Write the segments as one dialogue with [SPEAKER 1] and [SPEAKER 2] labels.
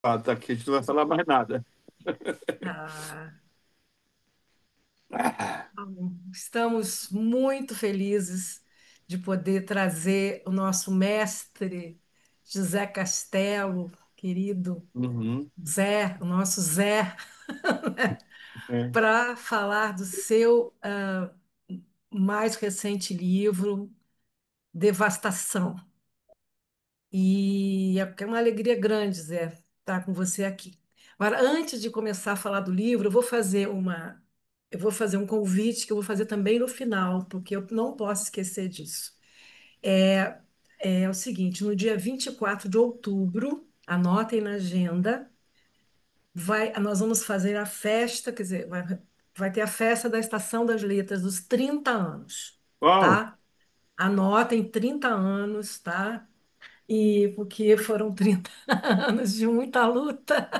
[SPEAKER 1] Ah, tá aqui, a gente não vai falar mais nada.
[SPEAKER 2] Ah,
[SPEAKER 1] Ah,
[SPEAKER 2] bom, estamos muito felizes de poder trazer o nosso mestre José Castelo, querido
[SPEAKER 1] uhum,
[SPEAKER 2] Zé, o nosso Zé,
[SPEAKER 1] é.
[SPEAKER 2] para falar do seu mais recente livro, Devastação. E é uma alegria grande, Zé, estar com você aqui. Agora, antes de começar a falar do livro, eu vou fazer um convite que eu vou fazer também no final, porque eu não posso esquecer disso. É, é o seguinte, no dia 24 de outubro, anotem na agenda, nós vamos fazer a festa, quer dizer, vai ter a festa da Estação das Letras dos 30 anos,
[SPEAKER 1] Uau!
[SPEAKER 2] tá? Anotem 30 anos, tá? E porque foram 30 anos de muita luta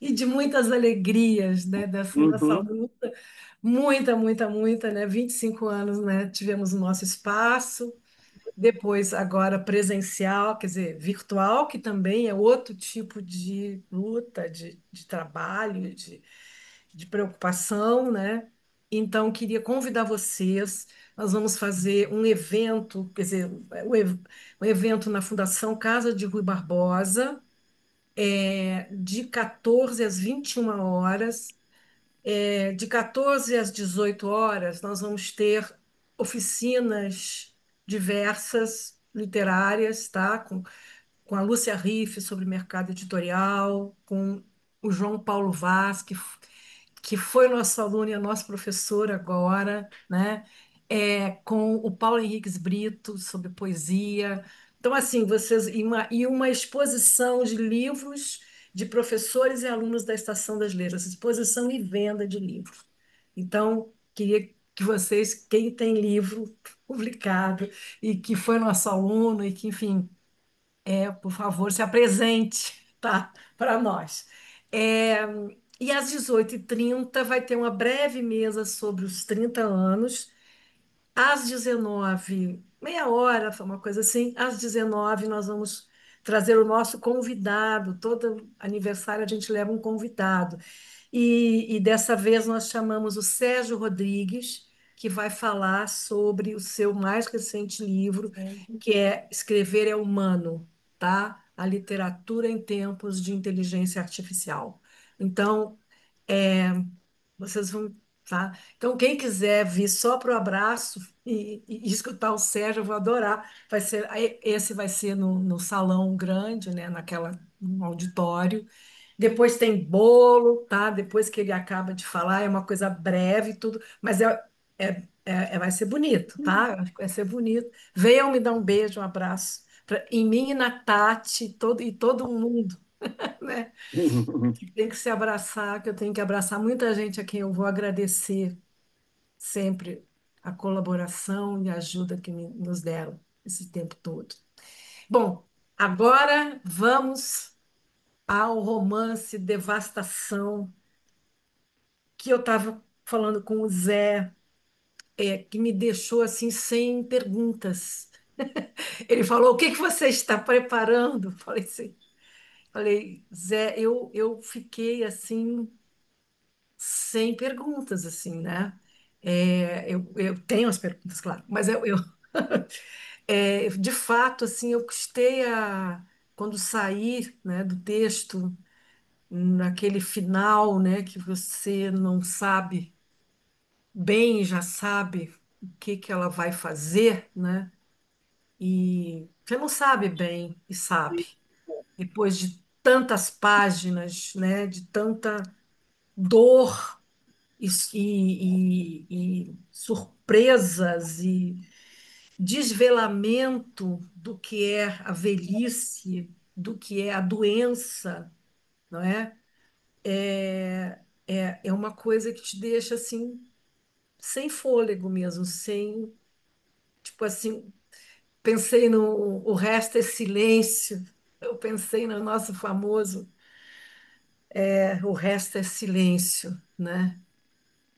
[SPEAKER 2] e de muitas alegrias, né? Dessa
[SPEAKER 1] Uhum,
[SPEAKER 2] luta, muita, né? 25 anos, né? Tivemos o nosso espaço, depois agora presencial, quer dizer, virtual, que também é outro tipo de luta, de trabalho, de preocupação, né? Então, queria convidar vocês. Nós vamos fazer um evento, quer dizer, um evento na Fundação Casa de Rui Barbosa, de 14 às 21 horas. De 14 às 18 horas, nós vamos ter oficinas diversas, literárias, tá? Com a Lúcia Riff sobre mercado editorial, com o João Paulo Vaz, que foi nosso aluno e é nosso professor agora, né? Com o Paulo Henriques Brito sobre poesia. Então, assim, e uma exposição de livros de professores e alunos da Estação das Letras, exposição e venda de livros. Então, queria que vocês, quem tem livro publicado e que foi nosso aluno e que, enfim, por favor, se apresente, tá? Para nós. É, e às 18h30 vai ter uma breve mesa sobre os 30 anos. Às 19h, meia hora, foi uma coisa assim. Às 19h, nós vamos trazer o nosso convidado. Todo aniversário a gente leva um convidado. E dessa vez nós chamamos o Sérgio Rodrigues, que vai falar sobre o seu mais recente livro, que é Escrever é Humano, tá? A literatura em tempos de inteligência artificial. Então, é, vocês vão, tá? Então, quem quiser vir só para o abraço e escutar o Sérgio, eu vou adorar. Esse vai ser no salão grande, né? No auditório. Depois tem bolo, tá? Depois que ele acaba de falar, é uma coisa breve e tudo, mas vai ser bonito, tá? Eu acho que vai ser bonito. Venham me dar um beijo, um abraço. Em mim e na Tati, todo mundo, né? Que tem que se abraçar, que eu tenho que abraçar muita gente a quem eu vou agradecer sempre a colaboração e a ajuda que nos deram esse tempo todo. Bom, agora vamos ao romance Devastação, que eu estava falando com o Zé, que me deixou assim sem perguntas. Ele falou: O que que você está preparando? Falei, Zé, eu fiquei assim sem perguntas, assim, né? Eu tenho as perguntas, claro, mas de fato, assim, eu custei quando sair, né, do texto, naquele final, né, que você não sabe bem, já sabe o que que ela vai fazer, né? E você não sabe bem e sabe. Depois de tantas páginas, né, de tanta dor e surpresas e desvelamento do que é a velhice, do que é a doença, não é? É uma coisa que te deixa assim, sem fôlego mesmo, sem, tipo assim, pensei no O Resto é Silêncio, eu pensei no nosso famoso O Resto é Silêncio, né?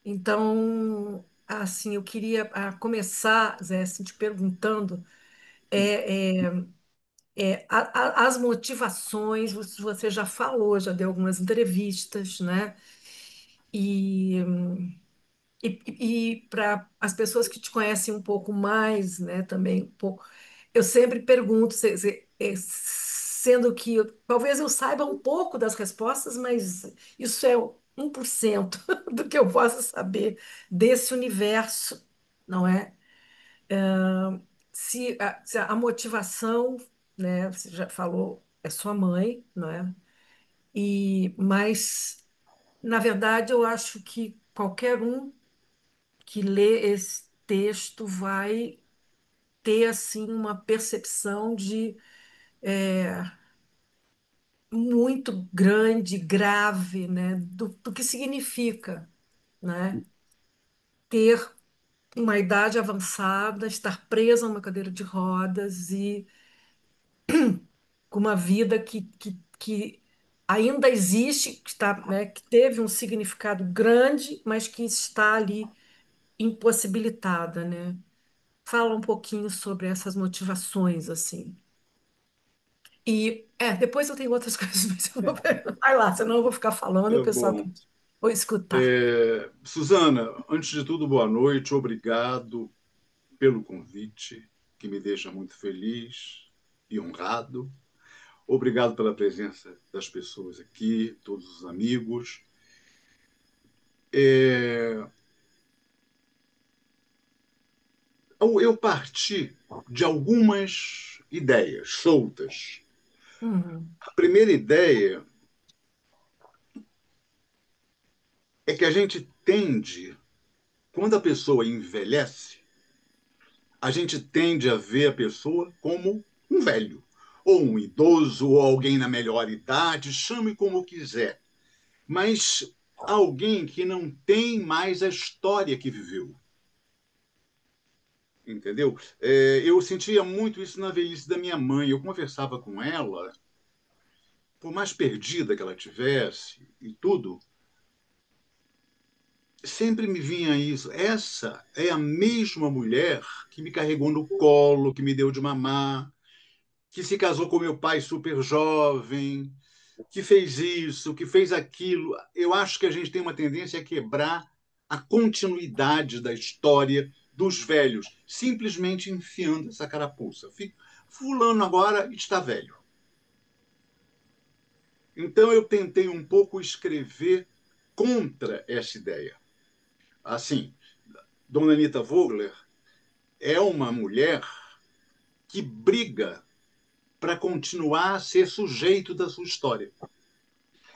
[SPEAKER 2] Então, assim, eu queria começar, Zé, assim, te perguntando, é, é, as motivações, você já falou, já deu algumas entrevistas, né? E, e para as pessoas que te conhecem um pouco mais, né, também um pouco, eu sempre pergunto, sendo que talvez eu saiba um pouco das respostas, mas isso é 1% do que eu posso saber desse universo, não é? Se a motivação, né, você já falou, é sua mãe, não é? Mas, na verdade, eu acho que qualquer um que lê esse texto vai ter assim uma percepção de muito grande, grave, né, do que significa, né, ter uma idade avançada, estar presa a uma cadeira de rodas e com uma vida que ainda existe, que está, né, que teve um significado grande, mas que está ali impossibilitada, né? Fala um pouquinho sobre essas motivações, assim. Depois eu tenho outras coisas, mas eu vou... Vai lá, senão eu vou ficar falando e o
[SPEAKER 3] Tá
[SPEAKER 2] pessoal
[SPEAKER 3] bom.
[SPEAKER 2] pode ou escutar.
[SPEAKER 3] Suzana, antes de tudo, boa noite. Obrigado pelo convite, que me deixa muito feliz e honrado. Obrigado pela presença das pessoas aqui, todos os amigos. É, eu parti de algumas ideias soltas.
[SPEAKER 2] Uhum,
[SPEAKER 3] A primeira ideia é que a gente tende, quando a pessoa envelhece, a gente tende a ver a pessoa como um velho, ou um idoso, ou alguém na melhor idade, chame como quiser, mas alguém que não tem mais a história que viveu. Entendeu? Eu sentia muito isso na velhice da minha mãe. Eu conversava com ela, por mais perdida que ela tivesse e tudo, sempre me vinha isso. Essa é a mesma mulher que me carregou no colo, que me deu de mamar, que se casou com meu pai super jovem, que fez isso, que fez aquilo. Eu acho que a gente tem uma tendência a quebrar a continuidade da história dos velhos, simplesmente enfiando essa carapuça. Fulano agora está velho. Então eu tentei um pouco escrever contra essa ideia. Assim, Dona Anita Vogler é uma mulher que briga para continuar a ser sujeito da sua história.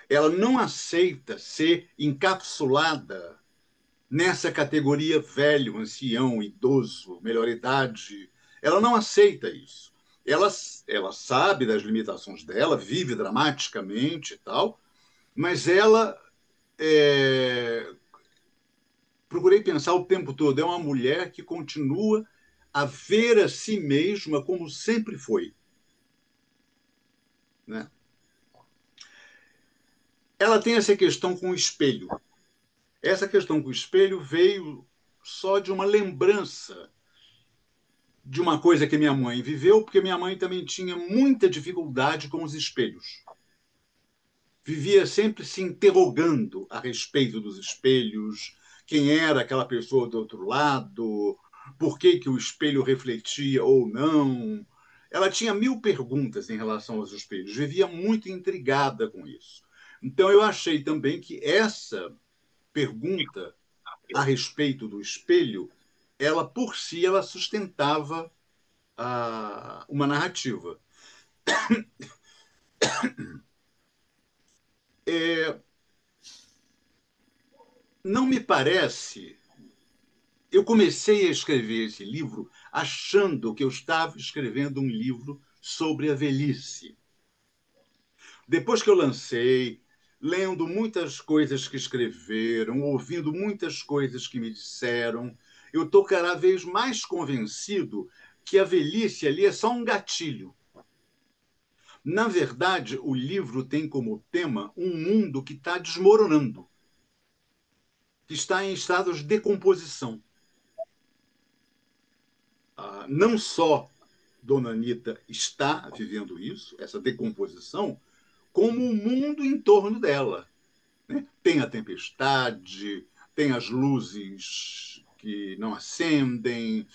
[SPEAKER 3] Ela não aceita ser encapsulada nessa categoria velho, ancião, idoso, melhor idade. Ela não aceita isso. Ela, ela sabe das limitações dela, vive dramaticamente e tal, mas ela procurei pensar o tempo todo, é uma mulher que continua a ver a si mesma como sempre foi. Né? Ela tem essa questão com o espelho. Essa questão com o espelho veio só de uma lembrança de uma coisa que minha mãe viveu, porque minha mãe também tinha muita dificuldade com os espelhos. Vivia sempre se interrogando a respeito dos espelhos, quem era aquela pessoa do outro lado, por que, que o espelho refletia ou não. Ela tinha mil perguntas em relação aos espelhos, vivia muito intrigada com isso. Então, eu achei também que essa pergunta a respeito do espelho, ela por si, ela sustentava uma narrativa. É, não me parece. Eu comecei a escrever esse livro achando que eu estava escrevendo um livro sobre a velhice. Depois que eu lancei, lendo muitas coisas que escreveram, ouvindo muitas coisas que me disseram, eu estou cada vez mais convencido que a velhice ali é só um gatilho. Na verdade, o livro tem como tema um mundo que está desmoronando, que está em estado de decomposição. Não só Dona Anitta está vivendo isso, essa decomposição, como o mundo em torno dela. Né? Tem a tempestade, tem as luzes que não acendem,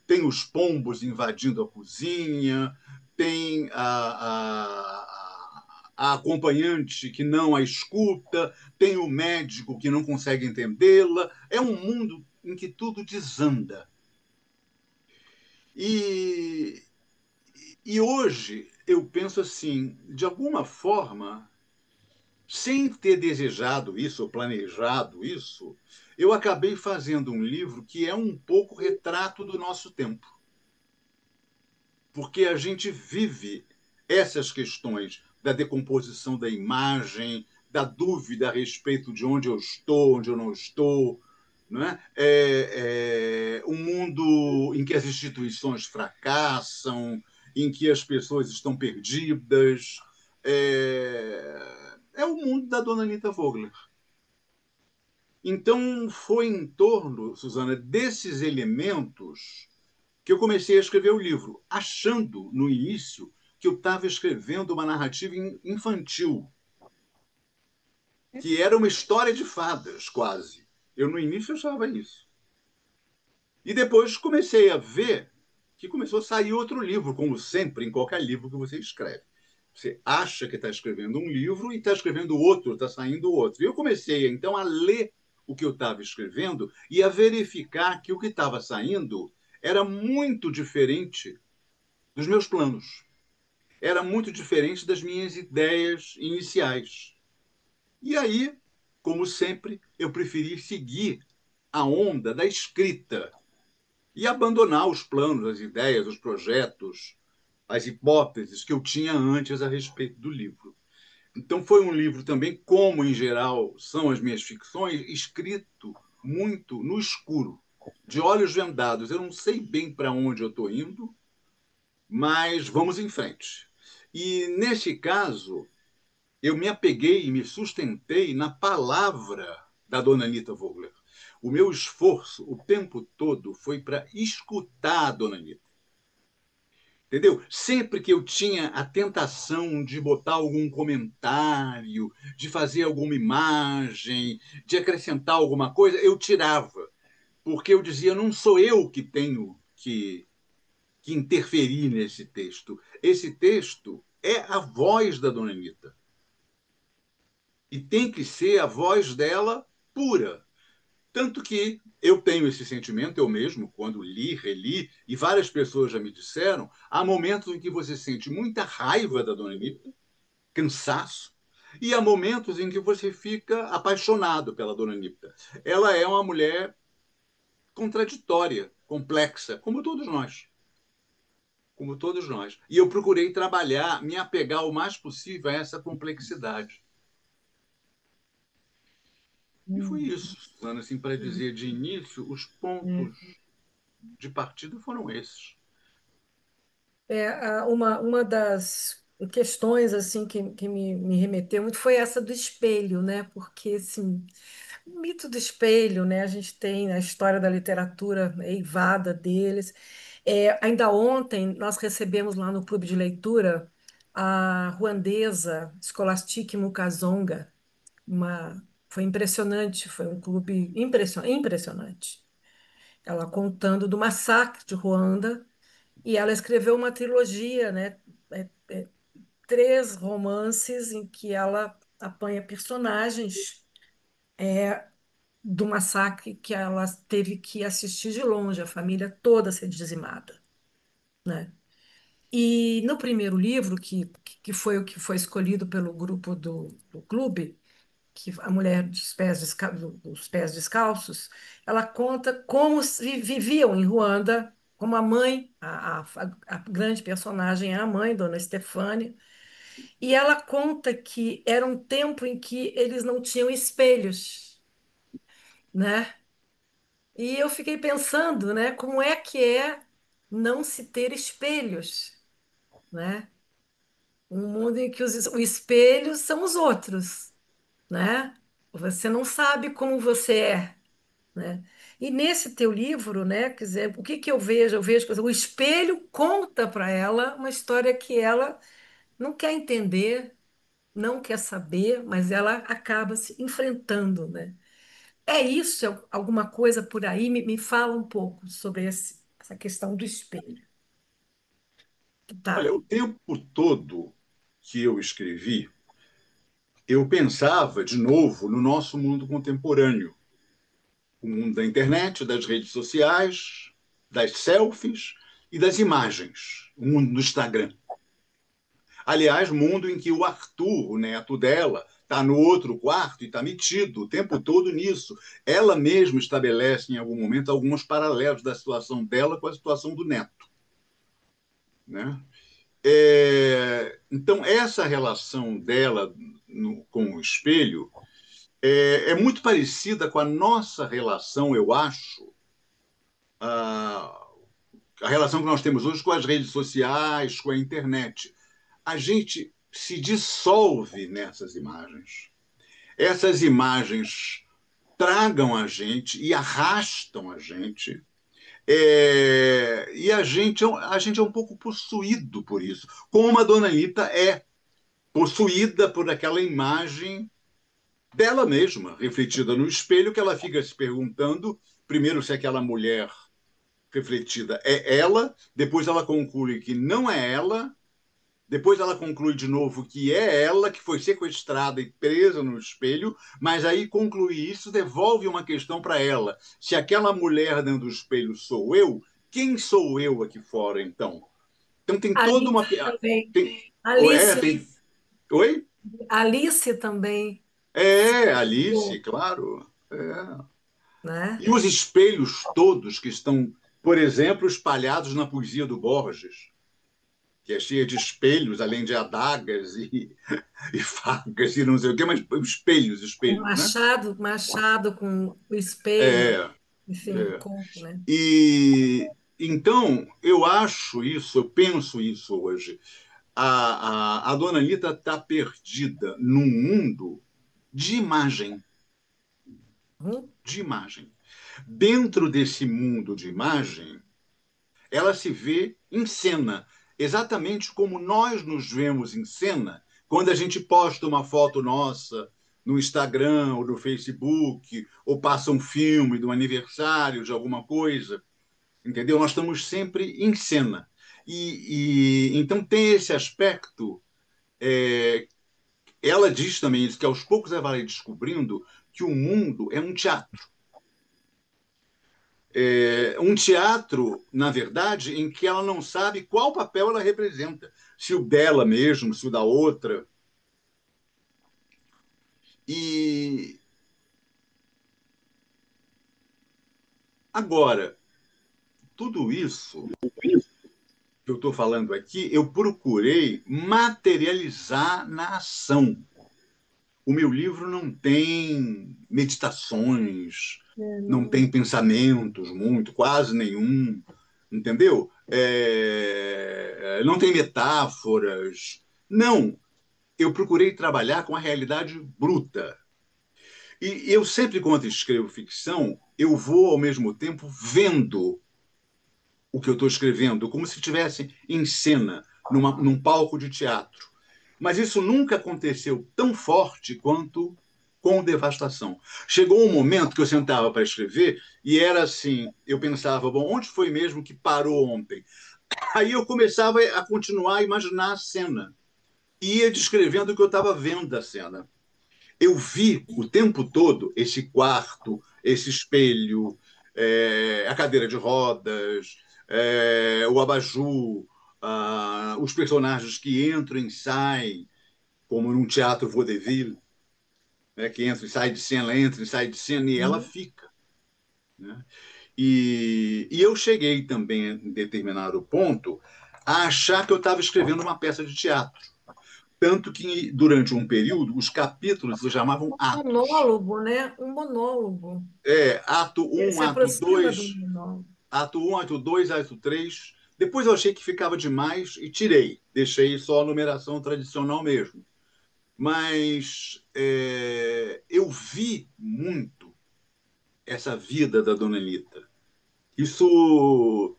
[SPEAKER 3] tem os pombos invadindo a cozinha, tem a acompanhante que não a escuta, tem o médico que não consegue entendê-la. É um mundo em que tudo desanda. E, e hoje eu penso assim, de alguma forma, sem ter desejado isso ou planejado isso, eu acabei fazendo um livro que é um pouco retrato do nosso tempo. Porque a gente vive essas questões da decomposição da imagem, da dúvida a respeito de onde eu estou, onde eu não estou, não é? Um mundo em que as instituições fracassam, em que as pessoas estão perdidas. É o mundo da dona Anita Vogler. Então, foi em torno, Suzana, desses elementos que eu comecei a escrever o livro, achando no início que eu estava escrevendo uma narrativa infantil, que era uma história de fadas, quase. Eu, no início, achava isso. E depois comecei a ver que começou a sair outro livro, como sempre, em qualquer livro que você escreve. Você acha que está escrevendo um livro e está escrevendo outro, está saindo outro. E eu comecei, então, a ler o que eu estava escrevendo e a verificar que o que estava saindo era muito diferente dos meus planos. Era muito diferente das minhas ideias iniciais. E aí, como sempre, eu preferi seguir a onda da escrita e abandonar os planos, as ideias, os projetos, as hipóteses que eu tinha antes a respeito do livro. Então, foi um livro também, como em geral são as minhas ficções, escrito muito no escuro, de olhos vendados. Eu não sei bem para onde eu estou indo, mas vamos em frente. E, neste caso, eu me apeguei e me sustentei na palavra da dona Anita Vogler. O meu esforço o tempo todo foi para escutar a dona Anita. Entendeu? Sempre que eu tinha a tentação de botar algum comentário, de fazer alguma imagem, de acrescentar alguma coisa, eu tirava. Porque eu dizia, não sou eu que tenho que interferir nesse texto. Esse texto é a voz da dona Anitta. E tem que ser a voz dela pura. Tanto que eu tenho esse sentimento, eu mesmo, quando li, reli, e várias pessoas já me disseram, há momentos em que você sente muita raiva da dona Anitta, cansaço, e há momentos em que você fica apaixonado pela dona Anitta. Ela é uma mulher contraditória, complexa, como todos nós. Como todos nós. E eu procurei trabalhar, me apegar o mais possível a essa complexidade. E foi
[SPEAKER 2] Hum,
[SPEAKER 3] isso, Susana, assim, para dizer de início, os
[SPEAKER 2] é.
[SPEAKER 3] pontos de partida foram esses.
[SPEAKER 2] Uma das questões assim que me remeteu muito foi essa do espelho, né? Porque assim, o mito do espelho, né? A gente tem a história da literatura eivada deles. Ainda ontem nós recebemos lá no clube de leitura a ruandesa Scholastique Mukasonga. Foi impressionante, foi um clube impressionante. Ela contando do massacre de Ruanda e ela escreveu uma trilogia, né? Três romances em que ela apanha personagens do massacre que ela teve que assistir de longe, a família toda ser dizimada, né? E no primeiro livro, que foi o que foi escolhido pelo grupo do clube, que a mulher dos pés descalços, ela conta como viviam em Ruanda, como a mãe, a grande personagem é a mãe, Dona Estefânia, e ela conta que era um tempo em que eles não tinham espelhos, né? E eu fiquei pensando, né, como é que é não se ter espelhos, né? Um mundo em que os espelhos são os outros, né? Você não sabe como você é, né? E nesse teu livro, né, quer dizer, o que que eu vejo? Eu vejo, quer dizer, o espelho conta para ela uma história que ela não quer entender, não quer saber, mas ela acaba se enfrentando, né? É isso, alguma coisa por aí? Me fala um pouco sobre essa questão do espelho.
[SPEAKER 3] Olha,
[SPEAKER 2] Tá.
[SPEAKER 3] o tempo todo que eu escrevi, eu pensava, de novo, no nosso mundo contemporâneo, o mundo da internet, das redes sociais, das selfies e das imagens, o mundo do Instagram. Aliás, mundo em que o Arthur, o neto dela, está no outro quarto e está metido o tempo todo nisso. Ela mesma estabelece, em algum momento, alguns paralelos da situação dela com a situação do neto. Né? Então, essa relação dela com o espelho é muito parecida com a nossa relação, eu acho, a, a relação que nós temos hoje com as redes sociais, com a internet. A gente se dissolve nessas imagens. Essas imagens tragam a gente e arrastam a gente. E a gente é um pouco possuído por isso, como a Dona Anitta é possuída por aquela imagem dela mesma, refletida no espelho, que ela fica se perguntando, primeiro, se aquela mulher refletida é ela, depois ela conclui que não é ela, depois ela conclui de novo que é ela que foi sequestrada e presa no espelho, mas aí conclui isso, devolve uma questão para ela. Se aquela mulher dentro do espelho sou eu, quem sou eu aqui fora, então? Então tem toda
[SPEAKER 2] Alice
[SPEAKER 3] uma.
[SPEAKER 2] também.
[SPEAKER 3] Tem,
[SPEAKER 2] Alice,
[SPEAKER 3] tem. Oi?
[SPEAKER 2] Alice também,
[SPEAKER 3] Alice, claro.
[SPEAKER 2] né?
[SPEAKER 3] E os espelhos todos que estão, por exemplo, espalhados na poesia do Borges, que é cheia de espelhos, além de adagas e facas e não sei o quê, mas espelhos,
[SPEAKER 2] O
[SPEAKER 3] espelhos, né?
[SPEAKER 2] Machado com o espelho,
[SPEAKER 3] É,
[SPEAKER 2] enfim, o
[SPEAKER 3] é.
[SPEAKER 2] conto, né?
[SPEAKER 3] E então eu acho isso, eu penso isso hoje. A Dona Anitta está perdida num mundo de imagem,
[SPEAKER 2] Hum?
[SPEAKER 3] de imagem. Dentro desse mundo de imagem, ela se vê em cena, exatamente como nós nos vemos em cena quando a gente posta uma foto nossa no Instagram ou no Facebook, ou passa um filme do aniversário de alguma coisa, entendeu? Nós estamos sempre em cena. Então tem esse aspecto. é, Ela diz também isso, que aos poucos ela vai descobrindo que o mundo é um teatro. Um teatro, na verdade, em que ela não sabe qual papel ela representa, se o dela mesmo, se o da outra. E agora, tudo isso que eu estou falando aqui, eu procurei materializar na ação. O meu livro não tem meditações,
[SPEAKER 2] É,
[SPEAKER 3] não
[SPEAKER 2] não.
[SPEAKER 3] tem pensamentos muito, quase nenhum, entendeu? Não tem metáforas. Não, eu procurei trabalhar com a realidade bruta. E eu sempre, quando escrevo ficção, eu vou, ao mesmo tempo, vendo o que eu estou escrevendo, como se estivesse em cena, num palco de teatro. Mas isso nunca aconteceu tão forte quanto com Devastação. Chegou um momento que eu sentava para escrever e era assim, eu pensava, bom, onde foi mesmo que parou ontem? Aí eu começava a continuar a imaginar a cena. Ia descrevendo o que eu estava vendo da cena. Eu vi o tempo todo esse quarto, esse espelho, a cadeira de rodas, o abajur, os personagens que entram e saem, como num teatro vaudeville, né, que entra e sai de cena, entra e sai de cena, e ela
[SPEAKER 2] Hum.
[SPEAKER 3] fica. Né? E eu cheguei também, em determinado ponto, a achar que eu estava escrevendo uma peça de teatro. Tanto que, durante um período, os capítulos se chamavam
[SPEAKER 2] Um
[SPEAKER 3] atos.
[SPEAKER 2] monólogo, né? Um monólogo.
[SPEAKER 3] Ato
[SPEAKER 2] Ele
[SPEAKER 3] um,
[SPEAKER 2] se
[SPEAKER 3] ato
[SPEAKER 2] aproxima do
[SPEAKER 3] 2,
[SPEAKER 2] monólogo.
[SPEAKER 3] ato um, ato 2, ato 3. Depois eu achei que ficava demais e tirei. Deixei só a numeração tradicional mesmo. Mas eu vi muito. essa vida da Dona Anitta. Isso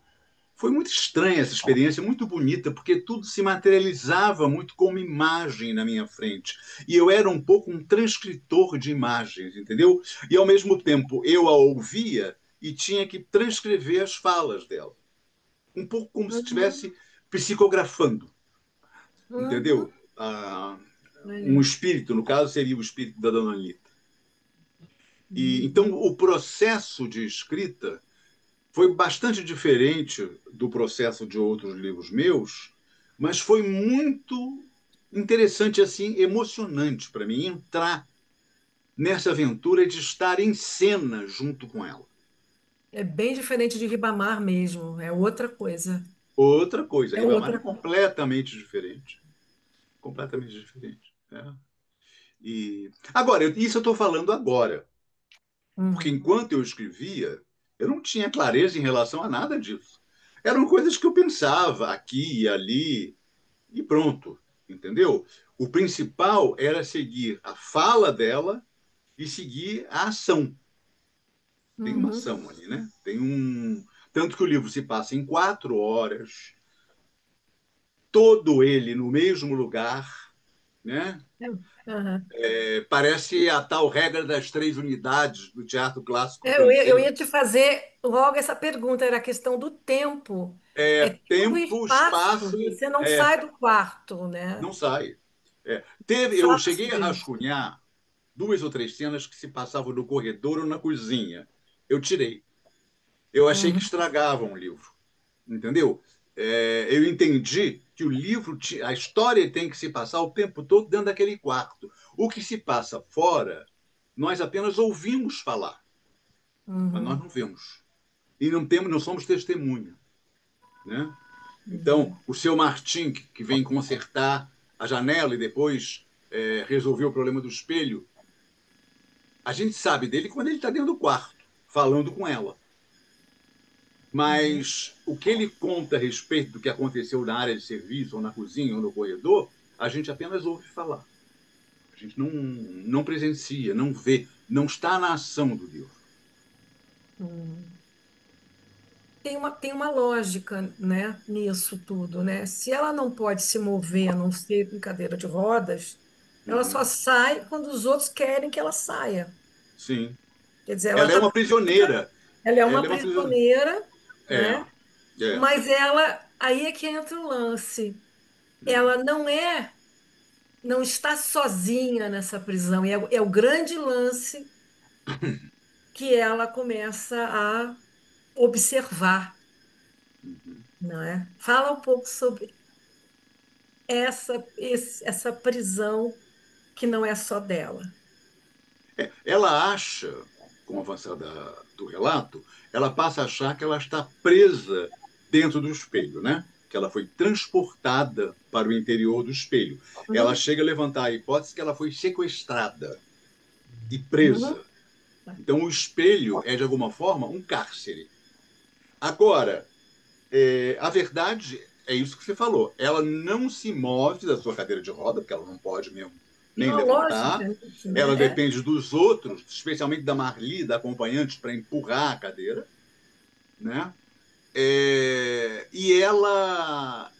[SPEAKER 3] foi muito estranha, essa experiência, muito bonita, porque tudo se materializava muito como imagem na minha frente. E eu era um pouco um transcritor de imagens, entendeu? E, ao mesmo tempo, eu a ouvia e tinha que transcrever as falas dela. Um pouco como se
[SPEAKER 2] Uhum,
[SPEAKER 3] estivesse psicografando,
[SPEAKER 2] uhum.
[SPEAKER 3] entendeu? Ah, um
[SPEAKER 2] Aí.
[SPEAKER 3] espírito, no caso, seria o espírito da Dona Anitta. E, então,
[SPEAKER 2] Uhum.
[SPEAKER 3] o processo de escrita foi bastante diferente do processo de outros livros meus, mas foi muito interessante, assim, emocionante para mim entrar nessa aventura de estar em cena junto com ela.
[SPEAKER 2] É bem diferente de Ribamar mesmo, é outra coisa.
[SPEAKER 3] Outra coisa,
[SPEAKER 2] É
[SPEAKER 3] Ribamar é
[SPEAKER 2] outra.
[SPEAKER 3] completamente diferente. Completamente diferente. E agora, isso eu estou falando agora, porque
[SPEAKER 2] Uhum.
[SPEAKER 3] enquanto eu escrevia, eu não tinha clareza em relação a nada disso. Eram coisas que eu pensava aqui e ali, e pronto, entendeu? O principal era seguir a fala dela e seguir a ação. Tem uma
[SPEAKER 2] Uhum.
[SPEAKER 3] ação ali, né? Tem um. Tanto que o livro se passa em 4 horas, todo ele no mesmo lugar, né?
[SPEAKER 2] É, aham.
[SPEAKER 3] Parece a tal regra das 3 unidades do teatro clássico
[SPEAKER 2] Eu
[SPEAKER 3] francês.
[SPEAKER 2] ia te fazer logo essa pergunta, era a questão do tempo. É tempo e
[SPEAKER 3] Tempo,
[SPEAKER 2] espaço,
[SPEAKER 3] espaço,
[SPEAKER 2] você não sai do quarto, né?
[SPEAKER 3] não sai. Eu
[SPEAKER 2] Faço
[SPEAKER 3] cheguei a
[SPEAKER 2] isso.
[SPEAKER 3] rascunhar 2 ou 3 cenas que se passavam no corredor ou na cozinha. Eu tirei. Eu achei que
[SPEAKER 2] Uhum.
[SPEAKER 3] estragavam o livro, entendeu? Eu entendi que o livro, a história tem que se passar o tempo todo dentro daquele quarto. O que se passa fora, nós apenas ouvimos falar, mas nós
[SPEAKER 2] Uhum.
[SPEAKER 3] não vemos. E não temos, não somos testemunha, né? Então,
[SPEAKER 2] Uhum.
[SPEAKER 3] o seu Martim, que vem consertar a janela e depois resolver o problema do espelho, a gente sabe dele quando ele está dentro do quarto, falando com ela.
[SPEAKER 2] Uhum.
[SPEAKER 3] Mas o que ele conta a respeito do que aconteceu na área de serviço, ou na cozinha, ou no corredor, a gente apenas ouve falar. A gente não presencia, não vê, não está na ação do livro.
[SPEAKER 2] Uhum. Tem uma lógica, né, nisso tudo, né? Se ela não pode se mover, a não ser em cadeira de rodas, ela
[SPEAKER 3] Uhum.
[SPEAKER 2] só sai quando os outros querem que ela saia.
[SPEAKER 3] Sim.
[SPEAKER 2] Quer dizer, ela
[SPEAKER 3] Ela é
[SPEAKER 2] está
[SPEAKER 3] uma
[SPEAKER 2] presa,
[SPEAKER 3] prisioneira.
[SPEAKER 2] ela é uma
[SPEAKER 3] Ela é uma prisioneira.
[SPEAKER 2] prisioneira,
[SPEAKER 3] É,
[SPEAKER 2] né?
[SPEAKER 3] é.
[SPEAKER 2] Mas ela, aí é que entra o lance.
[SPEAKER 3] Uhum.
[SPEAKER 2] Ela não está sozinha nessa prisão. E é o grande lance que ela começa a observar, não é? Fala um pouco sobre essa prisão que não é só dela.
[SPEAKER 3] Ela acha, com o avançar do relato, ela passa a achar que ela está presa dentro do espelho, né? Que ela foi transportada para o interior do espelho. Ela
[SPEAKER 2] Uhum,
[SPEAKER 3] chega a levantar a hipótese que ela foi sequestrada e presa.
[SPEAKER 2] uhum,
[SPEAKER 3] Então, o espelho é, de alguma forma, um cárcere. Agora, a verdade é isso que você falou. Ela não se move da sua cadeira de roda, porque ela não pode mesmo nem
[SPEAKER 2] não, lógico,
[SPEAKER 3] levantar.
[SPEAKER 2] é isso,
[SPEAKER 3] Ela
[SPEAKER 2] né?
[SPEAKER 3] depende dos outros, especialmente da Marli, da acompanhante, para empurrar a cadeira, né? E ela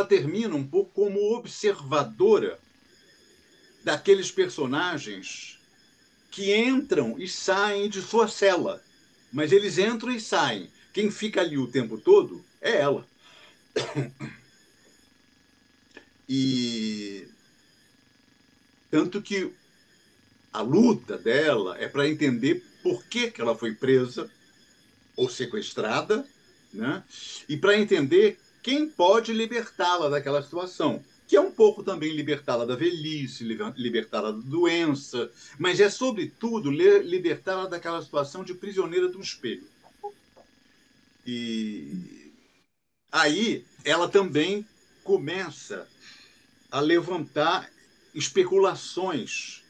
[SPEAKER 3] termina um pouco como observadora daqueles personagens que entram e saem de sua cela. Mas eles entram e saem. Quem fica ali o tempo todo é ela. E tanto que a luta dela é para entender por que ela foi presa ou sequestrada, né? E para entender quem pode libertá-la daquela situação, que é um pouco também libertá-la da velhice, libertá-la da doença, mas é sobretudo libertá-la daquela situação de prisioneira do espelho. E aí ela também começa a levantar especulações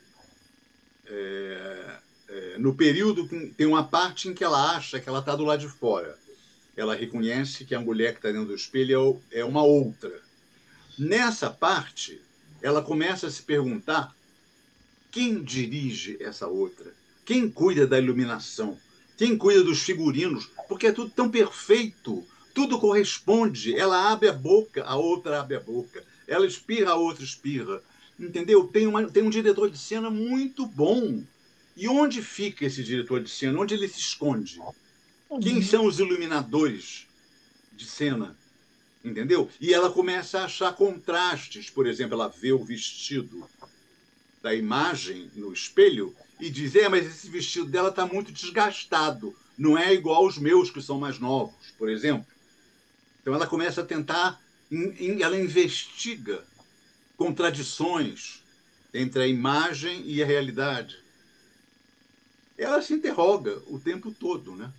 [SPEAKER 3] no período que tem uma parte em que ela acha que ela está do lado de fora. Ela reconhece que a mulher que está dentro do espelho é uma outra. Nessa parte, ela começa a se perguntar Quem dirige essa outra? Quem cuida da iluminação? Quem cuida dos figurinos? Porque é tudo tão perfeito, tudo corresponde. Ela abre a boca, a outra abre a boca. Ela espirra, a outra espirra. Entendeu? Tem um diretor de cena muito bom. E onde fica esse diretor de cena? Onde ele se esconde? Quem
[SPEAKER 2] Uhum.
[SPEAKER 3] são os iluminadores de cena? Entendeu? E ela começa a achar contrastes. Por exemplo, ela vê o vestido da imagem no espelho e diz: mas esse vestido dela está muito desgastado, não é igual aos meus que são mais novos, por exemplo. Então ela começa a tentar, ela investiga contradições entre a imagem e a realidade. Ela se interroga o tempo todo, né?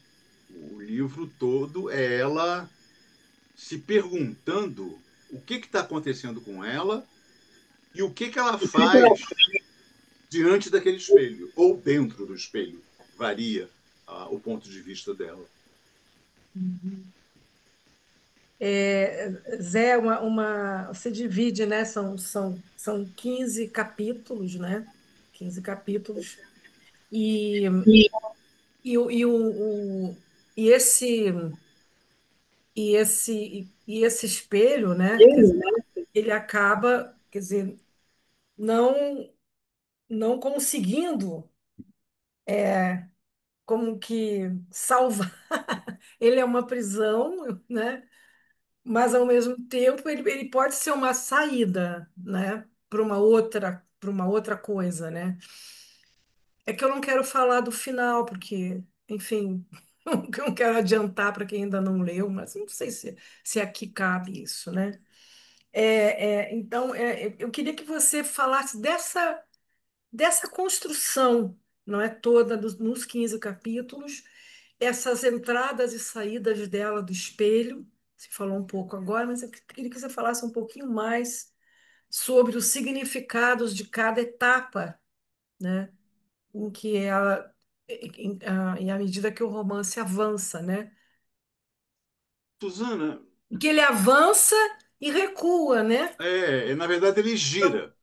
[SPEAKER 3] O livro todo é ela se perguntando o que está acontecendo com ela e o que ela faz diante daquele espelho, ou dentro do espelho. Varia o ponto de vista dela.
[SPEAKER 2] Uhum. Zé, você divide, né? São 15 capítulos, né? 15 capítulos. E, e, o, e, o, o- e esse, e esse espelho, né? Quer dizer, ele acaba, quer dizer, não, não conseguindo como que salvar. Ele é uma prisão, né? Mas ao mesmo tempo ele pode ser uma saída, né, para uma outra coisa, né? É que eu não quero falar do final, porque, enfim, eu não quero adiantar para quem ainda não leu, mas não sei se aqui cabe isso, né? Então, eu queria que você falasse dessa construção, não é toda, nos 15 capítulos, essas entradas e saídas dela do espelho. Você falou um pouco agora, mas eu queria que você falasse um pouquinho mais sobre os significados de cada etapa, né? Em que ela, à medida que o romance avança, né?
[SPEAKER 3] Susana,
[SPEAKER 2] Que ele avança e recua, né?
[SPEAKER 3] na verdade, ele gira.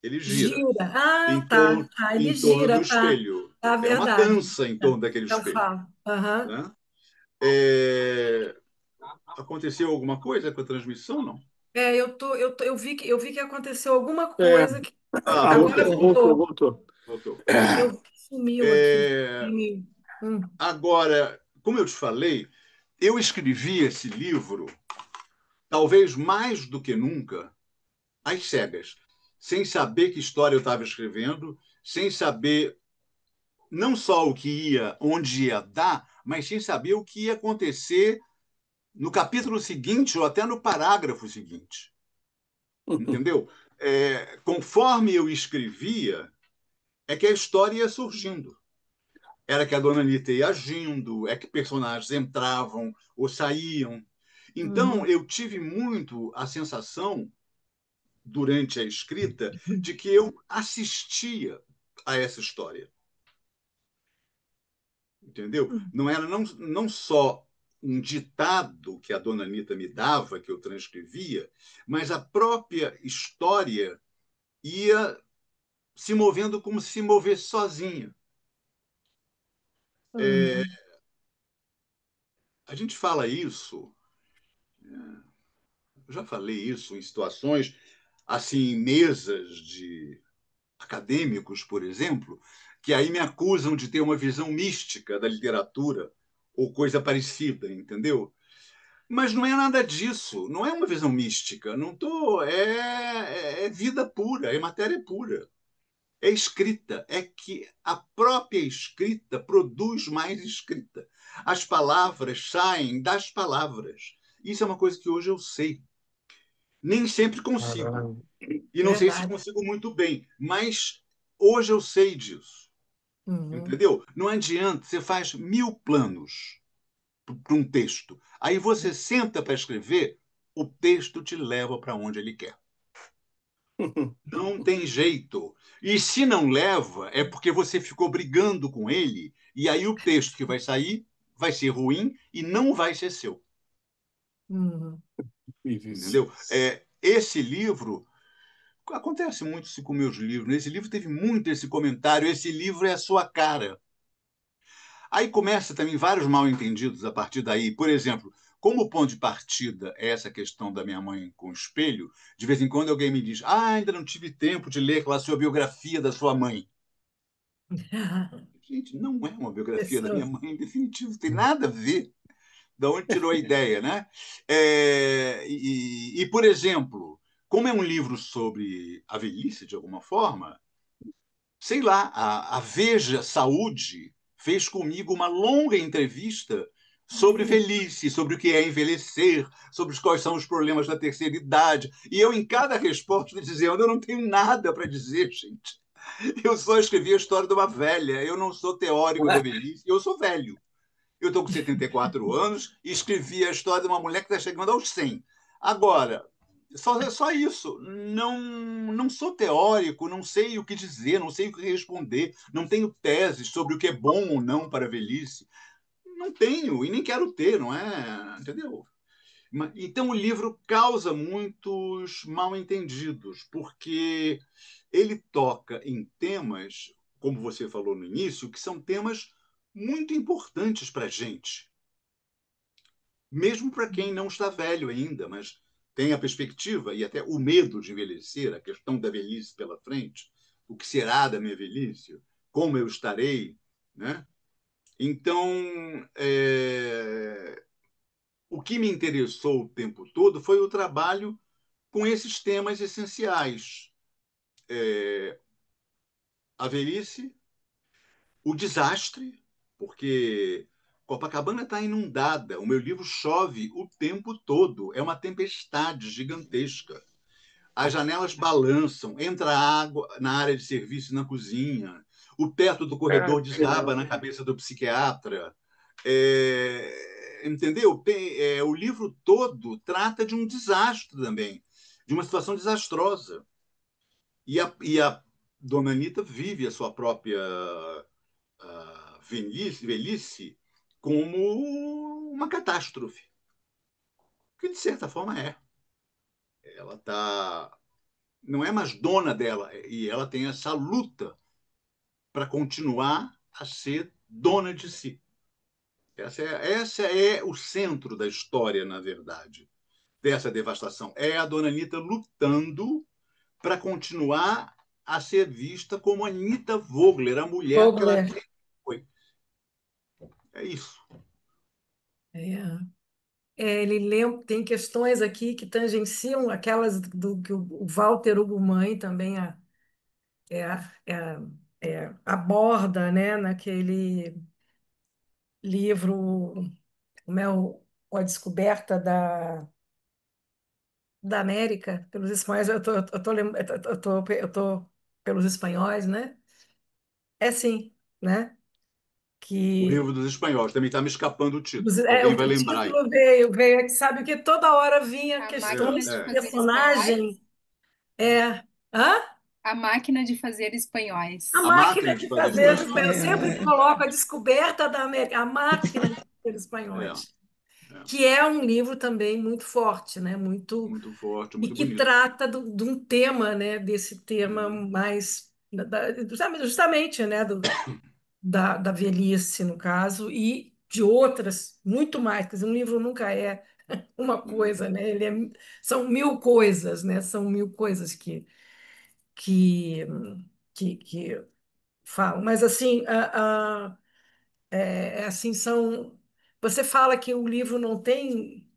[SPEAKER 3] Ele gira
[SPEAKER 2] Gira. Ah,
[SPEAKER 3] em
[SPEAKER 2] tá.
[SPEAKER 3] torno,
[SPEAKER 2] Ah, ele
[SPEAKER 3] em torno do
[SPEAKER 2] gira, tá.
[SPEAKER 3] espelho.
[SPEAKER 2] Tá,
[SPEAKER 3] É uma
[SPEAKER 2] verdade.
[SPEAKER 3] dança em
[SPEAKER 2] Tá.
[SPEAKER 3] torno daquele
[SPEAKER 2] Então
[SPEAKER 3] espelho.
[SPEAKER 2] fala. Aham.
[SPEAKER 3] Né? É, aconteceu alguma coisa com a transmissão? Não.
[SPEAKER 2] Eu vi que aconteceu alguma
[SPEAKER 1] É,
[SPEAKER 2] coisa que agora
[SPEAKER 3] Voltou.
[SPEAKER 2] voltou.
[SPEAKER 1] voltou.
[SPEAKER 3] Voltou.
[SPEAKER 2] Eu vi que sumiu aqui.
[SPEAKER 3] É,
[SPEAKER 2] Hum.
[SPEAKER 3] agora, como eu te falei, eu escrevi esse livro, talvez mais do que nunca, às cegas, sem saber que história eu estava escrevendo, sem saber não só o que ia, onde ia dar, mas sem saber o que ia acontecer no capítulo seguinte ou até no parágrafo seguinte. Entendeu? Conforme eu escrevia, é que a história ia surgindo. Era que a dona Anitta ia agindo, é que personagens entravam ou saíam. Então,
[SPEAKER 2] Uhum.
[SPEAKER 3] eu tive muito a sensação, durante a escrita, de que eu assistia a essa história. Entendeu? Não era não só um ditado que a dona Anitta me dava, que eu transcrevia, mas a própria história ia se movendo como se movesse sozinha. É,
[SPEAKER 2] Uhum.
[SPEAKER 3] a gente fala isso, eu já falei isso em situações, assim, em mesas de acadêmicos, por exemplo, que aí me acusam de ter uma visão mística da literatura ou coisa parecida, entendeu? Mas não é nada disso, não é uma visão mística, não tô, é vida pura, é matéria pura. É escrita, é que a própria escrita produz mais escrita. As palavras saem das palavras. Isso é uma coisa que hoje eu sei. Nem sempre consigo,
[SPEAKER 1] Caralho.
[SPEAKER 3] e não sei se
[SPEAKER 2] Verdade.
[SPEAKER 3] consigo muito bem, mas hoje eu sei disso.
[SPEAKER 2] Uhum.
[SPEAKER 3] Entendeu? Não adianta, você faz 1000 planos para um texto. Aí você senta para escrever, o texto te leva para onde ele quer. Não tem jeito. E se não leva, é porque você ficou brigando com ele, e aí o texto que vai sair vai ser ruim e não vai ser seu.
[SPEAKER 2] Uhum.
[SPEAKER 1] Fiz isso.
[SPEAKER 3] Entendeu? Esse livro, acontece muito isso com meus livros. Né? Esse livro teve muito esse comentário. Esse livro é a sua cara. Aí começa também vários mal-entendidos a partir daí. Por exemplo, como ponto de partida é essa questão da minha mãe com o espelho, de vez em quando alguém me diz: Ah, ainda não tive tempo de ler aquela sua biografia da sua mãe. Gente, não é uma biografia da minha
[SPEAKER 2] Pessoas.
[SPEAKER 3] mãe, em definitivo, não tem nada a ver. De onde tirou a ideia, né? Por exemplo, como é um livro sobre a velhice, de alguma forma, sei lá, a Veja Saúde fez comigo uma longa entrevista sobre velhice, sobre o que é envelhecer, sobre quais são os problemas da terceira idade. E eu, em cada resposta, dizendo: eu não tenho nada para dizer, gente. Eu só escrevi a história de uma velha. Eu não sou teórico da velhice, eu sou velho. Eu estou com 74 anos e escrevi a história de uma mulher que está chegando aos 100. Agora, só isso. Não sou teórico, não sei o que dizer, não sei o que responder, não tenho teses sobre o que é bom ou não para a velhice. Não tenho e nem quero ter, não é? Entendeu? Então o livro causa muitos mal-entendidos, porque ele toca em temas, como você falou no início, que são temas muito importantes para a gente, mesmo para quem não está velho ainda, mas tem a perspectiva e até o medo de envelhecer, a questão da velhice pela frente, o que será da minha velhice, como eu estarei, né? Então, o que me interessou o tempo todo foi o trabalho com esses temas essenciais: a velhice, o desastre, porque Copacabana está inundada. O meu livro chove o tempo todo, é uma tempestade gigantesca. As janelas balançam, entra água na área de serviço e na cozinha, o teto do corredor desaba na cabeça do psiquiatra. Entendeu? O livro todo trata de um desastre também, de uma situação desastrosa. E a dona Anitta vive a sua própria velhice como uma catástrofe, que de certa forma é. Ela tá, não é mais dona dela e ela tem essa luta para continuar a ser dona de si. Essa é o centro da história, na verdade, dessa devastação. É a dona Anitta lutando para continuar a ser vista como Anitta Vogler, a mulher que ela
[SPEAKER 2] Vogler.
[SPEAKER 3] foi. É isso.
[SPEAKER 2] É. Ele tem questões aqui que tangenciam aquelas do que o Walter Ugumãe também é, é, aborda, né, naquele livro, como é a descoberta da América pelos espanhóis. Eu tô pelos espanhóis, né? É sim, né?
[SPEAKER 3] O
[SPEAKER 2] Que
[SPEAKER 3] livro dos espanhóis. Também está me escapando o título. Alguém
[SPEAKER 2] o
[SPEAKER 3] vai lembrar aí.
[SPEAKER 2] título veio, é que sabe que toda hora vinha
[SPEAKER 4] A máquina
[SPEAKER 2] questões
[SPEAKER 4] de
[SPEAKER 2] de
[SPEAKER 3] É.
[SPEAKER 4] fazer espanhóis.
[SPEAKER 2] personagem. É. Hã?
[SPEAKER 4] A máquina de fazer
[SPEAKER 2] A
[SPEAKER 4] espanhóis.
[SPEAKER 3] A
[SPEAKER 2] máquina
[SPEAKER 3] máquina de
[SPEAKER 2] de
[SPEAKER 3] fazer
[SPEAKER 2] fazer
[SPEAKER 3] espanhóis.
[SPEAKER 2] espanhol. Eu sempre coloco a descoberta da América, a máquina de fazer
[SPEAKER 3] É,
[SPEAKER 2] espanhóis,
[SPEAKER 3] é.
[SPEAKER 2] que é um livro também muito forte, né? Muito
[SPEAKER 3] Muito forte,
[SPEAKER 2] e
[SPEAKER 3] muito
[SPEAKER 2] que
[SPEAKER 3] bonito.
[SPEAKER 2] trata de um tema, né? Desse tema
[SPEAKER 3] Uhum,
[SPEAKER 2] mais justamente, né? Da velhice, no caso, e de outras, muito mais. Quer dizer, um livro nunca é uma
[SPEAKER 3] uhum,
[SPEAKER 2] coisa, né? São mil coisas, né? São mil coisas que, que falam. Mas assim, assim são. Você fala que o livro não tem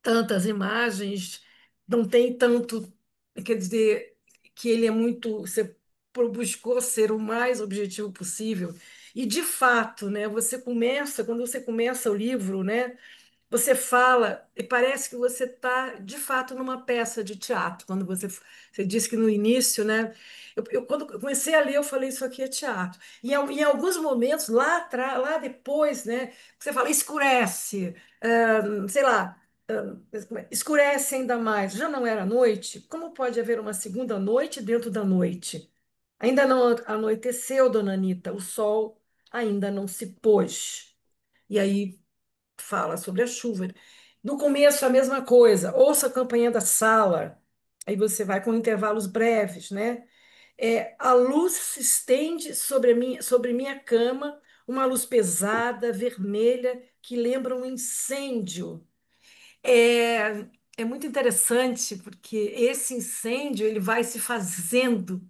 [SPEAKER 2] tantas imagens, não tem tanto, quer dizer, que ele é muito. Você buscou ser o mais objetivo possível. E de fato, né? Quando você começa o livro, né? Você fala e parece que você está, de fato, numa peça de teatro. Quando você disse que no início, né? Quando eu comecei a ler, eu falei, isso aqui é teatro. Em alguns momentos, lá atrás, lá depois, né? Você fala, escurece, sei lá, escurece ainda mais. Já não era noite? Como pode haver uma segunda noite dentro da noite? Ainda não anoiteceu, dona Anitta, o sol ainda não se pôs. E aí fala sobre a chuva. No começo, a mesma coisa. Ouça a campanha da sala. Aí você vai com intervalos breves, né? A luz se estende sobre minha cama, uma luz pesada, vermelha, que lembra um incêndio. É, é muito interessante porque esse incêndio ele vai se fazendo,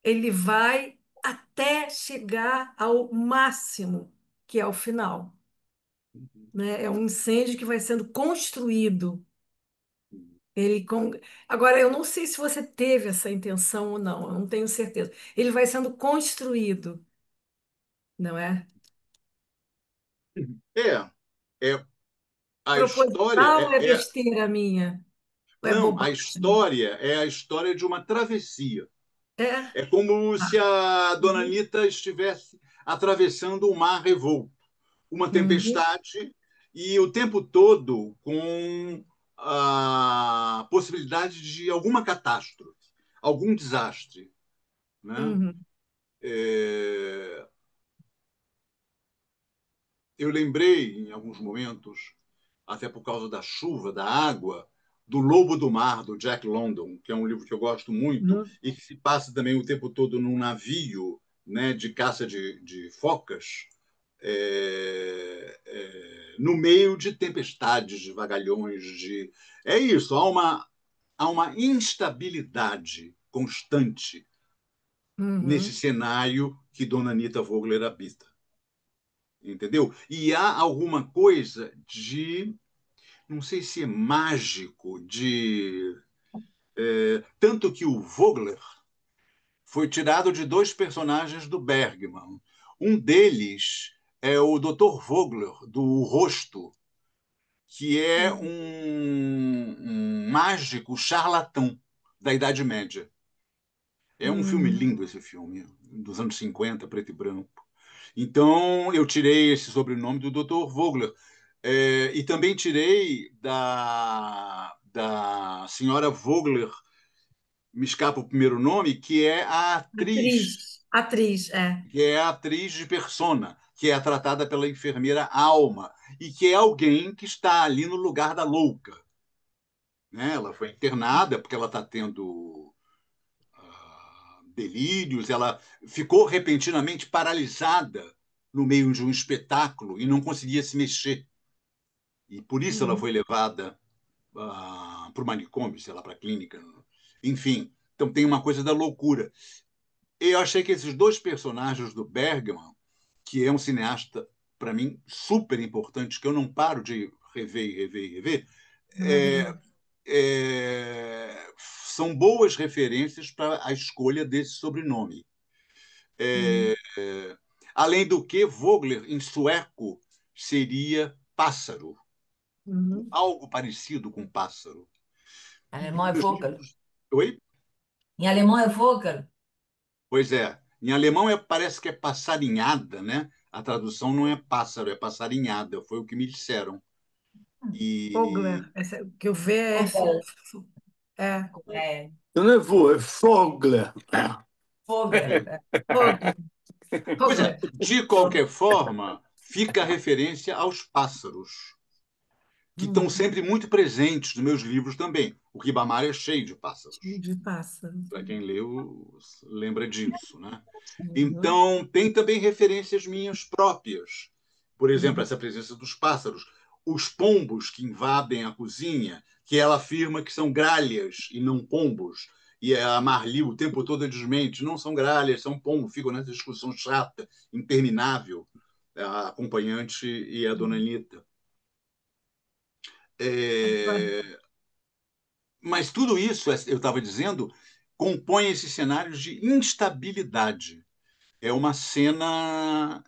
[SPEAKER 2] ele vai até chegar ao máximo, que é o final, né? É um incêndio que vai sendo construído. Ele com... Agora, eu não sei se você teve essa intenção ou não, eu não tenho certeza. Ele vai sendo construído, não é?
[SPEAKER 3] É, é a história
[SPEAKER 2] Proposital ou é besteira minha? Ou é
[SPEAKER 3] não, a
[SPEAKER 2] bobagem?
[SPEAKER 3] história é a história de uma travessia.
[SPEAKER 2] É?
[SPEAKER 3] É como se
[SPEAKER 2] Ah,
[SPEAKER 3] a Dona
[SPEAKER 2] uhum,
[SPEAKER 3] Anitta estivesse atravessando um mar revolto, uma
[SPEAKER 2] uhum,
[SPEAKER 3] tempestade, e o tempo todo com a possibilidade de alguma catástrofe, algum desastre. Né?
[SPEAKER 2] uhum,
[SPEAKER 3] É, eu lembrei, em alguns momentos, até por causa da chuva, da água, do Lobo do Mar, do Jack London, que é um livro que eu gosto muito
[SPEAKER 2] uhum,
[SPEAKER 3] e que se passa também o tempo todo num navio, né, de caça de focas, no meio de tempestades, de vagalhões, de... É isso, há uma instabilidade constante nesse
[SPEAKER 2] uhum,
[SPEAKER 3] cenário que Dona Anita Vogler habita, entendeu? E há alguma coisa de, não sei se é mágico, de tanto que o Vogler foi tirado de dois personagens do Bergman. Um deles é o Dr. Vogler, do Rosto, que é
[SPEAKER 2] uhum,
[SPEAKER 3] um mágico charlatão da Idade Média. É um filme
[SPEAKER 2] uhum.
[SPEAKER 3] lindo esse filme, dos anos 50, preto e branco. Então, eu tirei esse sobrenome do Dr. Vogler. E também tirei da senhora Vogler, me escapa o primeiro nome,
[SPEAKER 2] Atriz, é.
[SPEAKER 3] que é a atriz de Persona, que é a tratada pela enfermeira Alma, e que é alguém que está ali no lugar da louca. Né? Ela foi internada porque ela está tendo delírios, ela ficou repentinamente paralisada no meio de um espetáculo e não conseguia se mexer. E por isso ela
[SPEAKER 2] Uhum,
[SPEAKER 3] foi levada para o manicômio, sei lá, para a clínica. Enfim, então tem uma coisa da loucura. Eu achei que esses dois personagens do Bergman, que é um cineasta, para mim, super importante, que eu não paro de rever e rever e rever, é,
[SPEAKER 2] maravilhoso.
[SPEAKER 3] são boas referências para a escolha desse sobrenome.
[SPEAKER 2] Uhum,
[SPEAKER 3] Além do que, Vogler, em sueco, seria pássaro,
[SPEAKER 2] uhum.
[SPEAKER 3] algo parecido com pássaro. E
[SPEAKER 5] Alemão
[SPEAKER 3] os
[SPEAKER 5] é
[SPEAKER 3] meus
[SPEAKER 5] Vogel.
[SPEAKER 3] livros. Oi?
[SPEAKER 5] Em alemão é Vogel.
[SPEAKER 3] Pois é. Em alemão parece que é passarinhada, né? A tradução não é pássaro, é passarinhada, foi o que me disseram. E
[SPEAKER 2] Vogler, que o V é
[SPEAKER 5] Vogel.
[SPEAKER 2] é,
[SPEAKER 5] É,
[SPEAKER 1] Não é vô, é Fogler.
[SPEAKER 5] Vogel.
[SPEAKER 2] Vogler,
[SPEAKER 3] pois é,
[SPEAKER 2] Vogler.
[SPEAKER 3] de qualquer forma, fica a referência aos pássaros, que estão
[SPEAKER 2] Uhum.
[SPEAKER 3] sempre muito presentes nos meus livros também. O Ribamar é cheio de pássaros.
[SPEAKER 2] De pássaro.
[SPEAKER 3] Para quem leu, lembra disso, né?
[SPEAKER 2] Uhum,
[SPEAKER 3] Então, tem também referências minhas próprias. Por exemplo,
[SPEAKER 2] uhum,
[SPEAKER 3] essa presença dos pássaros, os pombos que invadem a cozinha, que ela afirma que são gralhas e não pombos. E a Marli o tempo todo desmente, não são gralhas, são pombos. Ficam nessa discussão chata, interminável, a acompanhante e a dona
[SPEAKER 2] uhum.
[SPEAKER 3] Anitta.
[SPEAKER 2] Agora,
[SPEAKER 3] É, mas tudo isso, eu estava dizendo, compõe esses cenários de instabilidade. É uma cena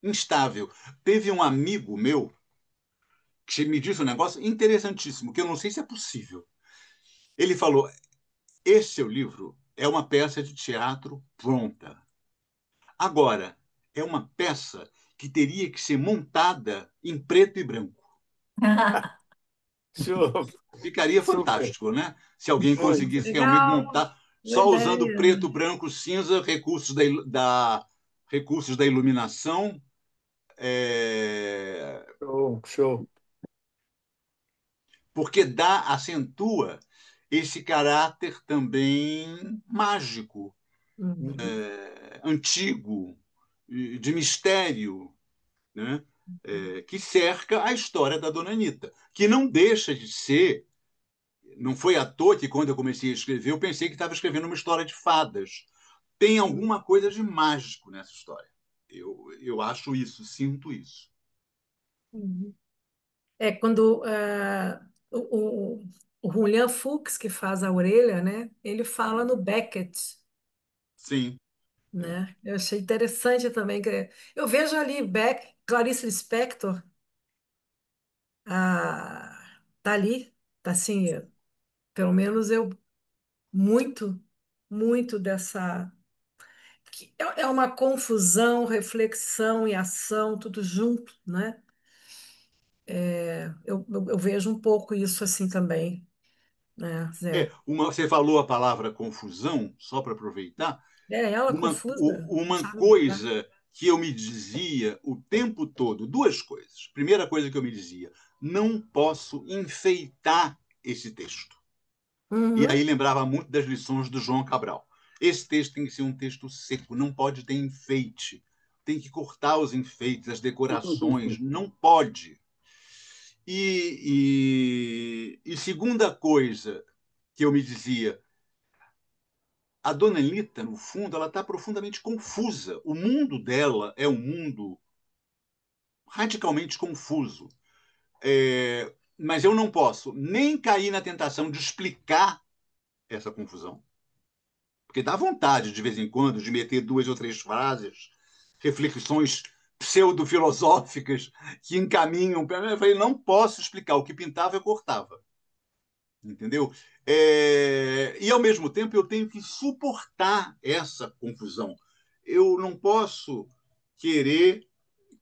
[SPEAKER 3] instável. Teve um amigo meu que me disse um negócio interessantíssimo, que eu não sei se é possível. Ele falou: esse seu livro é uma peça de teatro pronta. Agora, é uma peça que teria que ser montada em preto e branco.
[SPEAKER 1] Show,
[SPEAKER 3] Ficaria
[SPEAKER 1] super.
[SPEAKER 3] fantástico, né? Se alguém
[SPEAKER 1] Muito.
[SPEAKER 3] conseguisse realmente
[SPEAKER 2] legal,
[SPEAKER 3] montar
[SPEAKER 2] boa
[SPEAKER 3] só usando
[SPEAKER 2] ideia.
[SPEAKER 3] preto, branco, cinza, recursos da iluminação,
[SPEAKER 1] Show, show.
[SPEAKER 3] porque dá, acentua esse caráter também mágico,
[SPEAKER 2] Uhum.
[SPEAKER 3] antigo, de mistério, né? Que cerca a história da Dona Anitta, que não deixa de ser. Não foi à toa que, quando eu comecei a escrever, eu pensei que estava escrevendo uma história de fadas. Tem alguma coisa de mágico nessa história. Eu acho isso, sinto isso.
[SPEAKER 2] Uhum. É quando o Julian Fuchs, que faz a orelha, né? Ele fala no Beckett,
[SPEAKER 3] Sim. É.
[SPEAKER 2] né? Eu achei interessante também que eu vejo ali Clarice Lispector, tá ali, tá assim, pelo menos eu muito, muito dessa que é uma confusão, reflexão e ação, tudo junto, né? Eu vejo um pouco isso assim também, né, Zé?
[SPEAKER 3] Você falou a palavra confusão, só para aproveitar.
[SPEAKER 2] É ela confusa, não
[SPEAKER 3] Uma
[SPEAKER 2] sabe lidar.
[SPEAKER 3] coisa que eu me dizia o tempo todo, duas coisas. Primeira coisa que eu me dizia, não posso enfeitar esse texto. E
[SPEAKER 2] Uhum,
[SPEAKER 3] aí lembrava muito das lições do João Cabral. Esse texto tem que ser um texto seco, não pode ter enfeite. Tem que cortar os enfeites, as decorações, não pode. E segunda coisa que eu me dizia, a Dona Lita, no fundo, ela está profundamente confusa. O mundo dela é um mundo radicalmente confuso. Mas eu não posso nem cair na tentação de explicar essa confusão, porque dá vontade, de vez em quando, de meter duas ou três frases, reflexões pseudo-filosóficas que encaminham. Eu falei, não posso explicar. O que pintava, eu cortava. Entendeu? E, ao mesmo tempo, eu tenho que suportar essa confusão. Eu não posso querer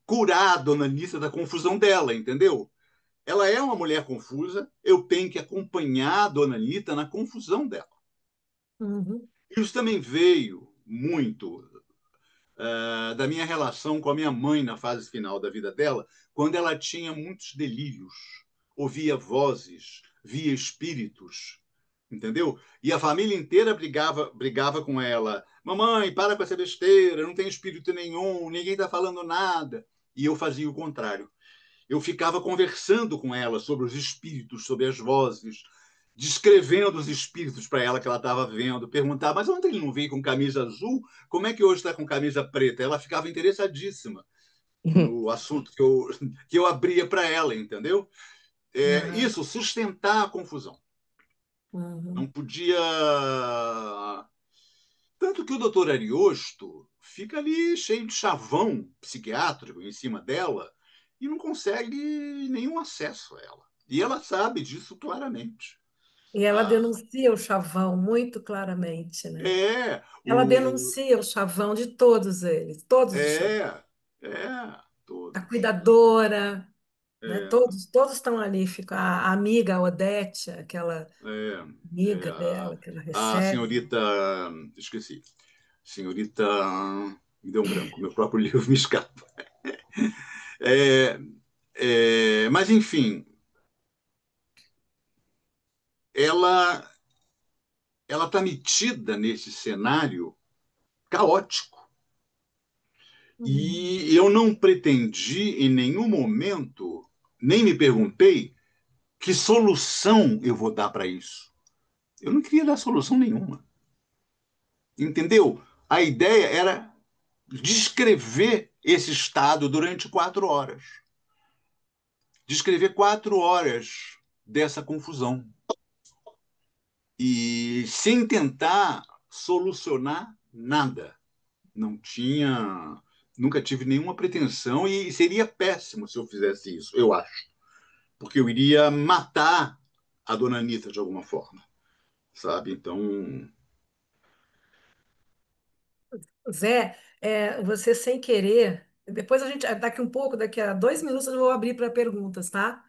[SPEAKER 3] curar a dona Anissa da confusão dela, entendeu? Ela é uma mulher confusa, eu tenho que acompanhar a dona Anitta na confusão dela.
[SPEAKER 2] uhum.
[SPEAKER 3] Isso também veio muito da minha relação com a minha mãe na fase final da vida dela, quando ela tinha muitos delírios, ouvia vozes, via espíritos, entendeu? E a família inteira brigava com ela. Mamãe, para com essa besteira, não tem espírito nenhum, ninguém está falando nada. E eu fazia o contrário. Eu ficava conversando com ela sobre os espíritos, sobre as vozes, descrevendo os espíritos para ela que ela estava vendo, perguntar, mas ontem ele não veio com camisa azul? Como é que hoje está com camisa preta? Ela ficava interessadíssima no assunto que eu abria para ela, entendeu?
[SPEAKER 2] Ah,
[SPEAKER 3] Isso, sustentar a confusão. Não
[SPEAKER 2] uhum.
[SPEAKER 3] podia. Tanto que o doutor Ariosto fica ali cheio de chavão psiquiátrico em cima dela e não consegue nenhum acesso a ela. E ela sabe disso claramente.
[SPEAKER 2] E ela
[SPEAKER 3] Ah,
[SPEAKER 2] denuncia o chavão muito claramente, né?
[SPEAKER 3] é,
[SPEAKER 2] Ela
[SPEAKER 3] o,
[SPEAKER 2] denuncia o chavão de todos eles, todos os chavões.
[SPEAKER 3] é,
[SPEAKER 2] A
[SPEAKER 3] todos.
[SPEAKER 2] cuidadora, né?
[SPEAKER 3] É,
[SPEAKER 2] Todos estão ali. Fica a amiga, a Odete, aquela amiga
[SPEAKER 3] a,
[SPEAKER 2] dela que ela
[SPEAKER 3] a
[SPEAKER 2] recebe.
[SPEAKER 3] senhorita, esqueci, senhorita, me deu um branco, meu próprio livro me escapa. É, mas, enfim, ela ela está metida nesse cenário caótico.
[SPEAKER 2] Uhum.
[SPEAKER 3] E eu não pretendi em nenhum momento, nem me perguntei que solução eu vou dar para isso. Eu não queria dar solução nenhuma. Entendeu? A ideia era descrever esse estado durante 4 horas. Descrever 4 horas dessa confusão. E sem tentar solucionar nada. Não tinha, nunca tive nenhuma pretensão e seria péssimo se eu fizesse isso, eu acho, porque eu iria matar a dona Anitta de alguma forma, sabe? Então,
[SPEAKER 2] Zé, você sem querer, depois a gente, daqui um pouco, daqui a 2 minutos, eu vou abrir para perguntas, tá?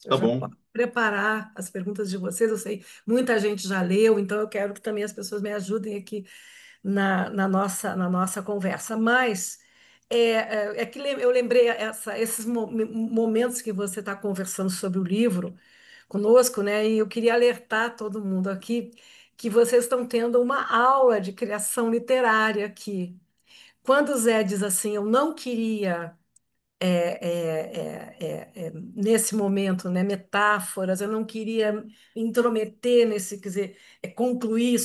[SPEAKER 2] Eu
[SPEAKER 3] tá
[SPEAKER 2] já
[SPEAKER 3] bom,
[SPEAKER 2] posso preparar as perguntas de vocês, eu sei, muita gente já leu, então eu quero que também as pessoas me ajudem aqui na nossa conversa. Mas eu lembrei esses momentos que você está conversando sobre o livro, conosco, né? E eu queria alertar todo mundo aqui que vocês estão tendo uma aula de criação literária aqui. Quando o Zé diz assim, eu não queria nesse momento, né, metáforas, eu não queria me intrometer nesse, quer dizer, concluir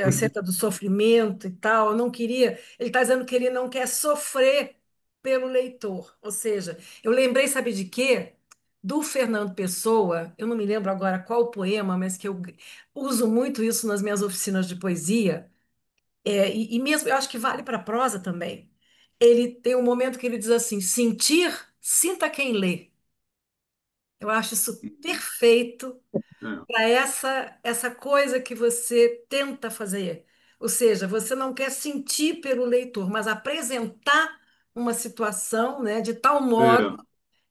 [SPEAKER 2] acerca do sofrimento e tal, eu não queria. Ele está dizendo que ele não quer sofrer pelo leitor. Ou seja, eu lembrei, sabe de quê? Do Fernando Pessoa, eu não me lembro agora qual poema, mas que eu uso muito isso nas minhas oficinas de poesia e mesmo eu acho que vale para prosa também. Ele tem um momento que ele diz assim: sentir, sinta quem lê. Eu acho isso perfeito
[SPEAKER 3] É,
[SPEAKER 2] para essa coisa que você tenta fazer. Ou seja, você não quer sentir pelo leitor, mas apresentar uma situação, né, de tal modo
[SPEAKER 3] é,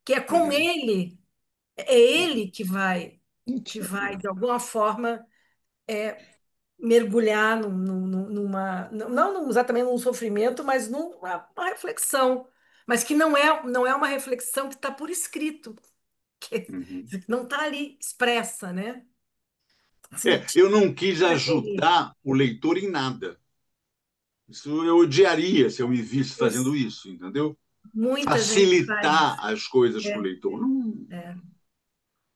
[SPEAKER 2] que é com
[SPEAKER 3] uhum,
[SPEAKER 2] ele, é ele
[SPEAKER 3] uhum,
[SPEAKER 2] que vai de alguma forma mergulhar não exatamente num sofrimento, mas numa reflexão, mas que não é uma reflexão que está por escrito, que
[SPEAKER 3] uhum.
[SPEAKER 2] não está ali expressa, né? Sentir
[SPEAKER 3] Eu não quis
[SPEAKER 2] aquele-
[SPEAKER 3] ajudar o leitor em nada. Isso eu odiaria se eu me visse fazendo
[SPEAKER 2] isso.
[SPEAKER 3] isso, entendeu?
[SPEAKER 2] Muita gente faz isso.
[SPEAKER 3] Facilitar as coisas para o
[SPEAKER 2] É,
[SPEAKER 3] leitor. Não,
[SPEAKER 2] é,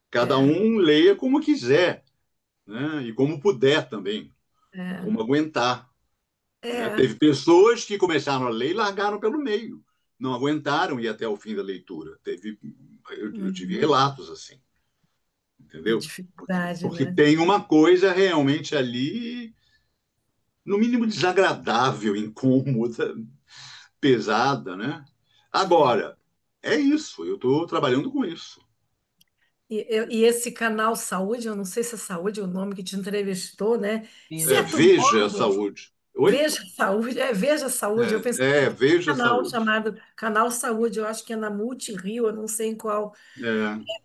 [SPEAKER 3] cada
[SPEAKER 2] é,
[SPEAKER 3] um leia como quiser, né? E como puder também,
[SPEAKER 2] é,
[SPEAKER 3] como aguentar. Né?
[SPEAKER 2] é.
[SPEAKER 3] Teve pessoas que começaram a ler e largaram pelo meio, não aguentaram ir até o fim da leitura. Eu tive
[SPEAKER 2] Uhum.
[SPEAKER 3] relatos assim,
[SPEAKER 2] De
[SPEAKER 3] entendeu?
[SPEAKER 2] dificuldade,
[SPEAKER 3] Porque
[SPEAKER 2] né?
[SPEAKER 3] tem uma coisa realmente ali, no mínimo desagradável, incômoda, pesada, né?
[SPEAKER 2] É.
[SPEAKER 3] Agora, é isso, eu estou trabalhando com isso.
[SPEAKER 2] E esse canal Saúde, eu não sei se é Saúde o nome que te entrevistou, né? De certo
[SPEAKER 3] Veja a
[SPEAKER 2] modo,
[SPEAKER 3] saúde. Oi?
[SPEAKER 2] Veja Saúde, Veja Saúde. Eu pensei que tinha um
[SPEAKER 3] Veja a
[SPEAKER 2] canal
[SPEAKER 3] saúde.
[SPEAKER 2] chamado Canal Saúde, eu acho que é na Multirio, eu não sei em qual.
[SPEAKER 3] É,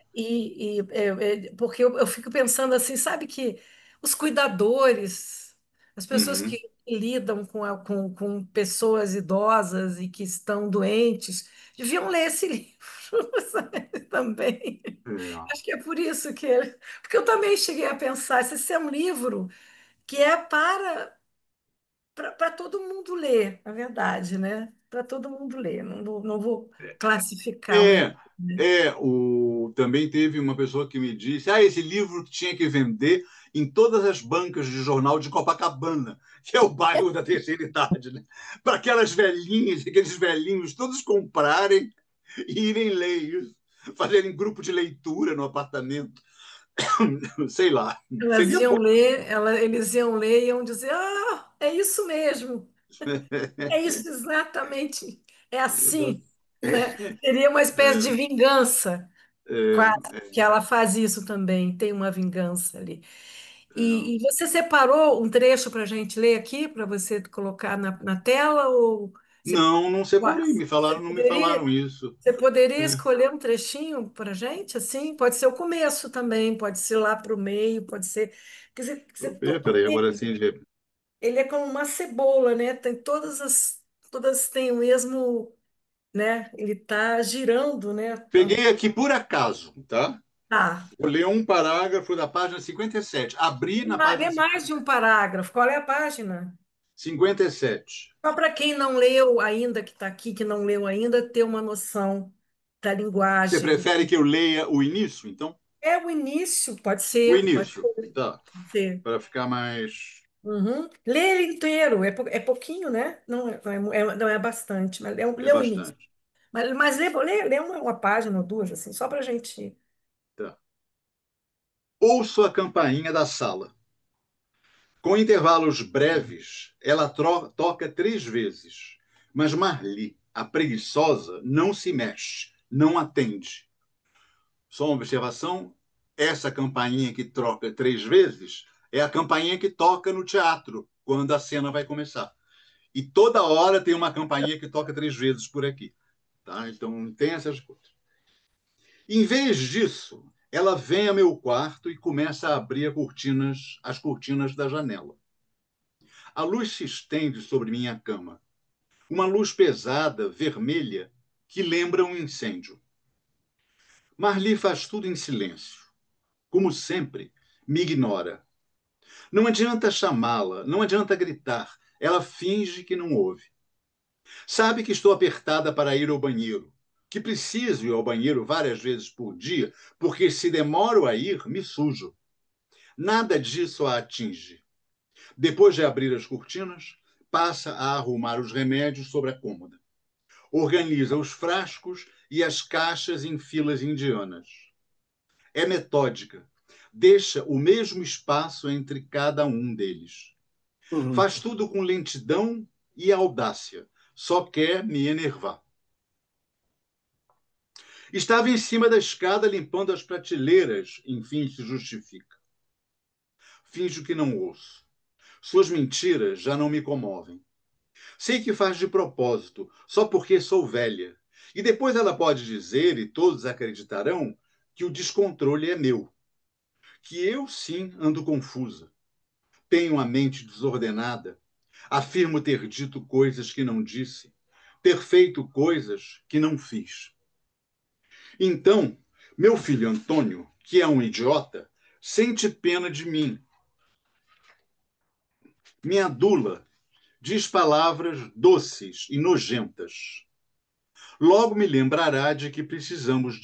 [SPEAKER 2] Porque eu fico pensando assim, sabe que os cuidadores, as pessoas
[SPEAKER 3] uhum,
[SPEAKER 2] que lidam com pessoas idosas e que estão doentes, deviam ler esse livro, sabe, também.
[SPEAKER 3] é.
[SPEAKER 2] Acho que é por isso porque eu também cheguei a pensar, se esse é um livro que é para todo mundo ler, na verdade, né? Para todo mundo ler. Não vou classificar o livro,
[SPEAKER 3] É,
[SPEAKER 2] né?
[SPEAKER 3] também teve uma pessoa que me disse: esse livro tinha que vender em todas as bancas de jornal de Copacabana, que é o bairro da terceira idade, né? Para aquelas velhinhas, aqueles velhinhos todos comprarem e irem ler isso, fazerem grupo de leitura no apartamento, sei lá,
[SPEAKER 2] Elas
[SPEAKER 3] seria
[SPEAKER 2] iam
[SPEAKER 3] bom.
[SPEAKER 2] ler, eles iam ler e iam dizer: é isso mesmo, é isso exatamente, é assim, né? Seria uma espécie de vingança, quase,
[SPEAKER 3] É,
[SPEAKER 2] que ela faz isso também, tem uma vingança ali.
[SPEAKER 3] é.
[SPEAKER 2] E você separou um trecho para a gente ler aqui, para você colocar na tela, ou você,
[SPEAKER 3] Não, não separei,
[SPEAKER 2] você
[SPEAKER 3] não me falaram
[SPEAKER 2] poderia.
[SPEAKER 3] isso.
[SPEAKER 2] Você poderia
[SPEAKER 3] É.
[SPEAKER 2] escolher um trechinho para a gente, assim? Pode ser o começo também, pode ser lá para o meio, pode ser. Quer dizer, você tocou
[SPEAKER 3] Peraí, agora
[SPEAKER 2] nele.
[SPEAKER 3] sim.
[SPEAKER 2] Ele é como uma cebola, né? Tem todas têm o mesmo, né? Ele está girando, né?
[SPEAKER 3] Peguei aqui por acaso, tá?
[SPEAKER 2] Tá.
[SPEAKER 3] Vou ler um parágrafo da página 57. Abri na página
[SPEAKER 2] É mais de um parágrafo. Qual é a página?
[SPEAKER 3] 57.
[SPEAKER 2] Só para quem não leu ainda, que está aqui, que não leu ainda, ter uma noção da
[SPEAKER 3] Você
[SPEAKER 2] linguagem.
[SPEAKER 3] prefere que eu leia o início, então?
[SPEAKER 2] É o início,
[SPEAKER 3] O
[SPEAKER 2] pode
[SPEAKER 3] início, tá.
[SPEAKER 2] ser.
[SPEAKER 3] Para ficar mais.
[SPEAKER 2] Uhum. Lê ele inteiro, é pouquinho, né? Não é bastante, mas
[SPEAKER 3] É
[SPEAKER 2] lê o início.
[SPEAKER 3] bastante.
[SPEAKER 2] Mas lê uma página ou duas, assim, só para a gente.
[SPEAKER 3] Tá. Ouço a campainha da sala. Com intervalos breves, ela toca 3 vezes. Mas Marli, a preguiçosa, não se mexe, não atende. Só uma observação: essa campainha que troca 3 vezes é a campainha que toca no teatro, quando a cena vai começar. E toda hora tem uma campainha que toca 3 vezes por aqui. Tá? Então tem essas coisas. Em vez disso, ela vem ao meu quarto e começa a abrir as cortinas da janela. A luz se estende sobre minha cama. Uma luz pesada, vermelha, que lembra um incêndio. Marli faz tudo em silêncio. como sempre, me ignora. Não adianta chamá-la, não adianta gritar. Ela finge que não ouve. Sabe que estou apertada para ir ao banheiro, que preciso ir ao banheiro várias vezes por dia, porque se demoro a ir, me sujo. Nada disso a atinge. Depois de abrir as cortinas, passa a arrumar os remédios sobre a cômoda. Organiza os frascos e as caixas em filas indianas. É metódica. Deixa o mesmo espaço entre cada um deles.
[SPEAKER 1] Uhum.
[SPEAKER 3] Faz tudo com lentidão e audácia. Só quer me enervar. Estava em cima da escada limpando as prateleiras, enfim se justifica. Finjo que não ouço. Suas mentiras já não me comovem. Sei que faz de propósito, só porque sou velha. E depois ela pode dizer, e todos acreditarão, que o descontrole é meu. Que eu, sim, ando confusa. Tenho a mente desordenada. Afirmo ter dito coisas que não disse. Ter feito coisas que não fiz. Então, meu filho Antônio, que é um idiota, sente pena de mim. Me adula, diz palavras doces e nojentas. Logo me lembrará de que precisamos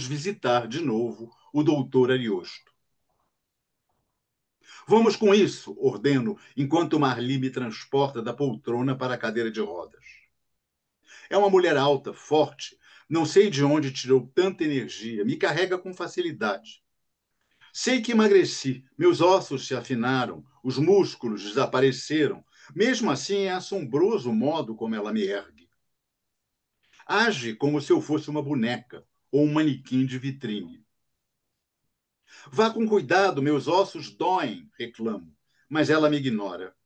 [SPEAKER 3] visitar de novo o doutor Ariosto. Vamos com isso, ordeno, enquanto Marli me transporta da poltrona para a cadeira de rodas. É uma mulher alta, forte, não sei de onde tirou tanta energia, me carrega com facilidade. Sei que emagreci, meus ossos se afinaram, os músculos desapareceram. Mesmo assim, é assombroso o modo como ela me ergue. Age como se eu fosse uma boneca ou um manequim de vitrine. Vá com cuidado, meus ossos doem, reclamo, mas ela me ignora.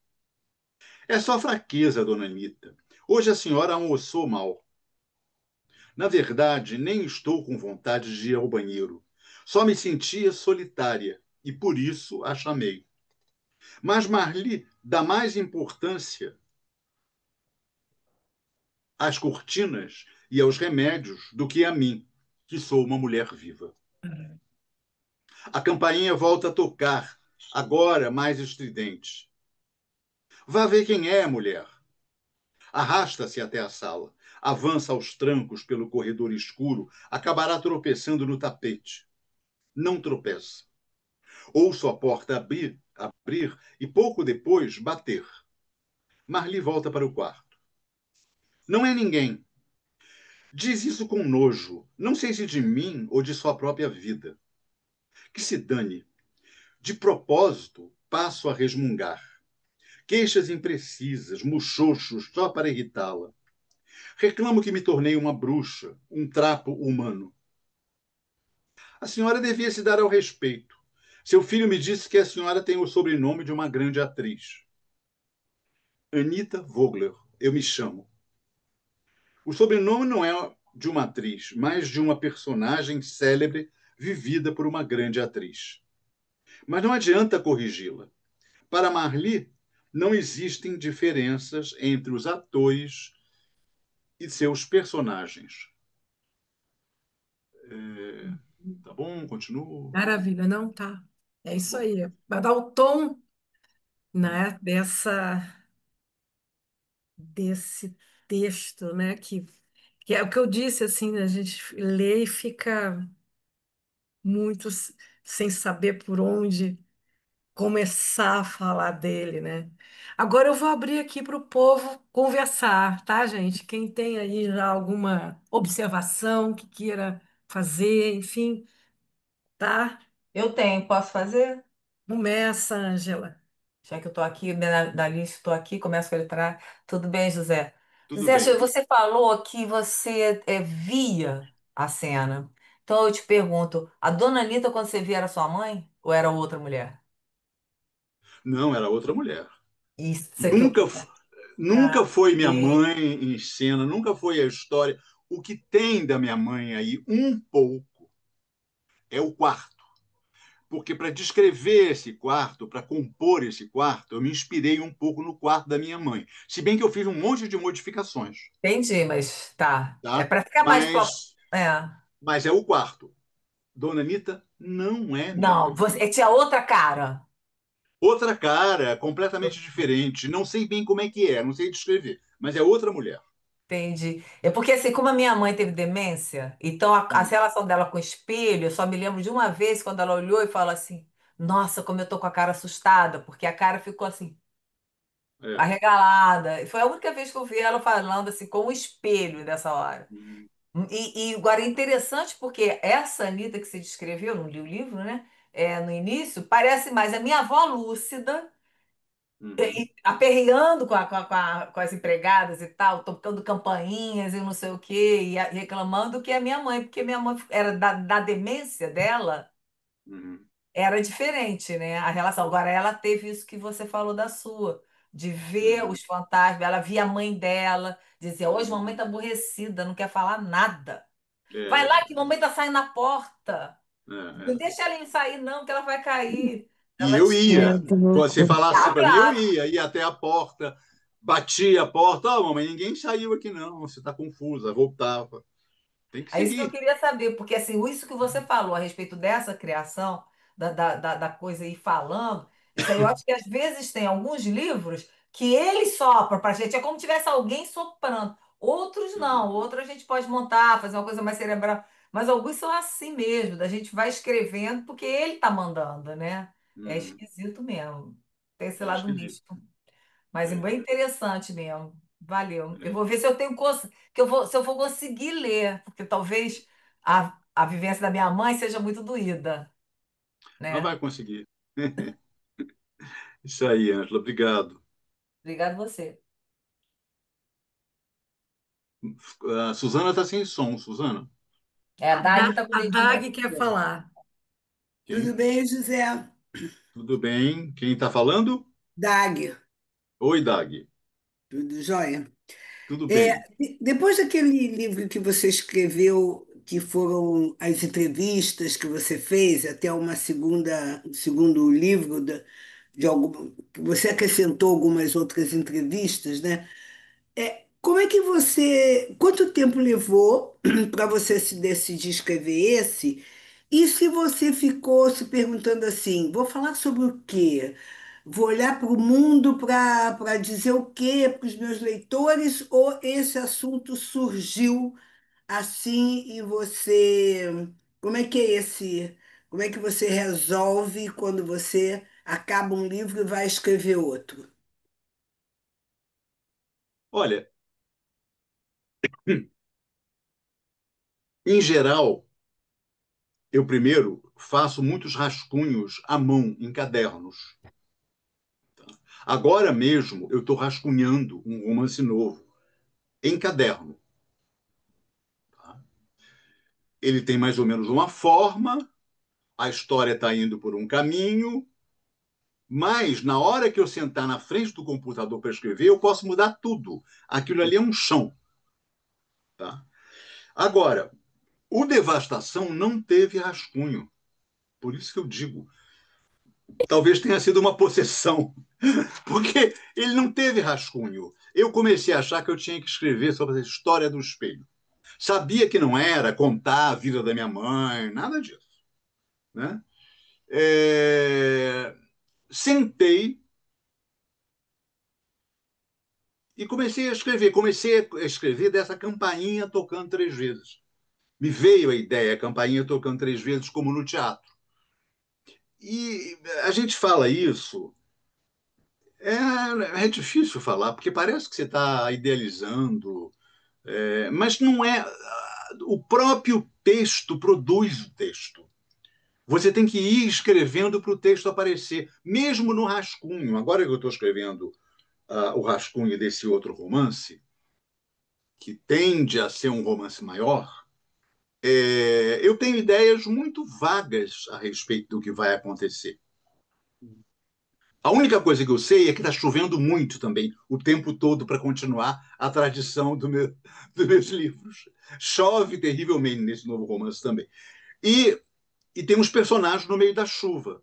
[SPEAKER 3] É só fraqueza, dona Anita. Hoje a senhora almoçou mal. Na verdade, nem estou com vontade de ir ao banheiro. Só me sentia solitária e por isso a chamei. Mas Marli dá mais importância às cortinas e aos remédios do que a mim, que sou uma mulher viva. A campainha volta a tocar, agora mais estridente. Vá ver quem é, mulher. Arrasta-se até a sala. Avança aos trancos pelo corredor escuro, acabará tropeçando no tapete. Não tropeça. Ouço a porta abrir e pouco depois bater. Marli volta para o quarto. Não é ninguém. Diz isso com nojo, não sei se de mim ou de sua própria vida. Que se dane. De propósito, passo a resmungar. Queixas imprecisas, muxoxos, só para irritá-la. Reclamo que me tornei uma bruxa, um trapo humano. A senhora devia se dar ao respeito. Seu filho me disse que a senhora tem o sobrenome de uma grande atriz. Anita Vogler, eu me chamo. O sobrenome não é de uma atriz, mas de uma personagem célebre vivida por uma grande atriz. Mas não adianta corrigi-la. Para Marli, não existem diferenças entre os atores e seus personagens. Tá bom, continuo.
[SPEAKER 2] Maravilha, não tá? É isso aí. Vai dar o tom, né, desse texto, né, que é o que eu disse, assim, né, a gente lê e fica muito sem saber por onde começar a falar dele, né? Agora eu vou abrir aqui para o povo conversar, tá, gente? Quem tem aí já alguma observação que queira fazer, enfim, tá?
[SPEAKER 5] Eu tenho, posso fazer?
[SPEAKER 2] Começa, Ângela.
[SPEAKER 5] Já que eu estou aqui, da lista, estou aqui, começo a letrar. Tudo bem, José?
[SPEAKER 3] Tudo
[SPEAKER 5] José,
[SPEAKER 3] bem.
[SPEAKER 5] você falou que você via a cena. Então eu te pergunto, a dona Anitta, quando você via, era sua mãe ou era outra mulher?
[SPEAKER 3] Não, era outra mulher.
[SPEAKER 5] Isso que eu...
[SPEAKER 3] Nunca, nunca
[SPEAKER 5] Ah,
[SPEAKER 3] foi minha
[SPEAKER 5] ok.
[SPEAKER 3] mãe em cena, nunca foi a história. O que tem da minha mãe aí, um pouco, é o quarto. Porque para descrever esse quarto, para compor esse quarto, eu me inspirei um pouco no quarto da minha mãe. Se bem que eu fiz um monte de modificações,
[SPEAKER 5] Entendi, mas tá. É
[SPEAKER 3] tá?
[SPEAKER 5] para ficar mais...
[SPEAKER 3] Mas,
[SPEAKER 5] É,
[SPEAKER 3] mas é o quarto. Dona Anitta não é minha
[SPEAKER 5] Não,
[SPEAKER 3] mãe.
[SPEAKER 5] você tinha outra cara.
[SPEAKER 3] Outra cara, completamente diferente. Não sei bem como é que é, não sei descrever, mas é outra mulher.
[SPEAKER 5] Entendi. É porque, assim, como a minha mãe teve demência, então a
[SPEAKER 3] Hum,
[SPEAKER 5] relação dela com o espelho, eu só me lembro de uma vez quando ela olhou e falou assim: Nossa, como eu tô com a cara assustada, porque a cara ficou assim,
[SPEAKER 3] é.
[SPEAKER 5] arregalada. E foi a única vez que eu vi ela falando assim, com o espelho nessa hora.
[SPEAKER 3] Hum,
[SPEAKER 5] E agora é interessante porque essa Anitta que você descreveu, não li o livro, né? No início, parece mais a minha avó Lúcida
[SPEAKER 3] uhum,
[SPEAKER 5] aperreando com as empregadas e tal, tocando campainhas e não sei o quê, e reclamando que é minha mãe, porque minha mãe era da demência dela,
[SPEAKER 3] uhum,
[SPEAKER 5] era diferente, né? A relação. Agora, ela teve isso que você falou da sua, de ver
[SPEAKER 3] uhum,
[SPEAKER 5] os fantasmas, ela via a mãe dela, dizia, hoje mamãe
[SPEAKER 3] uhum.
[SPEAKER 5] tá aborrecida, não quer falar nada. Vai lá
[SPEAKER 3] É,
[SPEAKER 5] que mamãe tá saindo na porta. Não
[SPEAKER 3] é.
[SPEAKER 5] deixa ela ir sair, não, que ela vai cair.
[SPEAKER 3] E
[SPEAKER 5] Ela
[SPEAKER 3] eu
[SPEAKER 5] tinha.
[SPEAKER 3] ia. Você falasse
[SPEAKER 5] Ah,
[SPEAKER 3] para mim, eu
[SPEAKER 5] claro.
[SPEAKER 3] ia até a porta, batia a porta. Ó, mamãe, ninguém saiu aqui não, você está confusa, voltava. Tem que
[SPEAKER 5] É isso que eu
[SPEAKER 3] seguir.
[SPEAKER 5] queria saber, porque assim, isso que você falou a respeito dessa criação, da coisa ir falando, isso aí eu acho que às vezes tem alguns livros que eles sopram para a gente, é como se tivesse alguém soprando. Outros
[SPEAKER 3] Uhum,
[SPEAKER 5] não, outros a gente pode montar, fazer uma coisa mais cerebral, mas alguns são assim mesmo, da gente vai escrevendo porque ele está mandando, né? É
[SPEAKER 3] uhum.
[SPEAKER 5] esquisito mesmo. Tem esse
[SPEAKER 3] É
[SPEAKER 5] lado
[SPEAKER 3] esquisito.
[SPEAKER 5] místico. Mas é bem
[SPEAKER 3] É,
[SPEAKER 5] interessante mesmo. Valeu. Eu
[SPEAKER 3] é.
[SPEAKER 5] vou ver se eu tenho que eu vou, se eu vou conseguir ler, porque talvez a vivência da minha mãe seja muito doída,
[SPEAKER 3] Mas
[SPEAKER 5] né?
[SPEAKER 3] vai conseguir. Isso aí, Ângela, obrigado.
[SPEAKER 5] Obrigada a você.
[SPEAKER 3] A Suzana está sem som, Suzana.
[SPEAKER 5] A Dagny está com o
[SPEAKER 2] A
[SPEAKER 5] dedinho para
[SPEAKER 2] Dag quer
[SPEAKER 5] cima.
[SPEAKER 2] falar.
[SPEAKER 1] Tudo
[SPEAKER 3] Quem?
[SPEAKER 1] bem, José?
[SPEAKER 3] Tudo bem? Quem está falando?
[SPEAKER 1] Dag,
[SPEAKER 3] Oi, Dag.
[SPEAKER 1] tudo jóia?
[SPEAKER 3] Tudo bem.
[SPEAKER 1] Depois daquele livro que você escreveu, que foram as entrevistas que você fez, até um segundo livro de algum, que você acrescentou algumas outras entrevistas, né? Como é que quanto tempo levou para você se decidir escrever esse? E se você ficou se perguntando assim, vou falar sobre o quê? Vou olhar para o mundo para dizer o quê para os meus leitores? Ou esse assunto surgiu assim e como é que é como é que você resolve quando você acaba um livro e vai escrever outro?
[SPEAKER 3] Olha, em geral, eu primeiro faço muitos rascunhos à mão, em cadernos. Agora mesmo eu estou rascunhando um romance novo, em caderno. Tá? Ele tem mais ou menos uma forma, a história está indo por um caminho, mas na hora que eu sentar na frente do computador para escrever, eu posso mudar tudo. Aquilo ali é um chão. Tá? Agora, o Devastação não teve rascunho. Por isso que eu digo, talvez tenha sido uma possessão, porque ele não teve rascunho. Eu comecei a achar que eu tinha que escrever sobre a história do espelho. Sabia que não era contar a vida da minha mãe, nada disso. Né? Sentei e comecei a escrever. Comecei a escrever dessa campainha tocando três vezes. Me veio a ideia, a campainha tocando três vezes, como no teatro. E a gente fala isso, é difícil falar, porque parece que você está idealizando, mas não é. O próprio texto produz o texto. Você tem que ir escrevendo para o texto aparecer, mesmo no rascunho. Agora que eu estou escrevendo o rascunho desse outro romance, que tende a ser um romance maior, eu tenho ideias muito vagas a respeito do que vai acontecer. A única coisa que eu sei é que está chovendo muito também, o tempo todo, para continuar a tradição dos meus livros. Chove terrivelmente nesse novo romance também. E, e tem uns personagens no meio da chuva.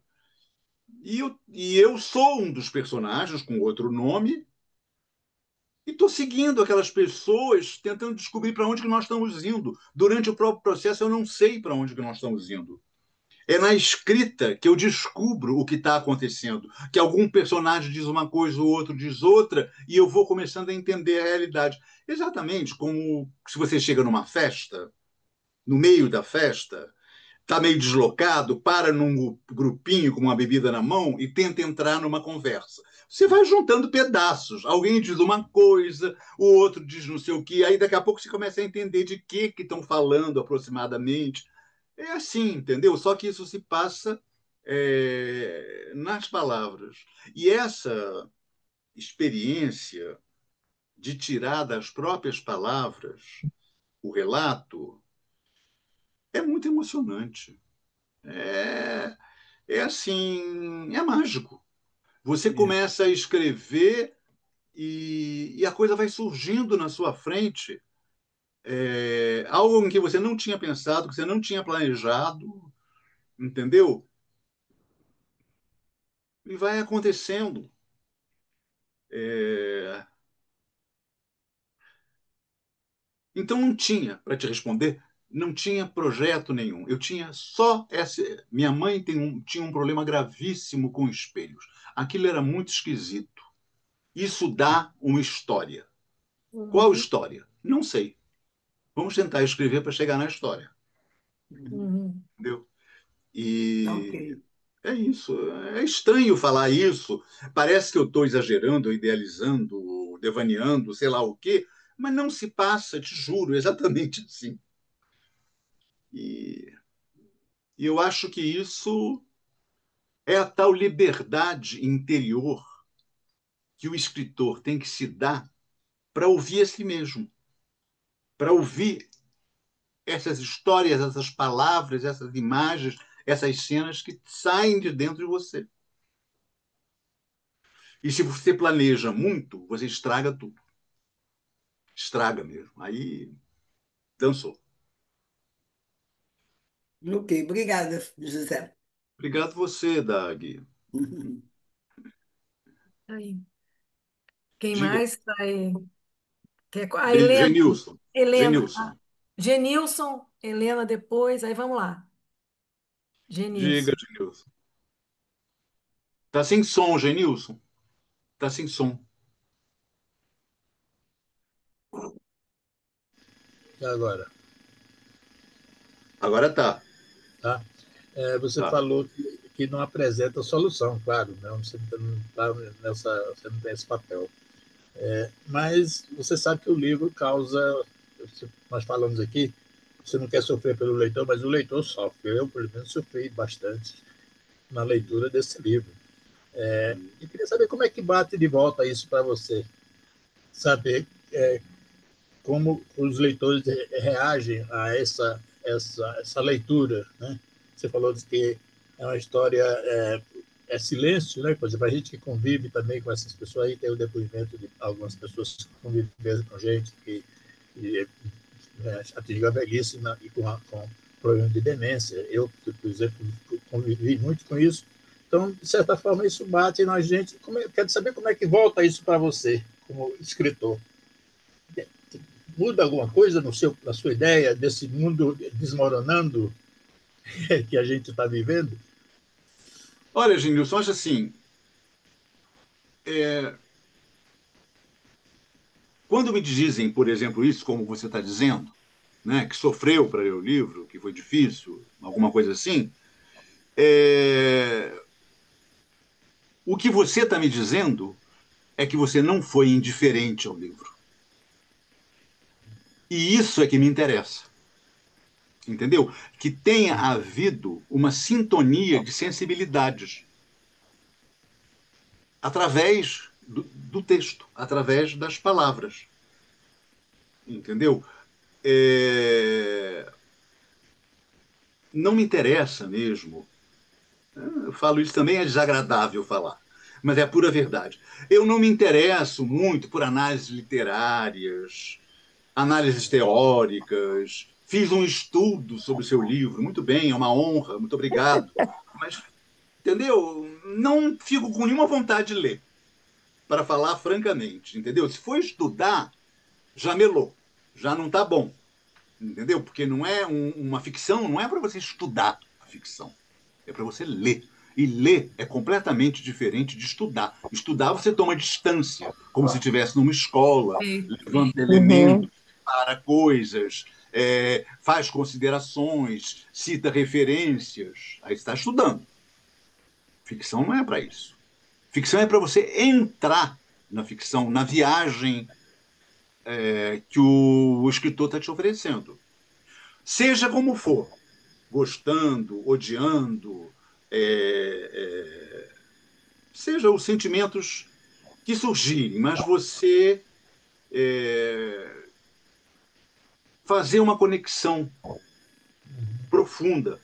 [SPEAKER 3] E eu sou um dos personagens com outro nome, e estou seguindo aquelas pessoas, tentando descobrir para onde que nós estamos indo. Durante o próprio processo, eu não sei para onde que nós estamos indo. É na escrita que eu descubro o que está acontecendo, que algum personagem diz uma coisa, o outro diz outra, e eu vou começando a entender a realidade. Exatamente como se você chega numa festa, no meio da festa, está meio deslocado, para num grupinho com uma bebida na mão e tenta entrar numa conversa. Você vai juntando pedaços. Alguém diz uma coisa, o outro diz não sei o quê, aí daqui a pouco você começa a entender de que estão falando aproximadamente. É assim, entendeu? Só que isso se passa nas palavras. E essa experiência de tirar das próprias palavras o relato é muito emocionante. É, é assim, é mágico. Você
[SPEAKER 1] É.
[SPEAKER 3] começa a escrever e a coisa vai surgindo na sua frente. Algo em que você não tinha pensado, que você não tinha planejado, entendeu? E vai acontecendo. É, Então não tinha, para te responder, não tinha projeto nenhum. Eu tinha só essa. Minha mãe tinha um problema gravíssimo com espelhos. Aquilo era muito esquisito. Isso dá uma história. Qual
[SPEAKER 2] Uhum,
[SPEAKER 3] história? Não sei. Vamos tentar escrever para chegar na história,
[SPEAKER 1] Uhum.
[SPEAKER 2] uhum.
[SPEAKER 3] entendeu?
[SPEAKER 1] Ok.
[SPEAKER 3] E é isso. É estranho falar isso. Parece que eu estou exagerando, idealizando, devaneando, sei lá o quê, mas não se passa, te juro, exatamente assim. E, e eu acho que isso é a tal liberdade interior que o escritor tem que se dar para ouvir a si mesmo, para ouvir essas histórias, essas palavras, essas imagens, essas cenas que saem de dentro de você. E se você planeja muito, você estraga tudo. Estraga mesmo. Aí dançou.
[SPEAKER 1] Ok, obrigada, José.
[SPEAKER 3] Obrigado você, Dag.
[SPEAKER 1] Uhum.
[SPEAKER 2] Aí. Quem
[SPEAKER 3] Diga.
[SPEAKER 2] mais está aí? A Helena.
[SPEAKER 3] Genilson.
[SPEAKER 2] Helena.
[SPEAKER 3] Genilson.
[SPEAKER 2] Genilson, Helena depois. Aí vamos lá.
[SPEAKER 3] Diga,
[SPEAKER 2] Genilson.
[SPEAKER 3] Genilson. Tá sem som, Genilson. Tá sem som.
[SPEAKER 6] E agora,
[SPEAKER 3] Agora tá.
[SPEAKER 6] tá? Você
[SPEAKER 3] Tá.
[SPEAKER 6] falou que não apresenta solução, claro, não, não tá você não tem esse papel. Mas você sabe que o livro causa, nós falamos aqui, você não quer sofrer pelo leitor, mas o leitor sofre. Eu, pelo menos, sofri bastante na leitura desse livro. E queria saber como é que bate de volta isso para você. Saber como os leitores reagem a essa leitura, né? Você falou de que é uma história, é silêncio, né? Por exemplo, a gente que convive também com essas pessoas, aí tem o depoimento de algumas pessoas que convivem mesmo com gente que atingiu a velhice e com problema de demência. Eu, por exemplo, convivi muito com isso. Então, de certa forma, isso bate na gente. Quero saber como é que volta isso para você, como escritor. Muda alguma coisa na sua ideia desse mundo desmoronando que a gente está vivendo?
[SPEAKER 3] Olha, Genilson, acho assim, é, quando me dizem, por exemplo, isso, como você está dizendo, né, que sofreu para ler o livro, que foi difícil, alguma coisa assim, é, o que você está me dizendo é que você não foi indiferente ao livro. E isso é que me interessa, entendeu? Que tenha havido uma sintonia de sensibilidades através do texto, através das palavras, entendeu? É, não me interessa mesmo. Eu falo isso também, é desagradável falar, mas é a pura verdade. Eu não me interesso muito por análises literárias, análises teóricas. Fiz um estudo sobre o seu livro, muito bem, é uma honra, muito obrigado. Mas, entendeu? Não fico com nenhuma vontade de ler, para falar francamente, entendeu? Se for estudar, já melou, já não está bom, entendeu? Porque não é uma ficção, não é para você estudar a ficção. É para você ler. E ler é completamente diferente de estudar. Estudar você toma distância, como se estivesse numa escola,
[SPEAKER 2] Perfeito.
[SPEAKER 3] levanta elementos,
[SPEAKER 7] Uhum.
[SPEAKER 3] para coisas, faz considerações, cita referências. Aí está estudando. Ficção não é para isso. Ficção é para você entrar na ficção, na viagem que o escritor está te oferecendo. Seja como for, gostando, odiando, é, é, seja os sentimentos que surgirem, mas você é, fazer uma conexão profunda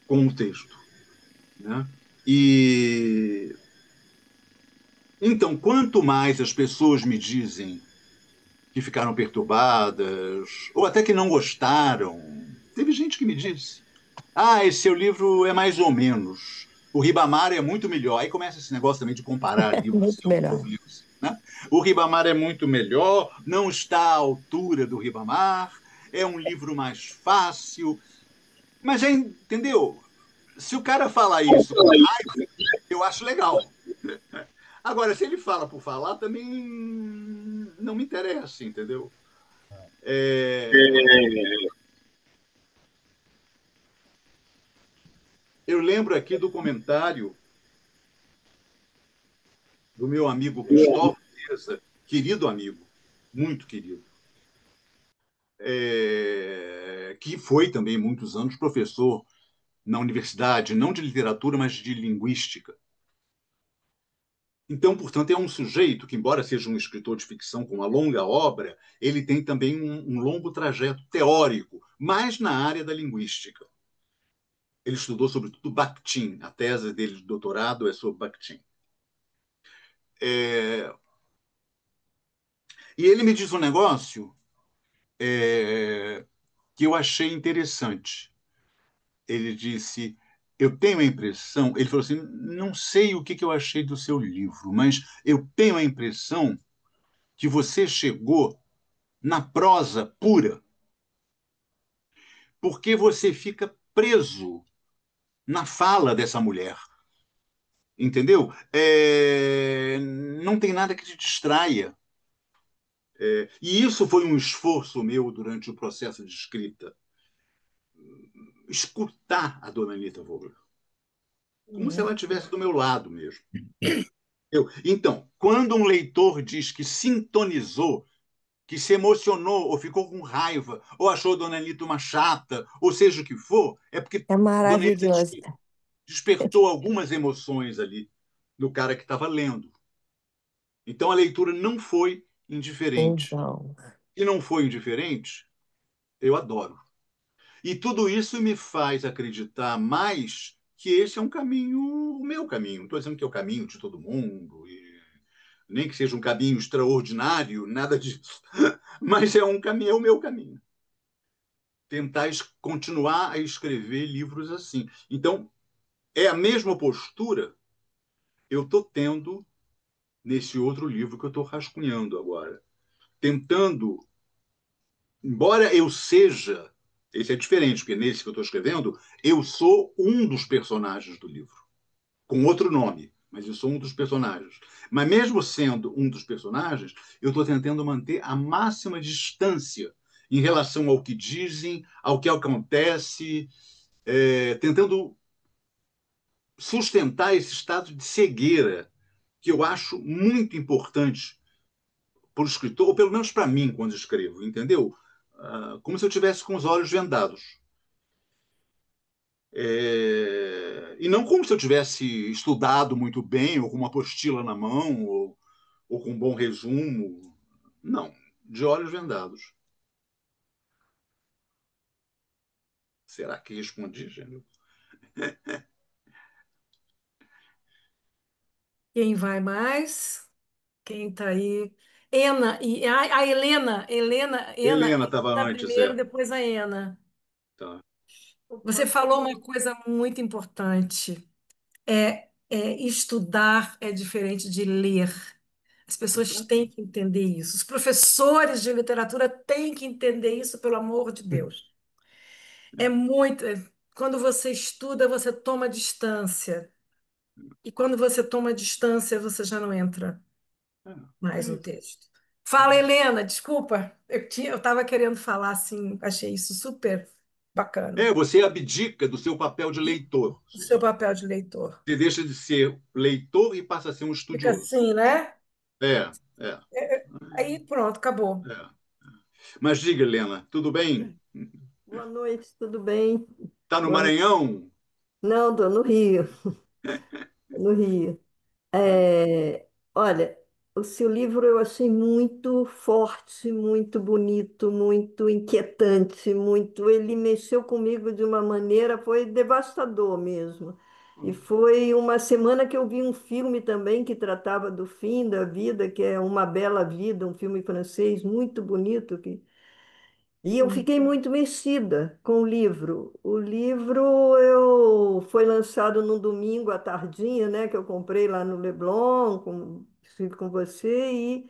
[SPEAKER 3] com o texto. Né? E então, quanto mais as pessoas me dizem que ficaram perturbadas, ou até que não gostaram, teve gente que me disse: ah, esse seu livro é mais ou menos. O Ribamar é muito melhor. Aí começa esse negócio também de comparar livros
[SPEAKER 7] Muito
[SPEAKER 3] seus com
[SPEAKER 7] melhor.
[SPEAKER 3] livros. Né? O Ribamar é muito melhor, não está à altura do Ribamar, é um livro mais fácil. Mas, entendeu? Se o cara falar isso com raiva, eu acho legal. Agora, se ele fala por falar, também não me interessa, entendeu? É, eu lembro aqui do comentário do meu amigo Cristóvão Mesa, querido amigo, muito querido, que foi também muitos anos professor na universidade, não de literatura, mas de linguística. Então, portanto, é um sujeito que, embora seja um escritor de ficção com uma longa obra, ele tem também um longo trajeto teórico, mas na área da linguística. Ele estudou, sobretudo, Bakhtin. A tese dele de doutorado é sobre Bakhtin. É, e ele me diz um negócio que eu achei interessante. Ele disse: eu tenho a impressão, ele falou assim, não sei o que eu achei do seu livro, mas eu tenho a impressão que você chegou na prosa pura, porque você fica preso na fala dessa mulher, entendeu? Não tem nada que te distraia. E isso foi um esforço meu durante o processo de escrita, escutar a dona Anita Vogler, como se ela
[SPEAKER 2] Uhum.
[SPEAKER 3] estivesse do meu lado mesmo. Então, quando um leitor diz que sintonizou, que se emocionou, ou ficou com raiva, ou achou Dona Anitta uma chata, ou seja o que for, é porque
[SPEAKER 7] É
[SPEAKER 3] Dona Anitta
[SPEAKER 7] maravilhoso.
[SPEAKER 3] despertou algumas emoções ali no cara que estava lendo. Então a leitura não foi indiferente.
[SPEAKER 7] Então,
[SPEAKER 3] E não foi indiferente, eu adoro. E tudo isso me faz acreditar mais que esse é um caminho, o meu caminho. Não estou dizendo que é o caminho de todo mundo, nem que seja um caminho extraordinário, nada disso. Mas é um caminho, é o meu caminho. Tentar continuar a escrever livros assim. Então, é a mesma postura eu estou tendo nesse outro livro que eu estou rascunhando agora. Tentando, embora eu seja, esse é diferente, porque nesse que eu estou escrevendo, eu sou um dos personagens do livro, com outro nome, mas eu sou um dos personagens. Mas mesmo sendo um dos personagens, eu estou tentando manter a máxima distância em relação ao que dizem, ao que acontece, tentando sustentar esse estado de cegueira que eu acho muito importante para o escritor, ou pelo menos para mim quando escrevo, entendeu? Como se eu tivesse com os olhos vendados. E não como se eu tivesse estudado muito bem, ou com uma apostila na mão, ou com um bom resumo. Não, de olhos vendados. Será que respondi, Gênio?
[SPEAKER 2] Quem vai mais? Quem está aí? Ena e a Helena, Ena
[SPEAKER 3] Helena estava
[SPEAKER 2] tá
[SPEAKER 3] antes,
[SPEAKER 2] primeiro,
[SPEAKER 3] é.
[SPEAKER 2] depois a Ena.
[SPEAKER 3] Tá.
[SPEAKER 2] Você falou uma coisa muito importante. Estudar é diferente de ler. As pessoas têm que entender isso. Os professores de literatura têm que entender isso, pelo amor de Deus. É muito. quando você estuda, você toma distância. E quando você toma distância, você já não entra
[SPEAKER 3] É
[SPEAKER 2] mais no
[SPEAKER 3] isso.
[SPEAKER 2] texto. Fala, Helena, desculpa. Eu estava querendo falar assim, achei isso super bacana.
[SPEAKER 3] Você abdica do seu papel de
[SPEAKER 2] E
[SPEAKER 3] leitor.
[SPEAKER 2] o seu papel de leitor.
[SPEAKER 3] Você deixa de ser leitor e passa a ser um
[SPEAKER 2] Fica
[SPEAKER 3] estudioso.
[SPEAKER 2] assim, né?
[SPEAKER 3] É, é,
[SPEAKER 2] Aí pronto, acabou.
[SPEAKER 3] é. Mas diga, Helena, tudo bem?
[SPEAKER 7] Boa noite, tudo bem?
[SPEAKER 3] Está no
[SPEAKER 7] Boa no-
[SPEAKER 3] Maranhão?
[SPEAKER 7] Não, estou no Rio, tô no Rio. É, olha, o seu livro eu achei muito forte, muito bonito, muito inquietante, muito. Ele mexeu comigo de uma maneira, foi devastador mesmo. E foi uma semana que eu vi um filme também que tratava do fim da vida, que é Uma Bela Vida, um filme francês muito bonito que e eu
[SPEAKER 2] Hum.
[SPEAKER 7] fiquei muito mexida com o livro. O livro foi lançado no domingo à tardinha, né, que eu comprei lá no Leblon, estive com você, e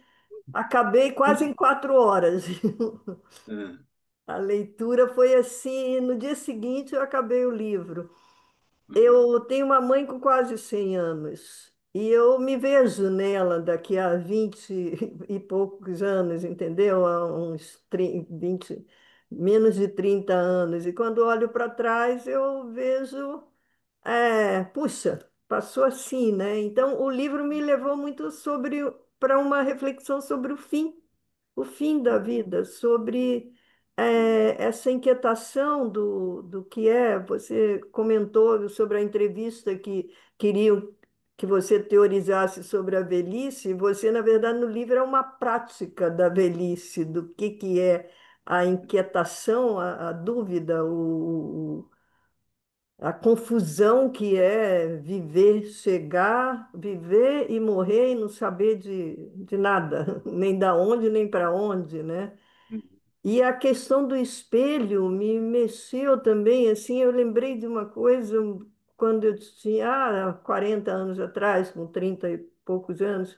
[SPEAKER 7] acabei quase em 4 horas.
[SPEAKER 3] É.
[SPEAKER 7] A leitura foi assim, no dia seguinte eu acabei o livro.
[SPEAKER 3] Uhum.
[SPEAKER 7] Eu tenho uma mãe com quase 100 anos e eu me vejo nela daqui a 20 e poucos anos, entendeu? Há uns 30, 20, menos de 30 anos. E quando olho para trás, eu vejo, puxa, passou assim, né? Então, o livro me levou muito para uma reflexão sobre o fim da vida, sobre essa inquietação do que é. Você comentou sobre a entrevista que queriam que você teorizasse sobre a velhice. Você, na verdade, no livro é uma prática da velhice, do que é a inquietação, a dúvida, a confusão que é viver, chegar, viver e morrer e não saber de nada, nem da onde, nem para onde, né? E a questão do espelho me mexeu também, assim, eu lembrei de uma coisa quando eu tinha 40 anos atrás, com 30 e poucos anos,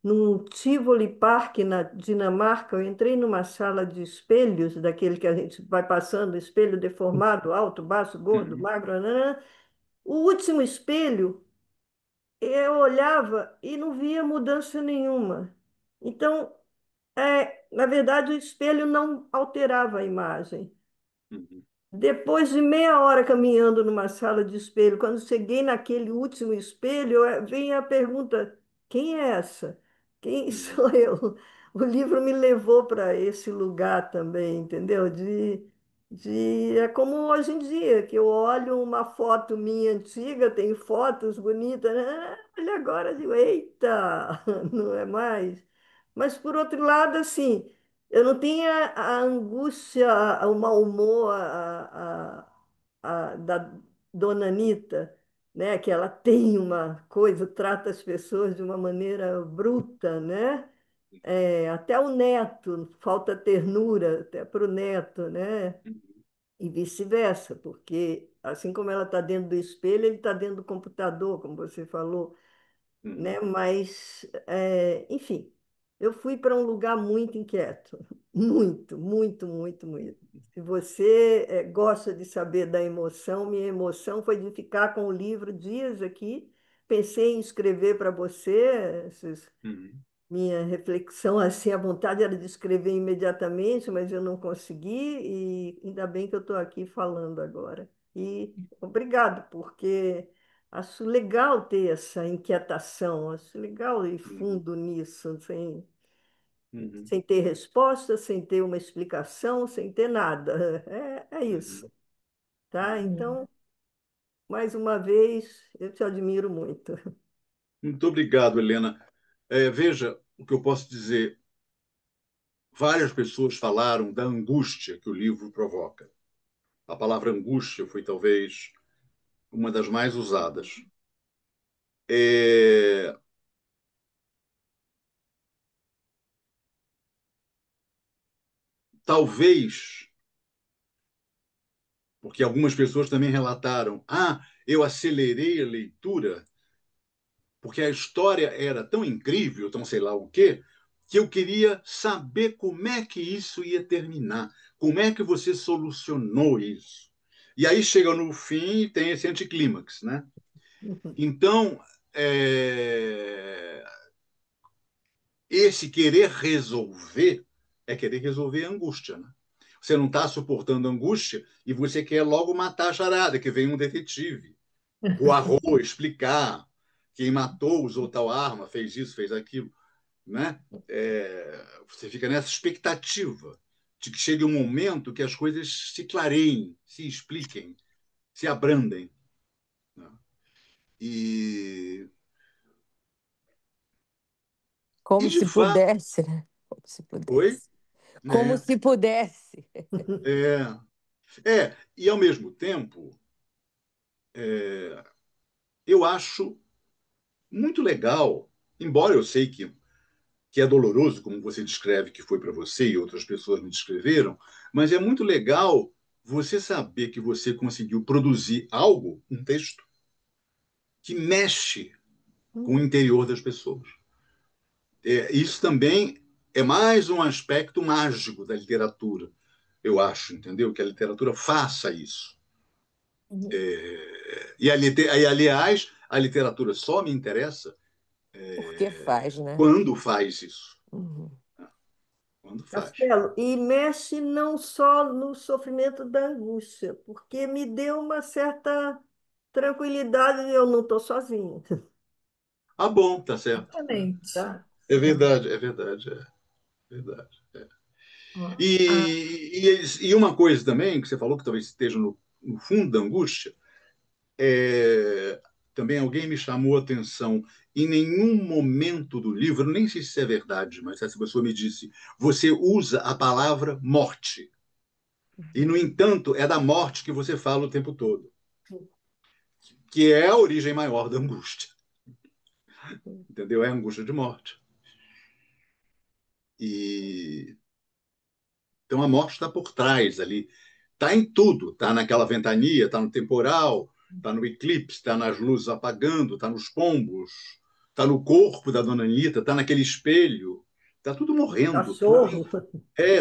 [SPEAKER 7] num Tivoli Park, na Dinamarca, eu entrei numa sala de espelhos, daquele que a gente vai passando, espelho deformado, alto, baixo, gordo,
[SPEAKER 3] Uhum.
[SPEAKER 7] magro, nanana. O último espelho, eu olhava e não via mudança nenhuma. Então, na verdade, o espelho não alterava a imagem.
[SPEAKER 3] Uhum.
[SPEAKER 7] Depois de meia hora caminhando numa sala de espelho, quando cheguei naquele último espelho, vem a pergunta: quem é essa? Quem
[SPEAKER 3] Uhum.
[SPEAKER 7] sou eu? O livro me levou para esse lugar também, entendeu? É como hoje em dia, que eu olho uma foto minha antiga, tem fotos bonitas, né? Olha agora, digo, eita, não é mais. Mas, por outro lado, assim. Eu não tinha a angústia, o mau humor da Dona Anitta, né? Que ela tem uma coisa, trata as pessoas de uma maneira bruta, né? Até o neto, falta ternura até para o neto, né? E vice-versa, porque assim como ela está dentro do espelho, ele está dentro do computador, como você falou, né?
[SPEAKER 3] Uhum.
[SPEAKER 7] Mas, enfim, eu fui para um lugar muito inquieto, muito, muito, muito, muito. Se você gosta de saber da emoção, minha emoção foi de ficar com o livro dias aqui. Pensei em escrever para você,
[SPEAKER 3] Uhum.
[SPEAKER 7] minha reflexão, assim, a vontade era de escrever imediatamente, mas eu não consegui, e ainda bem que eu estou aqui falando agora. E obrigado, porque acho legal ter essa inquietação, acho legal ir
[SPEAKER 3] Uhum.
[SPEAKER 7] fundo nisso,
[SPEAKER 3] Uhum.
[SPEAKER 7] sem ter resposta, sem ter uma explicação, sem ter nada. É isso,
[SPEAKER 3] Uhum.
[SPEAKER 7] tá?
[SPEAKER 3] Uhum.
[SPEAKER 7] Então, mais uma vez, eu te admiro muito.
[SPEAKER 3] Muito obrigado, Helena. Veja o que eu posso dizer. Várias pessoas falaram da angústia que o livro provoca. A palavra angústia foi talvez uma das mais usadas. É, talvez, porque algumas pessoas também relataram, eu acelerei a leitura porque a história era tão incrível, tão sei lá o quê, que eu queria saber como é que isso ia terminar, como é que você solucionou isso. E aí chega no fim e tem esse anticlímax, né? Então, é, esse querer resolver é querer resolver a angústia, né? Você não está suportando a angústia e você quer logo matar a charada, que vem um detetive, Poirot explicar quem matou, usou tal arma, fez isso, fez aquilo, né? Você fica nessa expectativa de que chegue um momento que as coisas se clareiem, se expliquem, se abrandem, né? E, e
[SPEAKER 8] Como
[SPEAKER 3] de
[SPEAKER 8] se
[SPEAKER 3] fato,
[SPEAKER 8] pudesse, né? Como se
[SPEAKER 3] foi,
[SPEAKER 8] pudesse. Como
[SPEAKER 3] né?
[SPEAKER 8] se pudesse.
[SPEAKER 3] É, e ao mesmo tempo, eu acho muito legal, embora eu sei que é doloroso, como você descreve que foi para você e outras pessoas me descreveram, mas é muito legal você saber que você conseguiu produzir algo, um texto, que mexe com o interior das pessoas. Isso também é mais um aspecto mágico da literatura, eu acho, entendeu? Que a literatura faça isso. Aliás, a literatura só me interessa
[SPEAKER 8] Porque faz, né?
[SPEAKER 3] quando faz isso.
[SPEAKER 8] Uhum.
[SPEAKER 3] Quando faz.
[SPEAKER 7] Castelo, e mexe não só no sofrimento da angústia, porque me deu uma certa tranquilidade de eu não estou sozinha,
[SPEAKER 3] Ah, bom, tá certo.
[SPEAKER 2] Exatamente.
[SPEAKER 7] tá?
[SPEAKER 3] É verdade, é verdade, é verdade.
[SPEAKER 2] Ó,
[SPEAKER 3] E uma coisa também, que você falou que talvez esteja no fundo da angústia, é, também alguém me chamou a atenção. Em nenhum momento do livro, nem sei se isso é verdade, mas essa pessoa me disse, você usa a palavra morte. E, no entanto, é da morte que você fala o tempo todo, que é a origem maior da angústia. Entendeu? É a angústia de morte. E então a morte está por trás ali. Está em tudo. Está naquela ventania, está no temporal, está no eclipse, está nas luzes apagando, está nos pombos, está no corpo da dona Anitta, está naquele espelho. Está tudo morrendo, tudo
[SPEAKER 7] Cachorro.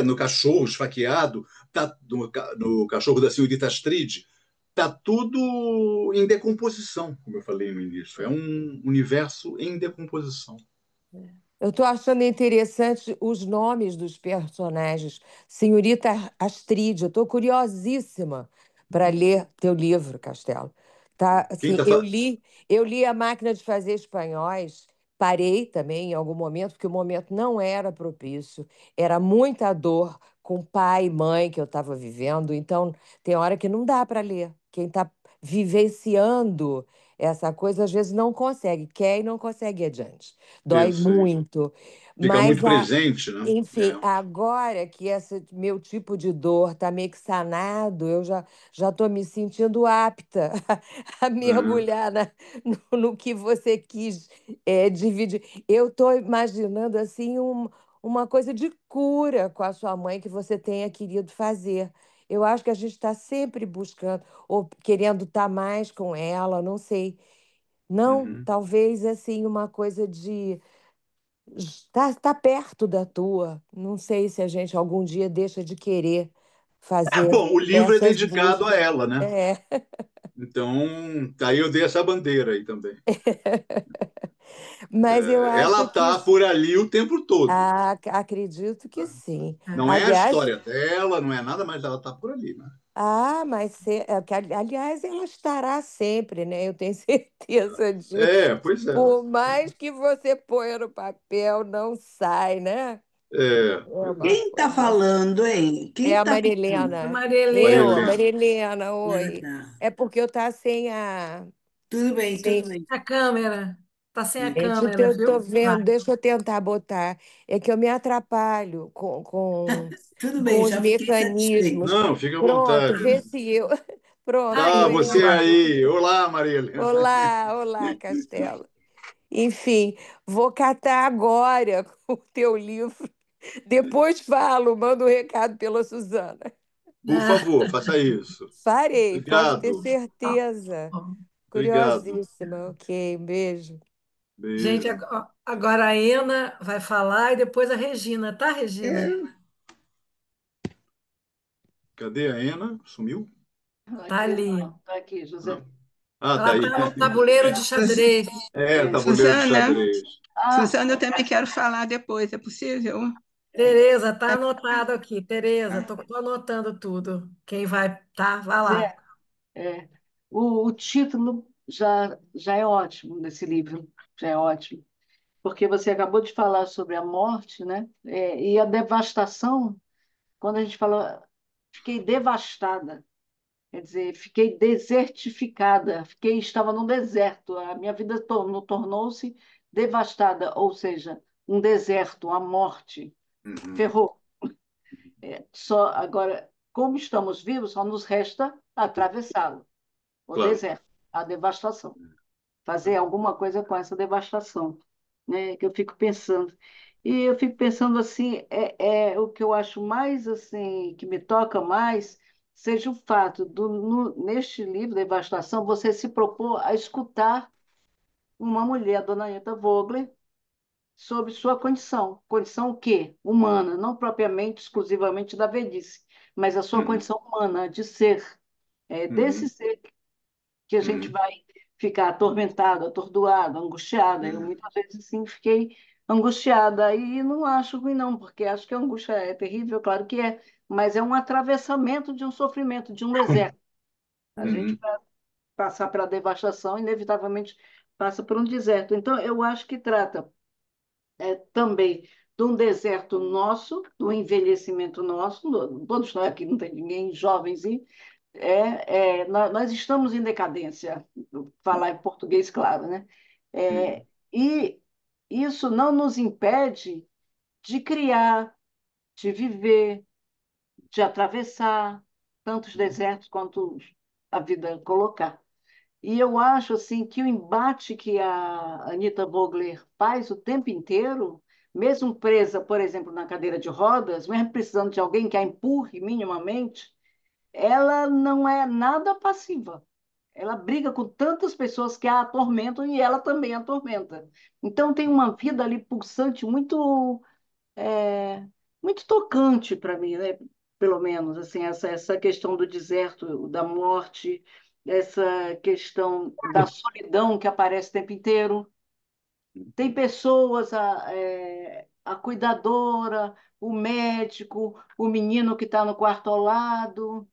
[SPEAKER 3] no cachorro esfaqueado, está no cachorro da senhorita Astrid. Está tudo em decomposição, como eu falei no início. É um universo em decomposição.
[SPEAKER 8] Eu estou achando interessante os nomes dos personagens. Senhorita Astrid, eu estou curiosíssima para ler teu livro, Castelo. Tá,
[SPEAKER 3] Quem
[SPEAKER 8] assim,
[SPEAKER 3] está
[SPEAKER 8] eu li A Máquina de Fazer Espanhóis, parei também em algum momento, porque o momento não era propício, era muita dor com pai e mãe que eu estava vivendo, então tem hora que não dá para ler. Quem está vivenciando essa coisa às vezes não consegue, quer e não consegue ir adiante.
[SPEAKER 3] Eu
[SPEAKER 8] Dói
[SPEAKER 3] sei.
[SPEAKER 8] muito.
[SPEAKER 3] Fica
[SPEAKER 8] Mas,
[SPEAKER 3] muito presente, né?
[SPEAKER 8] enfim, agora que esse meu tipo de dor está meio que sanado, eu já estou me sentindo apta a
[SPEAKER 3] É.
[SPEAKER 8] mergulhar no que você quis dividir. Eu estou imaginando assim uma coisa de cura com a sua mãe que você tenha querido fazer. Eu acho que a gente está sempre buscando ou querendo estar mais com ela, não sei. Não,
[SPEAKER 3] Uhum.
[SPEAKER 8] talvez assim uma coisa de tá perto da tua. Não sei se a gente algum dia deixa de querer fazer
[SPEAKER 3] Bom, o livro é
[SPEAKER 8] essas
[SPEAKER 3] dedicado a
[SPEAKER 8] buscas.
[SPEAKER 3] ela, né?
[SPEAKER 8] É,
[SPEAKER 3] Então, aí eu dei essa bandeira aí também.
[SPEAKER 8] mas eu
[SPEAKER 3] Ela
[SPEAKER 8] acho que
[SPEAKER 3] está por ali o tempo todo.
[SPEAKER 8] acredito que sim.
[SPEAKER 3] Não é a
[SPEAKER 8] Aliás,
[SPEAKER 3] história dela, não é nada, mas ela está por ali, né?
[SPEAKER 8] mas aliás ela estará sempre, né? Eu tenho certeza disso.
[SPEAKER 3] Pois é.
[SPEAKER 8] Por mais que você ponha no papel, não sai, né? É
[SPEAKER 3] Pois
[SPEAKER 8] uma
[SPEAKER 3] é.
[SPEAKER 1] Quem está
[SPEAKER 8] coisa.
[SPEAKER 1] falando, hein?
[SPEAKER 8] É
[SPEAKER 1] Quem
[SPEAKER 8] a
[SPEAKER 1] está falando?
[SPEAKER 2] a
[SPEAKER 8] Marilena.
[SPEAKER 2] Maria
[SPEAKER 3] Maria
[SPEAKER 8] Eu,
[SPEAKER 3] Helena.
[SPEAKER 2] Helena,
[SPEAKER 8] Marilena,
[SPEAKER 1] Ah,
[SPEAKER 8] oi.
[SPEAKER 1] tá.
[SPEAKER 8] É porque eu tá sem a.
[SPEAKER 1] Tudo bem,
[SPEAKER 8] Sem...
[SPEAKER 1] tudo bem.
[SPEAKER 2] a câmera. Tá sem a câmera,
[SPEAKER 8] Eu tô
[SPEAKER 2] viu?
[SPEAKER 8] vendo,
[SPEAKER 2] Vai.
[SPEAKER 8] deixa eu tentar botar. É que eu me atrapalho com, com,
[SPEAKER 1] Tudo
[SPEAKER 8] com
[SPEAKER 1] bem,
[SPEAKER 8] os
[SPEAKER 1] já fiquei
[SPEAKER 8] mecanismos.
[SPEAKER 1] satisfeito.
[SPEAKER 3] Não, fica à
[SPEAKER 8] Pronto,
[SPEAKER 3] vontade.
[SPEAKER 8] vê se eu. Pronto,
[SPEAKER 2] Aí,
[SPEAKER 3] Tá,
[SPEAKER 8] ganhei.
[SPEAKER 3] você
[SPEAKER 2] agora.
[SPEAKER 3] aí. Olá, Maria Helena.
[SPEAKER 8] Olá, olá, Castelo. Enfim, vou catar agora o teu livro. Depois falo, mando um recado pela Suzana.
[SPEAKER 3] Por
[SPEAKER 2] Ah,
[SPEAKER 3] favor, faça isso.
[SPEAKER 8] Farei, pode ter
[SPEAKER 3] Obrigado.
[SPEAKER 2] ó,
[SPEAKER 8] certeza.
[SPEAKER 2] ó.
[SPEAKER 3] Obrigado.
[SPEAKER 8] Curiosíssima, ok, um beijo.
[SPEAKER 2] Gente,
[SPEAKER 3] Beijo.
[SPEAKER 2] agora a Ena vai falar e depois a Regina, tá, Regina?
[SPEAKER 1] É,
[SPEAKER 3] Cadê a Ena? Sumiu?
[SPEAKER 2] Tá
[SPEAKER 9] Aqui,
[SPEAKER 2] ali.
[SPEAKER 9] tá aqui, José.
[SPEAKER 3] Tá
[SPEAKER 2] Ela
[SPEAKER 3] aí.
[SPEAKER 2] está no tabuleiro de xadrez.
[SPEAKER 3] Tabuleiro de
[SPEAKER 10] Susana,
[SPEAKER 3] xadrez.
[SPEAKER 10] Susana, eu também quero falar depois, é possível?
[SPEAKER 2] Tereza, tá anotado aqui. Tereza, tô anotando tudo. Quem vai, tá? Vai
[SPEAKER 9] Zé,
[SPEAKER 2] lá.
[SPEAKER 9] é, o título já é ótimo nesse livro, já é ótimo, porque você acabou de falar sobre a morte, né? E a devastação, quando a gente fala, fiquei devastada, quer dizer, fiquei desertificada, estava no deserto, a minha vida tornou-se devastada, ou seja, um deserto, a morte,
[SPEAKER 3] Uhum,
[SPEAKER 9] ferrou. Só agora, como estamos vivos, só nos resta atravessá-lo, o
[SPEAKER 3] claro.
[SPEAKER 9] deserto, a devastação, fazer alguma coisa com essa devastação, né? Que eu fico pensando. E eu fico pensando assim, o que eu acho mais assim, que me toca mais, seja o fato neste livro, Devastação, você se propor a escutar uma mulher, a dona Anita Vogler, sobre sua condição. Condição o quê? Humana, não propriamente, exclusivamente da velhice, mas a sua
[SPEAKER 3] Uhum,
[SPEAKER 9] condição humana de ser. É desse
[SPEAKER 3] uhum,
[SPEAKER 9] ser que a gente
[SPEAKER 3] uhum,
[SPEAKER 9] vai ficar atormentado, atordoado, angustiada. Eu muitas vezes sim fiquei angustiada e não acho ruim não, porque acho que a angústia é terrível, claro que é, mas é um atravessamento de um sofrimento, de um deserto. A gente
[SPEAKER 3] uhum,
[SPEAKER 9] para passar pela devastação, inevitavelmente passa por um deserto. Então eu acho que trata também de um deserto nosso, do envelhecimento nosso, todos nós aqui, não tem ninguém jovens, nós estamos em decadência, falar em português, claro, né?
[SPEAKER 3] uhum,
[SPEAKER 9] E isso não nos impede de criar, de viver, de atravessar tantos desertos quanto a vida colocar. E eu acho assim que o embate que a Anita Vogler faz o tempo inteiro, mesmo presa, por exemplo, na cadeira de rodas, mesmo precisando de alguém que a empurre minimamente, ela não é nada passiva. Ela briga com tantas pessoas que a atormentam e ela também a atormenta. Então tem uma vida ali pulsante é, muito tocante para mim, né? Pelo menos assim essa questão do deserto, da morte, essa questão da solidão que aparece o tempo inteiro. Tem pessoas, a cuidadora, o médico, o menino que está no quarto ao lado,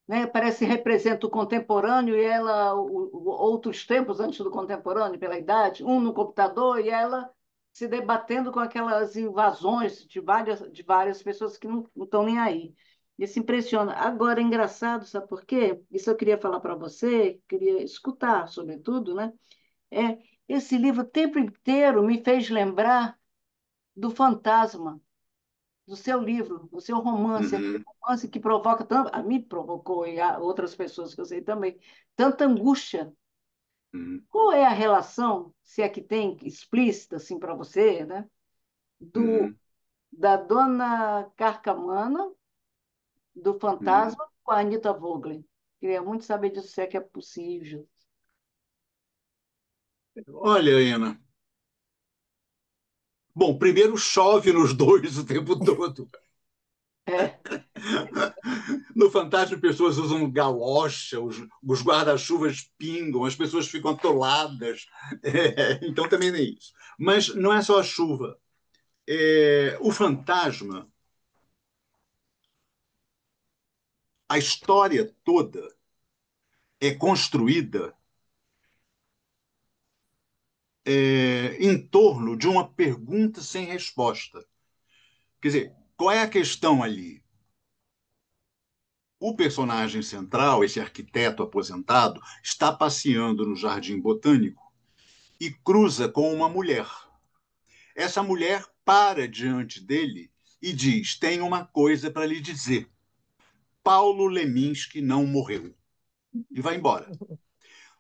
[SPEAKER 9] né? Parece que representa o contemporâneo e ela, outros tempos antes do contemporâneo, pela idade, um no computador e ela se debatendo com aquelas invasões de várias pessoas que não estão nem aí. Isso impressiona. Agora, é engraçado, sabe por quê? Isso eu queria falar para você, queria escutar, sobretudo, né? É, esse livro o tempo inteiro me fez lembrar do fantasma do seu livro, do seu romance, aquele
[SPEAKER 3] uhum,
[SPEAKER 9] romance que provoca tanto, a mim provocou e a outras pessoas que eu sei também, tanta angústia.
[SPEAKER 3] uhum,
[SPEAKER 9] Qual é a relação, se é que tem explícita assim para você, né, do
[SPEAKER 3] uhum,
[SPEAKER 9] da dona Carcamana, do
[SPEAKER 3] uhum.
[SPEAKER 9] fantasma com a Anita Vogler? Queria muito saber disso, se é que é possível.
[SPEAKER 3] Olha, Ana. Bom, primeiro chove nos dois o tempo todo.
[SPEAKER 9] É,
[SPEAKER 3] No Fantástico, pessoas usam galocha, os guarda-chuvas pingam, as pessoas ficam atoladas. Então também é isso. Mas não é só a chuva. O fantasma, a história toda é construída em torno de uma pergunta sem resposta. Quer dizer, qual é a questão ali? O personagem central, esse arquiteto aposentado, está passeando no Jardim Botânico e cruza com uma mulher. Essa mulher para diante dele e diz: Tenho uma coisa para lhe dizer. Paulo Leminski não morreu. E vai embora.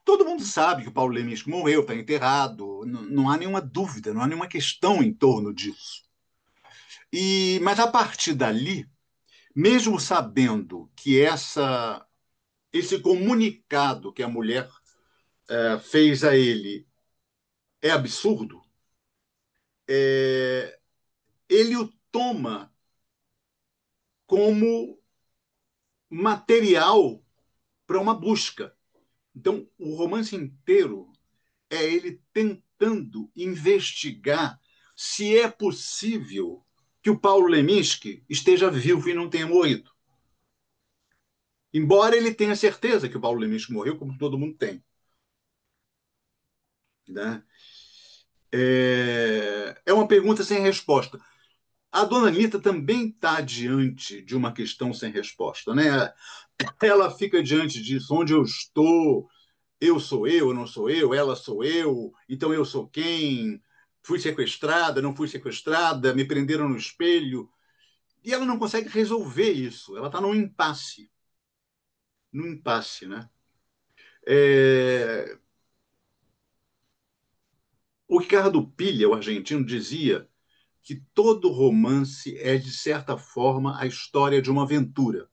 [SPEAKER 3] Todo mundo sabe que o Paulo Leminski morreu, está enterrado, não há nenhuma dúvida, não há nenhuma questão em torno disso. Mas a partir dali, mesmo sabendo que esse comunicado que a mulher fez a ele é absurdo, é, ele o toma como material para uma busca. Então, o romance inteiro é ele tentando investigar se é possível que o Paulo Leminski esteja vivo e não tenha morrido. Embora ele tenha certeza que o Paulo Leminski morreu, como todo mundo tem. Né? É uma pergunta sem resposta. A dona Anitta também está diante de uma questão sem resposta. Né? Ela fica diante disso, onde eu sou eu não sou eu, ela sou eu, então eu sou quem? Fui sequestrada, não fui sequestrada, me prenderam no espelho. E ela não consegue resolver isso, ela está num impasse. Num impasse, né? É... O Ricardo Pilha, o argentino, dizia que todo romance é, de certa forma, a história de uma aventura.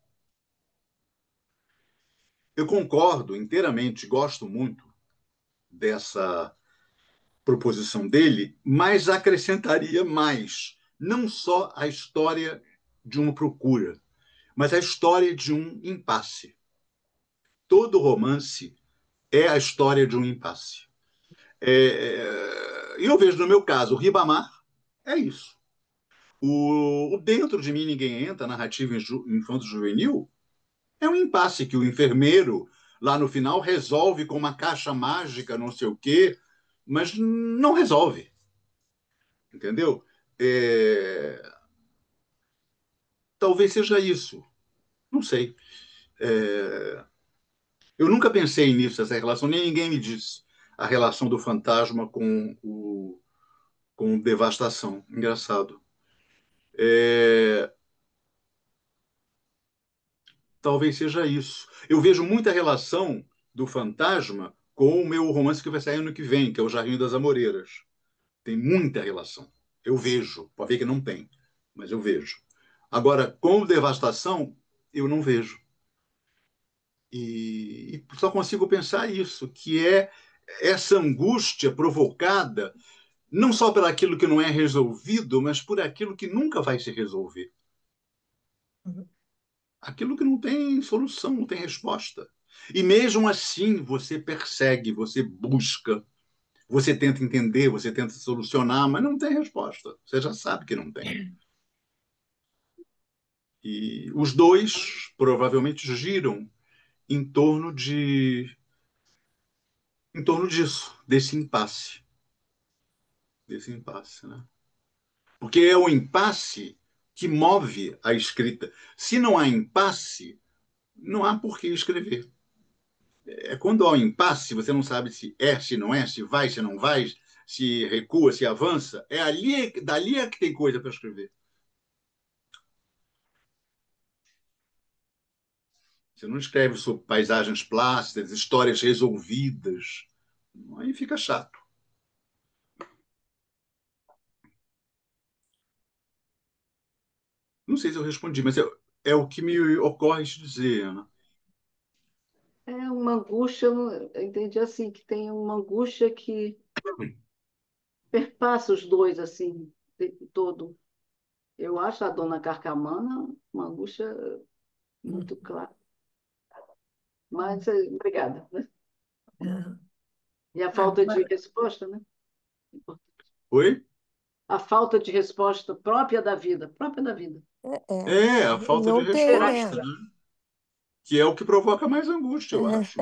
[SPEAKER 3] Eu concordo inteiramente, gosto muito dessa proposição dele, mas acrescentaria mais, não só a história de uma procura, mas a história de um impasse. Todo romance é a história de um impasse. Eu vejo no meu caso, o Ribamar é isso. O Dentro de Mim Ninguém Entra, narrativa infanto-juvenil, é um impasse que o enfermeiro, lá no final, resolve com uma caixa mágica, não sei o quê, mas não resolve. Entendeu? É... Talvez seja isso. Não sei. É... Eu nunca pensei nisso, essa relação, nem ninguém me disse a relação do fantasma com devastação. Engraçado. É... Talvez seja isso. Eu vejo muita relação do fantasma com o meu romance que vai sair ano que vem, que é o Jardim das Amoreiras. Tem muita relação. Eu vejo. Pode ver que não tem, mas eu vejo. Agora, com devastação, eu não vejo. E só consigo pensar isso, que é essa angústia provocada não só por aquilo que não é resolvido, mas por aquilo que nunca vai se resolver. Aquilo que não tem solução, não tem resposta. E mesmo assim, você persegue, você busca, você tenta entender, você tenta solucionar, mas não tem resposta. Você já sabe que não tem. E os dois provavelmente giram em torno em torno disso, desse impasse, né? Porque é o impasse que move a escrita. Se não há impasse, não há por que escrever. É quando há um impasse, você não sabe se é, se não é, se vai, se não vai, se recua, se avança. É ali, dali é que tem coisa para escrever. Você não escreve sobre paisagens plácidas, histórias resolvidas. Aí fica chato. Não sei se eu respondi, mas é o que me ocorre de dizer, Ana.
[SPEAKER 9] É uma angústia, eu entendi assim, que tem uma angústia que perpassa os dois, assim, o tempo todo. Eu acho a dona Carcamana uma angústia muito clara. Mas, obrigada, né? E a falta de
[SPEAKER 2] Agora,
[SPEAKER 9] resposta, né?
[SPEAKER 3] Oi?
[SPEAKER 9] A falta de resposta própria da vida, própria da vida.
[SPEAKER 3] É, a falta de
[SPEAKER 8] Não tem,
[SPEAKER 3] resposta,
[SPEAKER 8] é.
[SPEAKER 3] né? Que é o que provoca mais angústia, eu acho.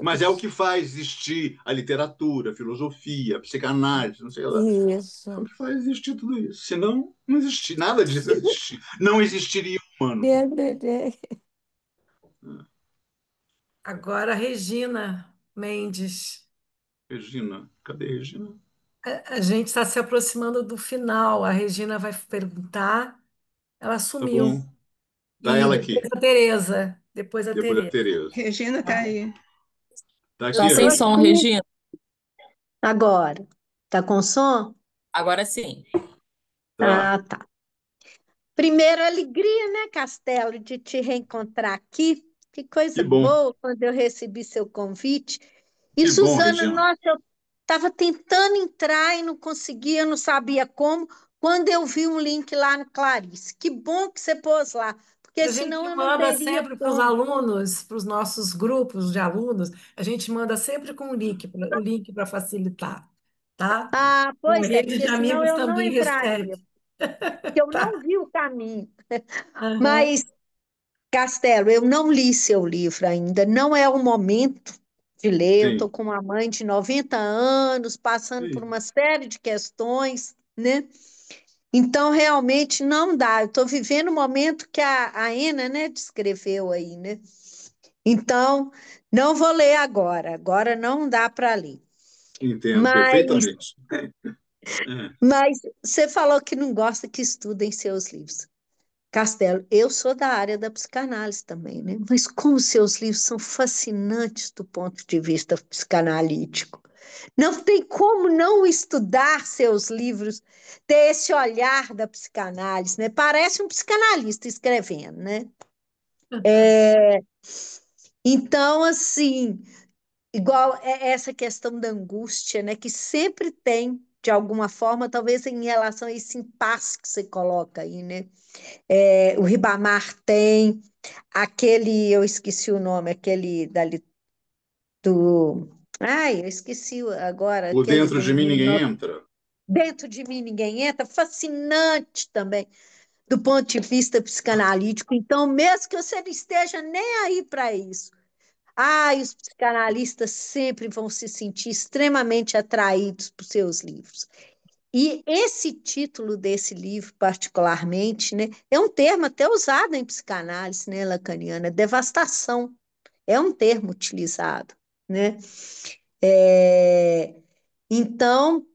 [SPEAKER 3] Mas é o
[SPEAKER 8] Todos.
[SPEAKER 3] que faz existir a literatura, a filosofia, a psicanálise, não sei lá. É o
[SPEAKER 8] Isso.
[SPEAKER 3] que faz existir tudo isso. Senão, não existir, nada disso existir. Não existiria humano.
[SPEAKER 2] agora, Regina Mendes.
[SPEAKER 3] Regina, cadê Regina?
[SPEAKER 2] A gente está se aproximando do final. A Regina vai perguntar. Ela
[SPEAKER 3] Tá
[SPEAKER 2] sumiu.
[SPEAKER 3] bom. Tá
[SPEAKER 2] E
[SPEAKER 3] ela
[SPEAKER 2] depois
[SPEAKER 3] aqui.
[SPEAKER 2] a Tereza. Depois a
[SPEAKER 3] Depois a
[SPEAKER 2] Tereza.
[SPEAKER 3] Tereza.
[SPEAKER 10] Regina está aí.
[SPEAKER 3] Tá
[SPEAKER 11] Tá
[SPEAKER 3] aqui,
[SPEAKER 11] sem
[SPEAKER 3] Regina?
[SPEAKER 11] som, Regina.
[SPEAKER 7] Agora, tá com som?
[SPEAKER 11] Agora sim.
[SPEAKER 3] Tá.
[SPEAKER 7] Ah, tá. Primeiro, alegria, né, Castelo, de te reencontrar aqui. Que
[SPEAKER 3] Que
[SPEAKER 7] coisa
[SPEAKER 3] bom.
[SPEAKER 7] boa quando eu recebi seu convite. E,
[SPEAKER 3] Que bom,
[SPEAKER 7] Suzana,
[SPEAKER 3] Regina.
[SPEAKER 7] nossa, eu estava tentando entrar e não conseguia, não sabia como, quando eu vi um link lá no Clarice. Que bom que você pôs lá,
[SPEAKER 11] porque
[SPEAKER 2] A
[SPEAKER 11] senão
[SPEAKER 2] gente
[SPEAKER 11] eu não
[SPEAKER 2] manda
[SPEAKER 11] teria
[SPEAKER 2] sempre para os
[SPEAKER 11] como.
[SPEAKER 2] alunos, para os nossos grupos de alunos, a gente manda sempre com o link para facilitar, tá?
[SPEAKER 11] Ah,
[SPEAKER 2] A
[SPEAKER 11] pois é,
[SPEAKER 2] rede
[SPEAKER 11] porque
[SPEAKER 2] de
[SPEAKER 11] senão
[SPEAKER 2] amigos
[SPEAKER 11] eu não
[SPEAKER 2] também
[SPEAKER 11] entraria,
[SPEAKER 2] recebe,
[SPEAKER 11] porque eu não
[SPEAKER 2] tá?
[SPEAKER 11] vi o caminho.
[SPEAKER 2] Aham.
[SPEAKER 11] Mas, Castelo, eu não li seu livro ainda, não é o momento de ler. Eu estou
[SPEAKER 3] Sim,
[SPEAKER 11] com uma mãe de 90 anos, passando por
[SPEAKER 3] sim,
[SPEAKER 11] uma série de questões, né? Então, realmente não dá. Eu estou vivendo o momento que a Ena, né, descreveu aí, né? Então, não vou ler agora. Agora não dá para ler.
[SPEAKER 3] entendo
[SPEAKER 11] Mas,
[SPEAKER 3] perfeitamente. É.
[SPEAKER 11] mas você falou que não gosta que estudem seus livros. Castelo, eu sou da área da psicanálise também, né? Mas como seus livros são fascinantes do ponto de vista psicanalítico. Não tem como não estudar seus livros, ter esse olhar da psicanálise, né? Parece um psicanalista escrevendo, né? Então, assim, igual essa questão da angústia, né? Que sempre tem, de alguma forma, talvez em relação a esse impasse que você coloca aí, né? O Ribamar tem, aquele, eu esqueci o nome, aquele dali do. Ai, eu esqueci agora,
[SPEAKER 3] Por
[SPEAKER 11] aquele
[SPEAKER 3] dentro
[SPEAKER 11] do
[SPEAKER 3] de mim ninguém
[SPEAKER 11] menino.
[SPEAKER 3] entra.
[SPEAKER 11] Dentro de mim ninguém entra, fascinante também, do ponto de vista psicanalítico. Então, mesmo que você não esteja nem aí para isso, os psicanalistas sempre vão se sentir extremamente atraídos por seus livros. E esse título desse livro, particularmente, né, é um termo até usado em psicanálise, né, lacaniana, devastação. É um termo utilizado, né? É, então,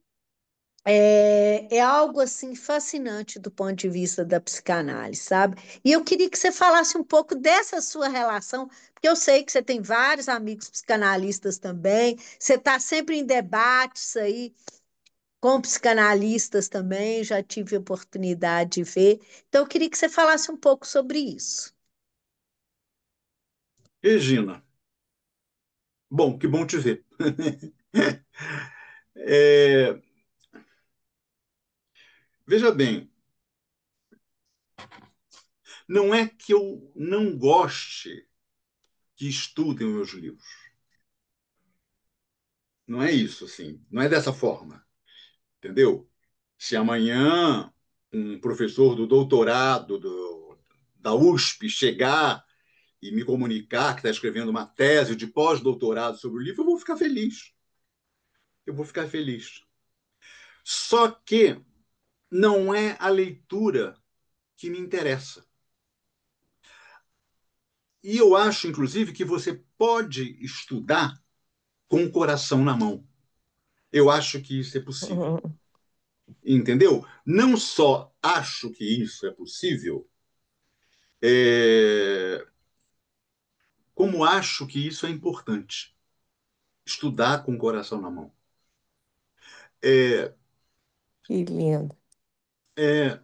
[SPEAKER 11] é algo assim fascinante do ponto de vista da psicanálise, sabe? E eu queria que você falasse um pouco dessa sua relação, porque eu sei que você tem vários amigos psicanalistas também, você está sempre em debates aí com psicanalistas também, já tive a oportunidade de ver. Então, eu queria que você falasse um pouco sobre isso.
[SPEAKER 3] Regina, bom, que bom te ver. É, veja bem, não é que eu não goste que estudem os meus livros. Não é isso, assim. Não é dessa forma, entendeu? Se amanhã um professor do doutorado da USP chegar e me comunicar que está escrevendo uma tese de pós-doutorado sobre o livro, eu vou ficar feliz. Eu vou ficar feliz. Só que não é a leitura que me interessa. E eu acho, inclusive, que você pode estudar com o coração na mão. Eu acho que isso é possível.
[SPEAKER 8] Uhum.
[SPEAKER 3] Entendeu? Não só acho que isso é possível, é, como acho que isso é importante. Estudar com o coração na mão. É,
[SPEAKER 8] Que lindo.
[SPEAKER 3] é,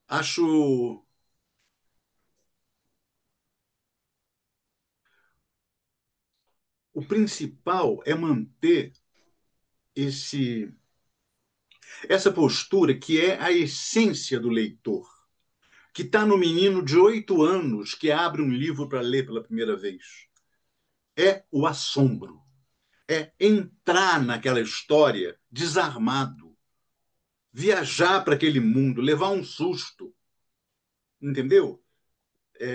[SPEAKER 3] acho. O principal é manter esse, essa postura que é a essência do leitor, que está no menino de 8 anos que abre um livro para ler pela primeira vez. É o assombro, é entrar naquela história desarmado, viajar para aquele mundo, levar um susto, entendeu?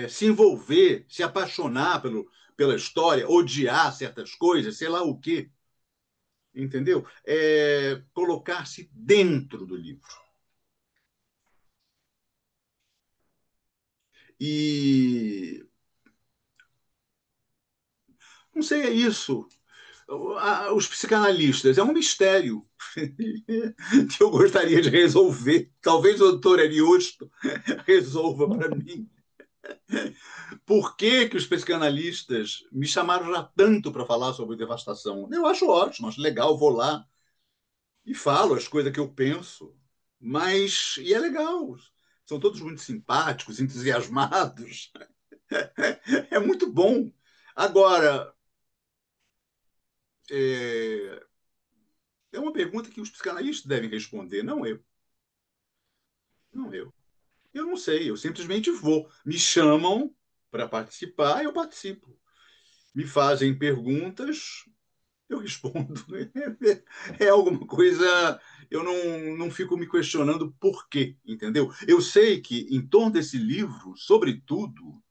[SPEAKER 3] Se envolver, se apaixonar pela história, odiar certas coisas, sei lá o quê, entendeu? Colocar-se dentro do livro. E não sei, é isso. Os psicanalistas é um mistério que eu gostaria de resolver. Talvez o doutor Ariosto resolva para mim. Por que, que os psicanalistas me chamaram já tanto para falar sobre devastação? Eu acho ótimo, acho legal, vou lá e falo as coisas que eu penso. Mas, e é legal, são todos muito simpáticos, entusiasmados. É muito bom. Agora, é, uma pergunta que os psicanalistas devem responder, não eu. Não eu. Eu não sei, eu simplesmente vou. Me chamam para participar, eu participo. Me fazem perguntas, eu respondo. É alguma coisa. Eu não fico me questionando por quê, entendeu? Eu sei que em torno desse livro, sobretudo,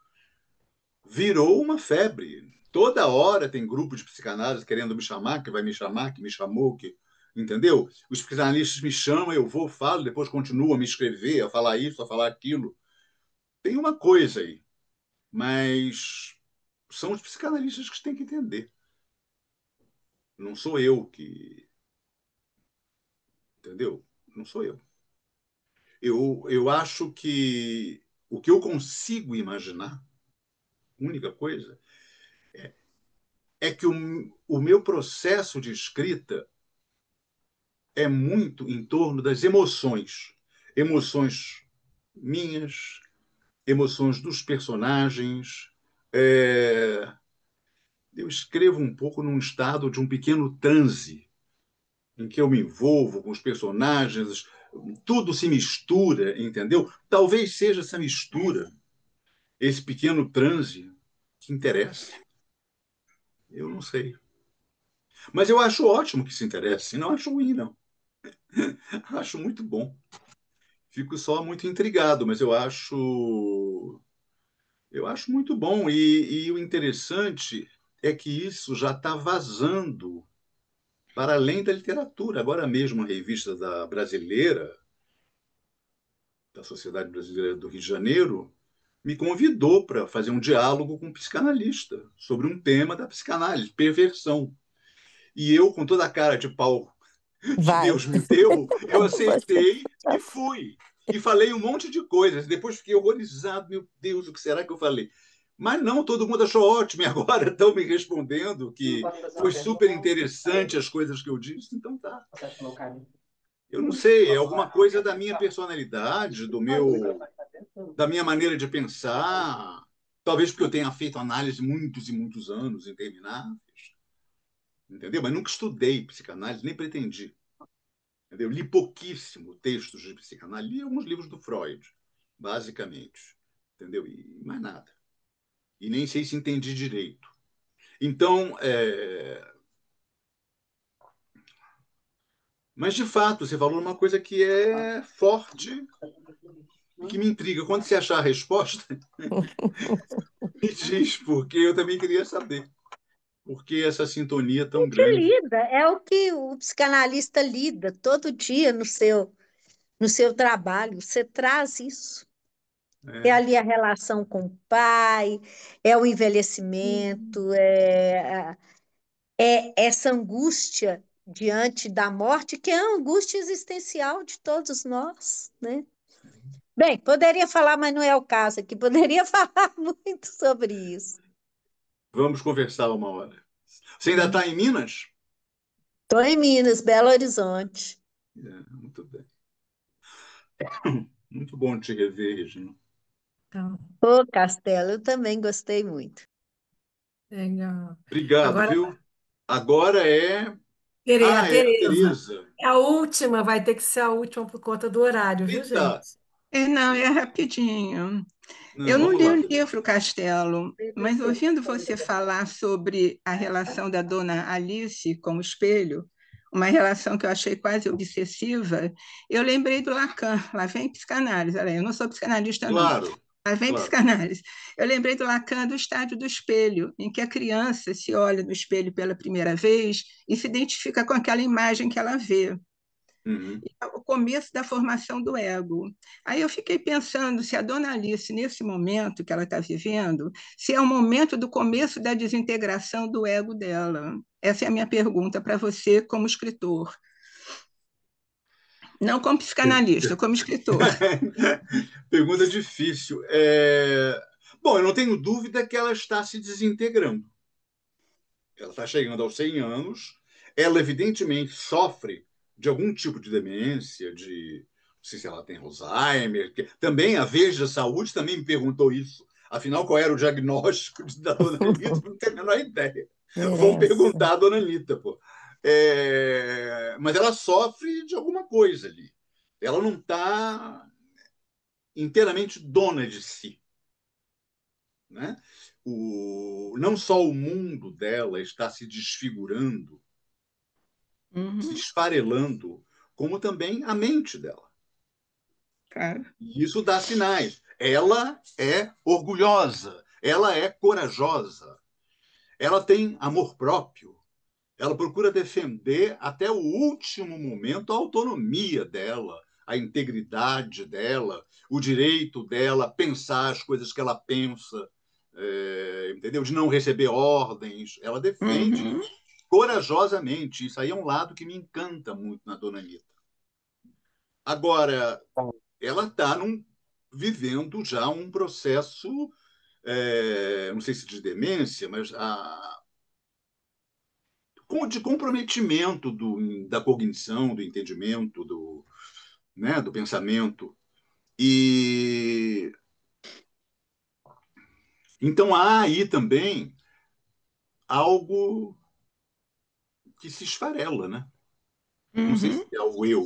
[SPEAKER 3] virou uma febre. Toda hora tem grupo de psicanálise querendo me chamar, que vai me chamar, que me chamou, que. Entendeu? Os psicanalistas me chamam, eu vou, falo, depois continuo a me escrever, a falar isso, a falar aquilo. Tem uma coisa aí, mas são os psicanalistas que têm que entender. Não sou eu que. Entendeu? Não sou eu. Eu acho que o que eu consigo imaginar, a única coisa, é que o meu processo de escrita é muito em torno das emoções. Emoções minhas, emoções dos personagens. É, eu escrevo um pouco num estado de um pequeno transe, em que eu me envolvo com os personagens, tudo se mistura, entendeu? Talvez seja essa mistura, esse pequeno transe, que interessa. Eu não sei. Mas eu acho ótimo que se interesse, não acho ruim, não. Acho muito bom. Fico só muito intrigado, mas eu acho muito bom. E o interessante é que isso já está vazando para além da literatura. Agora mesmo a revista da Brasileira, da Sociedade Brasileira do Rio de Janeiro, me convidou para fazer um diálogo com um psicanalista sobre um tema da psicanálise, perversão. E eu, com toda a cara de pau que
[SPEAKER 8] Vai.
[SPEAKER 3] Deus me deu, eu
[SPEAKER 8] Você
[SPEAKER 3] aceitei e fui. E falei um monte de coisas. Depois fiquei horrorizado. Meu Deus, o que será que eu falei? Mas não, todo mundo achou ótimo. E agora estão me respondendo que foi super interessante as coisas que eu disse. Então tá. Eu não sei, é alguma coisa da minha personalidade, da minha maneira de pensar. Talvez porque eu tenha feito análise muitos e muitos anos intermináveis. Entendeu? Mas nunca estudei psicanálise, nem pretendi. Entendeu? Li pouquíssimo textos de psicanálise, li alguns livros do Freud, basicamente. Entendeu? E mais nada. E nem sei se entendi direito. Então, mas de fato, você falou uma coisa que é forte e que me intriga. Quando você achar a resposta, me diz, porque eu também queria saber. Por que essa sintonia tão
[SPEAKER 11] Que
[SPEAKER 3] grande?
[SPEAKER 11] lida, é o que o psicanalista lida todo dia no seu trabalho. Você traz isso. É
[SPEAKER 3] É,
[SPEAKER 11] ali a relação com o pai, é o envelhecimento, é essa angústia diante da morte, que é a angústia existencial de todos nós, né? Bem, poderia falar, mas não é o caso aqui, poderia falar muito sobre isso.
[SPEAKER 3] vamos conversar uma hora. Você ainda está em Minas?
[SPEAKER 11] Estou em Minas, Belo Horizonte.
[SPEAKER 3] Muito bem. Muito bom te rever, Regina.
[SPEAKER 2] Então,
[SPEAKER 11] Ô, Castelo, eu também gostei muito.
[SPEAKER 2] legal.
[SPEAKER 3] Obrigado,
[SPEAKER 2] Agora,
[SPEAKER 3] viu? Agora é.
[SPEAKER 2] A
[SPEAKER 3] Ah, é a
[SPEAKER 2] Tereza.
[SPEAKER 3] Tereza.
[SPEAKER 2] É a última, vai ter que ser a última por conta do horário, viu,
[SPEAKER 3] Eita!
[SPEAKER 2] gente?
[SPEAKER 10] Não, é rapidinho.
[SPEAKER 3] Não,
[SPEAKER 10] Eu não
[SPEAKER 3] vamos
[SPEAKER 10] li
[SPEAKER 3] lá,
[SPEAKER 10] o
[SPEAKER 3] Tereza.
[SPEAKER 10] livro Castelo, mas ouvindo você falar sobre a relação da dona Alice com o espelho, uma relação que eu achei quase obsessiva, eu lembrei do Lacan. Lá vem psicanálise. Olha, eu não sou psicanalista nunca.
[SPEAKER 3] Claro,
[SPEAKER 10] Lá vem
[SPEAKER 3] claro.
[SPEAKER 10] psicanálise. Eu lembrei do Lacan do estádio do espelho, em que a criança se olha no espelho pela primeira vez e se identifica com aquela imagem que ela vê,
[SPEAKER 3] Uhum.
[SPEAKER 10] o começo da formação do ego. Aí eu fiquei pensando se a dona Alice, nesse momento que ela está vivendo, se é o momento do começo da desintegração do ego dela. Essa é a minha pergunta para você, como escritor. Não como psicanalista, como escritor.
[SPEAKER 3] Pergunta difícil. Bom, eu não tenho dúvida que ela está se desintegrando. Ela está chegando aos 100 anos. Ela, evidentemente, sofre de algum tipo de demência, de. Não sei se ela tem Alzheimer. Também a Veja Saúde também me perguntou isso. Afinal, qual era o diagnóstico da dona Anitta? Não tenho a menor ideia. Vão
[SPEAKER 8] Interessa.
[SPEAKER 3] perguntar à dona Anitta, pô. Mas ela sofre de alguma coisa ali. Ela não está. inteiramente dona de si, né? Não só o mundo dela está se desfigurando, se
[SPEAKER 10] Uhum,
[SPEAKER 3] esfarelando, como também a mente dela.
[SPEAKER 10] claro.
[SPEAKER 3] E isso dá sinais. Ela é orgulhosa, ela é corajosa, ela tem amor próprio, ela procura defender até o último momento a autonomia dela, a integridade dela, o direito dela pensar as coisas que ela pensa, entendeu? De não receber ordens. Ela defende
[SPEAKER 10] Uhum,
[SPEAKER 3] corajosamente. Isso aí é um lado que me encanta muito na Dona Anitta. Agora, ela está vivendo já um processo, não sei se de demência, mas de comprometimento da cognição, do entendimento, né, do pensamento. E então há aí também algo que se esfarela, né? Não sei se
[SPEAKER 10] uhum,
[SPEAKER 3] é o eu,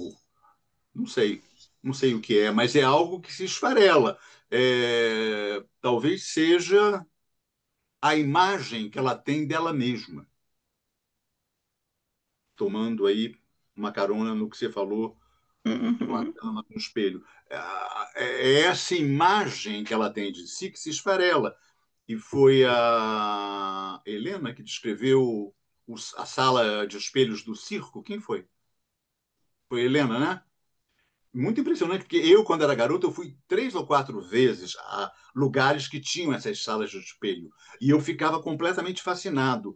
[SPEAKER 3] não sei, não sei o que é, mas é algo que se esfarela. Talvez seja a imagem que ela tem dela mesma, tomando aí uma carona no que você falou de uma
[SPEAKER 10] uhum.
[SPEAKER 3] dama com espelho. É essa imagem que ela tem de si que se esfarela. E foi a Helena que descreveu a sala de espelhos do circo. Quem foi? Foi a Helena, né? Muito impressionante, porque eu, quando era garoto, eu fui 3 ou 4 vezes a lugares que tinham essas salas de espelho. E eu ficava completamente fascinado.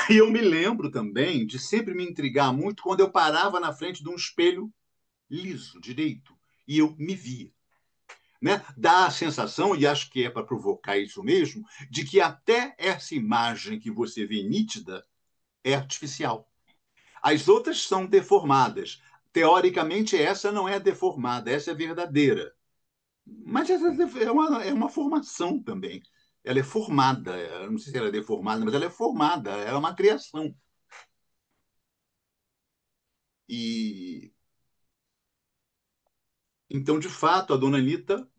[SPEAKER 3] E eu me lembro também de sempre me intrigar muito quando eu parava na frente de um espelho liso, direito, e eu me via. Né? Dá a sensação, e acho que é para provocar isso mesmo, de que até essa imagem que você vê nítida é artificial. As outras são deformadas. Teoricamente, essa não é deformada, essa é verdadeira. Mas essa é uma formação também. Ela é formada, eu não sei se ela é deformada, mas ela é formada, ela é uma criação. E então, de fato, a dona Anitta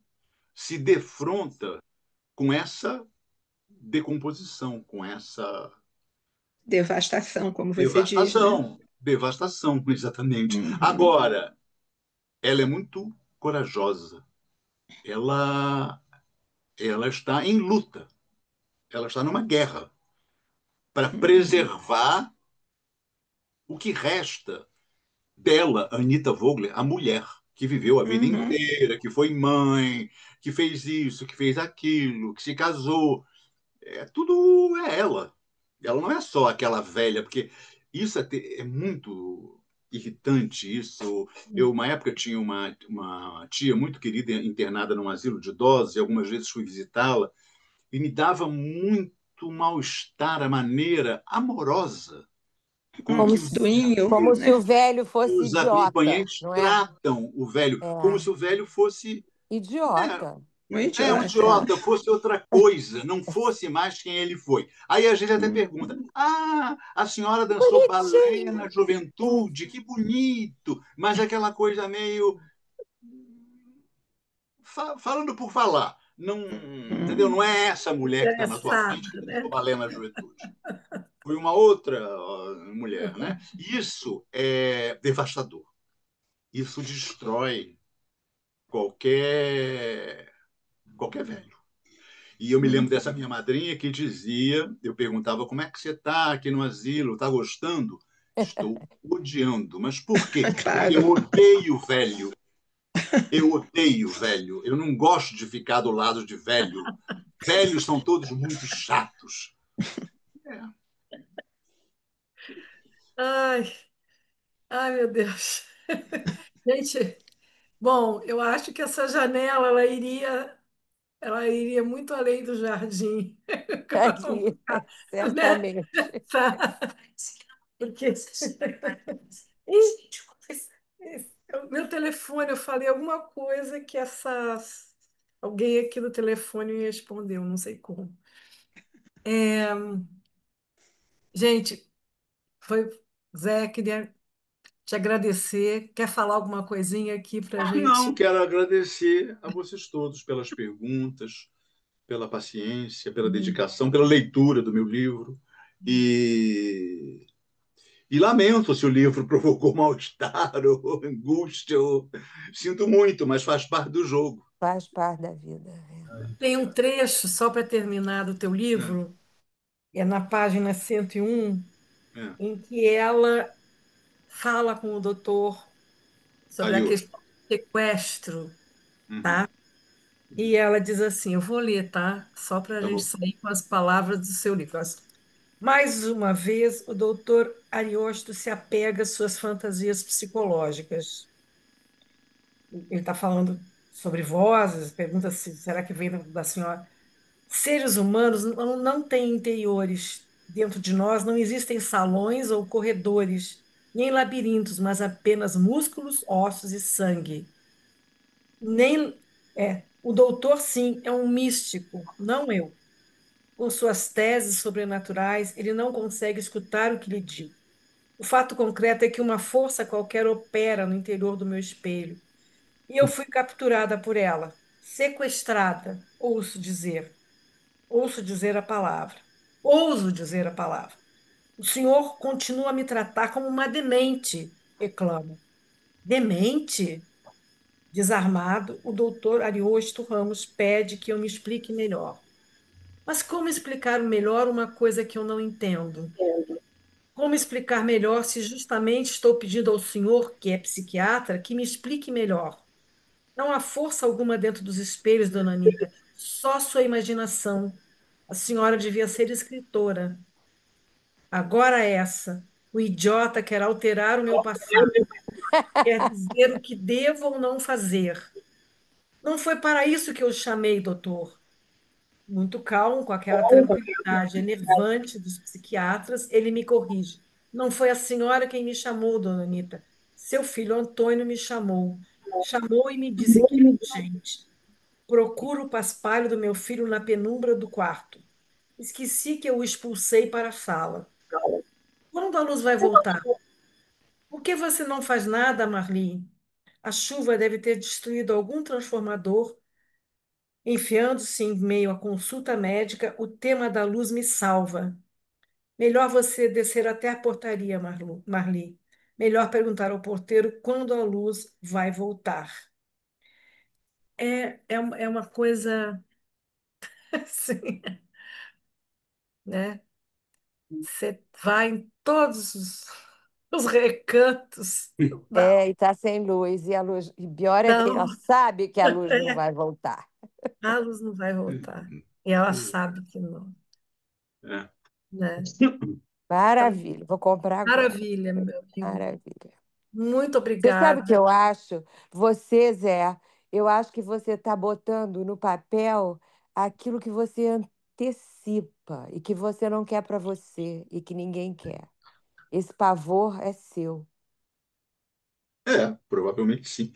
[SPEAKER 3] se defronta com essa decomposição, com essa
[SPEAKER 10] Devastação, como você diz, né?
[SPEAKER 3] devastação. Devastação, exatamente.
[SPEAKER 10] Uhum,
[SPEAKER 3] Agora, ela é muito corajosa. Ela, ela está em luta. Ela está numa guerra para
[SPEAKER 10] uhum,
[SPEAKER 3] preservar o que resta dela, Anita Vogler, a mulher que viveu a vida
[SPEAKER 10] uhum,
[SPEAKER 3] inteira, que foi mãe, que fez isso, que fez aquilo, que se casou. Tudo é ela. Ela não é só aquela velha, porque isso é muito irritante. Isso, eu uma época tinha uma tia muito querida internada num asilo de idosos e algumas vezes fui visitá-la e me dava muito mal-estar a maneira amorosa com
[SPEAKER 8] Como
[SPEAKER 3] que
[SPEAKER 8] se,
[SPEAKER 10] Duinho,
[SPEAKER 8] como se o
[SPEAKER 10] né?
[SPEAKER 8] velho fosse
[SPEAKER 3] os
[SPEAKER 8] idiota,
[SPEAKER 3] acompanhantes
[SPEAKER 8] não é?
[SPEAKER 3] tratam o velho como
[SPEAKER 8] É,
[SPEAKER 3] se o velho fosse é,
[SPEAKER 8] idiota.
[SPEAKER 10] Um
[SPEAKER 3] um
[SPEAKER 10] idiota.
[SPEAKER 3] idiota, fosse outra coisa, não fosse mais quem ele foi. Aí a gente até pergunta:
[SPEAKER 10] Uhum,
[SPEAKER 3] ah, a senhora dançou balé na
[SPEAKER 8] Bonitinho.
[SPEAKER 3] juventude, que bonito, mas aquela coisa meio falando por falar. Não, entendeu? Não
[SPEAKER 10] uhum,
[SPEAKER 3] é essa mulher que está na tua frente que
[SPEAKER 2] Interessada,
[SPEAKER 3] dançou
[SPEAKER 2] né?
[SPEAKER 3] balé na juventude. Foi uma outra mulher, né? Isso é devastador. Isso destrói qualquer velho. E eu me lembro dessa
[SPEAKER 10] uhum.
[SPEAKER 3] minha madrinha que dizia, eu perguntava como é que você está aqui no asilo, está gostando? Estou odiando. Mas por quê? Porque eu
[SPEAKER 10] Claro.
[SPEAKER 3] odeio velho. Eu odeio velho. Eu não gosto de ficar do lado de velho. Velhos são todos muito chatos. É.
[SPEAKER 2] Ai, ai, meu Deus. Gente, bom, eu acho que essa janela ela iria muito além do jardim. Vamos
[SPEAKER 8] Aqui,
[SPEAKER 2] ficar, né?
[SPEAKER 8] certamente.
[SPEAKER 2] Porque o meu telefone, eu falei alguma coisa que alguém aqui no telefone me respondeu, não sei como. É, gente, foi Zé, queria te agradecer. Quer falar alguma coisinha aqui para a
[SPEAKER 3] Não,
[SPEAKER 2] gente?
[SPEAKER 3] quero agradecer a vocês todos pelas perguntas, pela paciência, pela dedicação, pela leitura do meu livro. E, e lamento se o livro provocou mal-estar ou angústia. Sinto muito, mas faz parte do jogo.
[SPEAKER 8] Faz parte da vida.
[SPEAKER 2] Tem um trecho, só para terminar, do teu
[SPEAKER 3] É,
[SPEAKER 2] livro, é na página 101,
[SPEAKER 3] é.
[SPEAKER 2] em que ela fala com o doutor sobre a
[SPEAKER 3] Ariosto.
[SPEAKER 2] questão do sequestro,
[SPEAKER 3] Uhum,
[SPEAKER 2] tá? E ela diz assim, eu vou ler, tá? Só para a
[SPEAKER 3] tá
[SPEAKER 2] gente
[SPEAKER 3] bom.
[SPEAKER 2] sair com as palavras do seu livro. Mais uma vez, o doutor Ariosto se apega às suas fantasias psicológicas. Ele está falando sobre vozes, pergunta se será que vem da senhora. Seres humanos não têm interiores. Dentro de nós não existem salões ou corredores, nem labirintos, mas apenas músculos, ossos e sangue. Nem o doutor, sim, é um místico, não eu. Com suas teses sobrenaturais, ele não consegue escutar o que lhe digo. O fato concreto é que uma força qualquer opera no interior do meu espelho. E eu fui capturada por ela, sequestrada, ouço dizer a palavra, ouso dizer a palavra. O senhor continua a me tratar como uma demente, reclamo. Demente? Desarmado, o doutor Ariosto Ramos pede que eu me explique melhor. Mas como explicar melhor uma coisa que eu não entendo? Como explicar melhor se justamente estou pedindo ao senhor, que é psiquiatra, que me explique melhor? Não há força alguma dentro dos espelhos, dona Anitta, só sua imaginação. A senhora devia ser escritora. Agora essa, o idiota quer alterar o meu passado, quer dizer o que devo ou não fazer. Não foi para isso que eu chamei, doutor. Muito calmo, com aquela tranquilidade enervante dos psiquiatras, ele me corrige. Não foi a senhora quem me chamou, dona Anitta. Seu filho Antônio me chamou. Chamou e me disse que é urgente. Procuro o paspalho do meu filho na penumbra do quarto. Esqueci que eu o expulsei para a sala. Quando a luz vai voltar? Por que você não faz nada, Marli? A chuva deve ter destruído algum transformador. Enfiando-se em meio à consulta médica, o tema da luz me salva. Melhor você descer até a portaria, Marli. Melhor perguntar ao porteiro quando a luz vai voltar. É uma coisa assim, né? Você vai em todos os recantos da
[SPEAKER 8] É, e está sem luz. E a luz, e pior é que ela
[SPEAKER 2] alma.
[SPEAKER 8] sabe que a luz não
[SPEAKER 2] É,
[SPEAKER 8] vai voltar.
[SPEAKER 2] a luz não vai voltar. E ela sabe que não,
[SPEAKER 3] É.
[SPEAKER 2] né? Então,
[SPEAKER 8] Maravilha, vou comprar agora.
[SPEAKER 2] maravilha, meu amigo.
[SPEAKER 8] Maravilha.
[SPEAKER 2] Muito
[SPEAKER 8] Você sabe o que
[SPEAKER 2] obrigada.
[SPEAKER 8] eu acho? Você, Zé, eu acho que você está botando no papel aquilo que você antecipa e que você não quer para você e que ninguém quer. Esse pavor é seu.
[SPEAKER 3] Provavelmente sim.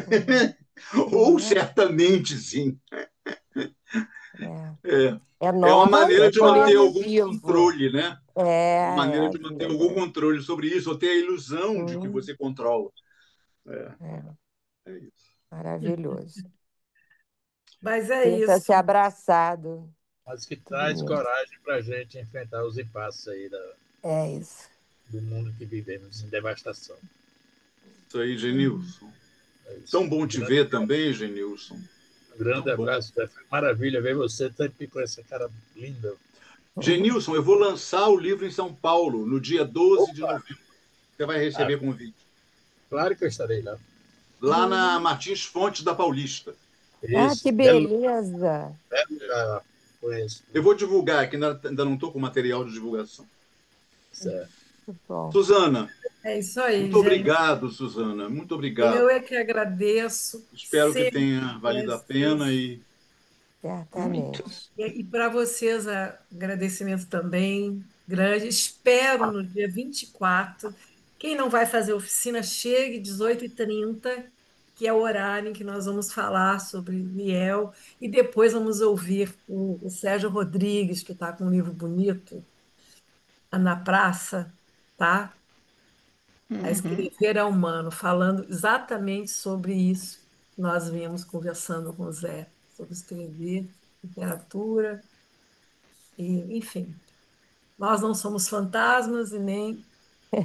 [SPEAKER 8] Uhum.
[SPEAKER 3] Ou
[SPEAKER 8] Não é?
[SPEAKER 3] certamente sim.
[SPEAKER 8] É.
[SPEAKER 3] É,
[SPEAKER 8] É
[SPEAKER 3] é uma
[SPEAKER 8] nosso,
[SPEAKER 3] maneira
[SPEAKER 8] é
[SPEAKER 3] de manter algum
[SPEAKER 8] coletivo.
[SPEAKER 3] controle, né? Uma
[SPEAKER 8] É
[SPEAKER 3] maneira
[SPEAKER 8] a
[SPEAKER 3] de manter
[SPEAKER 8] vida
[SPEAKER 3] algum
[SPEAKER 8] da.
[SPEAKER 3] controle sobre isso, ou ter a ilusão de que
[SPEAKER 8] Hum,
[SPEAKER 3] você controla. É,
[SPEAKER 8] é,
[SPEAKER 3] é isso.
[SPEAKER 8] maravilhoso.
[SPEAKER 2] Mas é
[SPEAKER 8] Sinta-se
[SPEAKER 2] isso.
[SPEAKER 8] abraçado,
[SPEAKER 6] Mas que
[SPEAKER 8] todo
[SPEAKER 6] traz
[SPEAKER 8] mundo.
[SPEAKER 6] coragem para a gente enfrentar os impasses aí
[SPEAKER 8] É isso.
[SPEAKER 6] do mundo que vivemos em devastação.
[SPEAKER 3] Isso aí,
[SPEAKER 2] Uhum.
[SPEAKER 3] Genilson.
[SPEAKER 6] É isso.
[SPEAKER 3] Tão bom te ver também, Genilson.
[SPEAKER 6] Um
[SPEAKER 3] Tão
[SPEAKER 6] grande
[SPEAKER 3] bom.
[SPEAKER 6] abraço, Zé. Foi maravilha ver você sempre com essa cara linda.
[SPEAKER 3] Genilson, eu vou lançar o livro em São Paulo no dia 12 de
[SPEAKER 6] Opa!
[SPEAKER 3] novembro. Você vai
[SPEAKER 6] Ah,
[SPEAKER 3] receber convite.
[SPEAKER 6] claro que eu estarei lá.
[SPEAKER 3] Lá na Martins Fontes da Paulista.
[SPEAKER 8] Ah, que
[SPEAKER 6] Isso,
[SPEAKER 8] beleza!
[SPEAKER 6] belo lugar lá. Conheço.
[SPEAKER 3] Eu vou divulgar, que ainda não estou com material de divulgação.
[SPEAKER 6] Certo.
[SPEAKER 8] Que bom.
[SPEAKER 3] Suzana,
[SPEAKER 2] É isso aí,
[SPEAKER 3] muito
[SPEAKER 2] gente.
[SPEAKER 3] obrigado, Suzana. Muito
[SPEAKER 2] Eu
[SPEAKER 3] obrigado.
[SPEAKER 2] é que agradeço.
[SPEAKER 3] Espero que
[SPEAKER 2] Sempre
[SPEAKER 3] tenha valido a pena
[SPEAKER 2] vocês.
[SPEAKER 3] e
[SPEAKER 7] Muito.
[SPEAKER 8] Certamente.
[SPEAKER 2] E para vocês, agradecimento também grande. Espero no dia 24. Quem não vai fazer oficina, chegue 18h30, que é o horário em que nós vamos falar sobre Liel. E depois vamos ouvir o Sérgio Rodrigues, que está com um livro bonito, Na Praça, tá? A
[SPEAKER 10] Uhum.
[SPEAKER 2] escrever é humano, falando exatamente sobre isso que nós vínhamos conversando com o Zé, sobre escrever, literatura, e, enfim. Nós não somos fantasmas e nem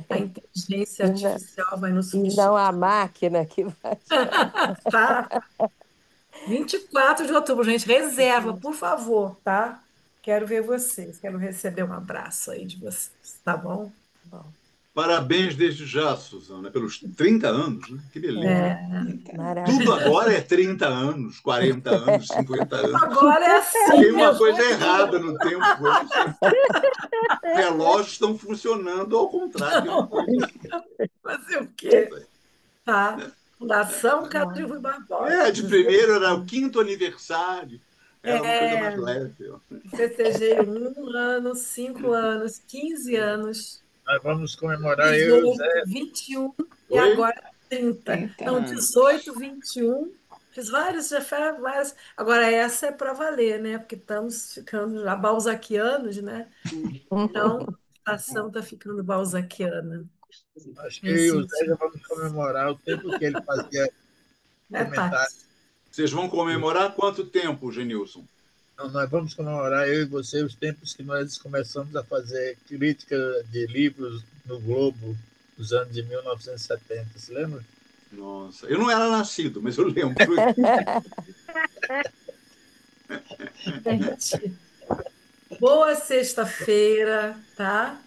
[SPEAKER 2] a inteligência
[SPEAKER 8] E não,
[SPEAKER 2] artificial vai nos
[SPEAKER 8] e não
[SPEAKER 2] substituir.
[SPEAKER 8] a máquina que vai.
[SPEAKER 2] Tá? 24 de outubro, gente, reserva, por favor, tá? Quero ver vocês, quero receber um abraço aí de vocês, tá bom?
[SPEAKER 8] Bom,
[SPEAKER 3] Parabéns desde já, Suzana, pelos 30 anos, né? Que beleza.
[SPEAKER 8] é,
[SPEAKER 2] É,
[SPEAKER 10] Então,
[SPEAKER 3] Tudo
[SPEAKER 8] maravilha.
[SPEAKER 3] agora é 30 anos, 40 anos, 50 anos.
[SPEAKER 2] agora é assim
[SPEAKER 3] Tem uma
[SPEAKER 2] mesmo.
[SPEAKER 3] coisa errada no tempo hoje. Os relógios estão funcionando ao contrário. Tem uma coisa.
[SPEAKER 2] Fazer o quê? Tá? Fundação Cadre Rui Barbosa.
[SPEAKER 3] De primeiro era o quinto aniversário, era uma coisa mais
[SPEAKER 2] É,
[SPEAKER 3] leve.
[SPEAKER 2] festejei 1 ano, 5 anos, 15 anos,
[SPEAKER 6] Nós vamos comemorar, eu e o
[SPEAKER 2] 18,
[SPEAKER 6] Zé.
[SPEAKER 2] 21 e
[SPEAKER 3] Oi?
[SPEAKER 2] agora 30.
[SPEAKER 10] 30
[SPEAKER 2] Então,
[SPEAKER 10] anos.
[SPEAKER 2] 18, 21, fiz vários, já fiz vários. Agora, essa é para valer, né? Porque estamos ficando já balzaquianos, né? Então, a estação está ficando balzaquiana,
[SPEAKER 6] Acho que eu
[SPEAKER 2] nesse
[SPEAKER 6] e o Zé já
[SPEAKER 2] sentido.
[SPEAKER 6] vamos comemorar o tempo que ele fazia
[SPEAKER 2] Né,
[SPEAKER 6] comentário.
[SPEAKER 2] Tati?
[SPEAKER 3] Vocês vão comemorar quanto tempo, Genilson?
[SPEAKER 6] Então, nós vamos comemorar, eu e você, os tempos que nós começamos a fazer crítica de livros no Globo, nos anos de 1970. Se lembra?
[SPEAKER 3] Nossa, eu não era nascido, mas eu lembro.
[SPEAKER 2] Gente, boa sexta-feira, tá?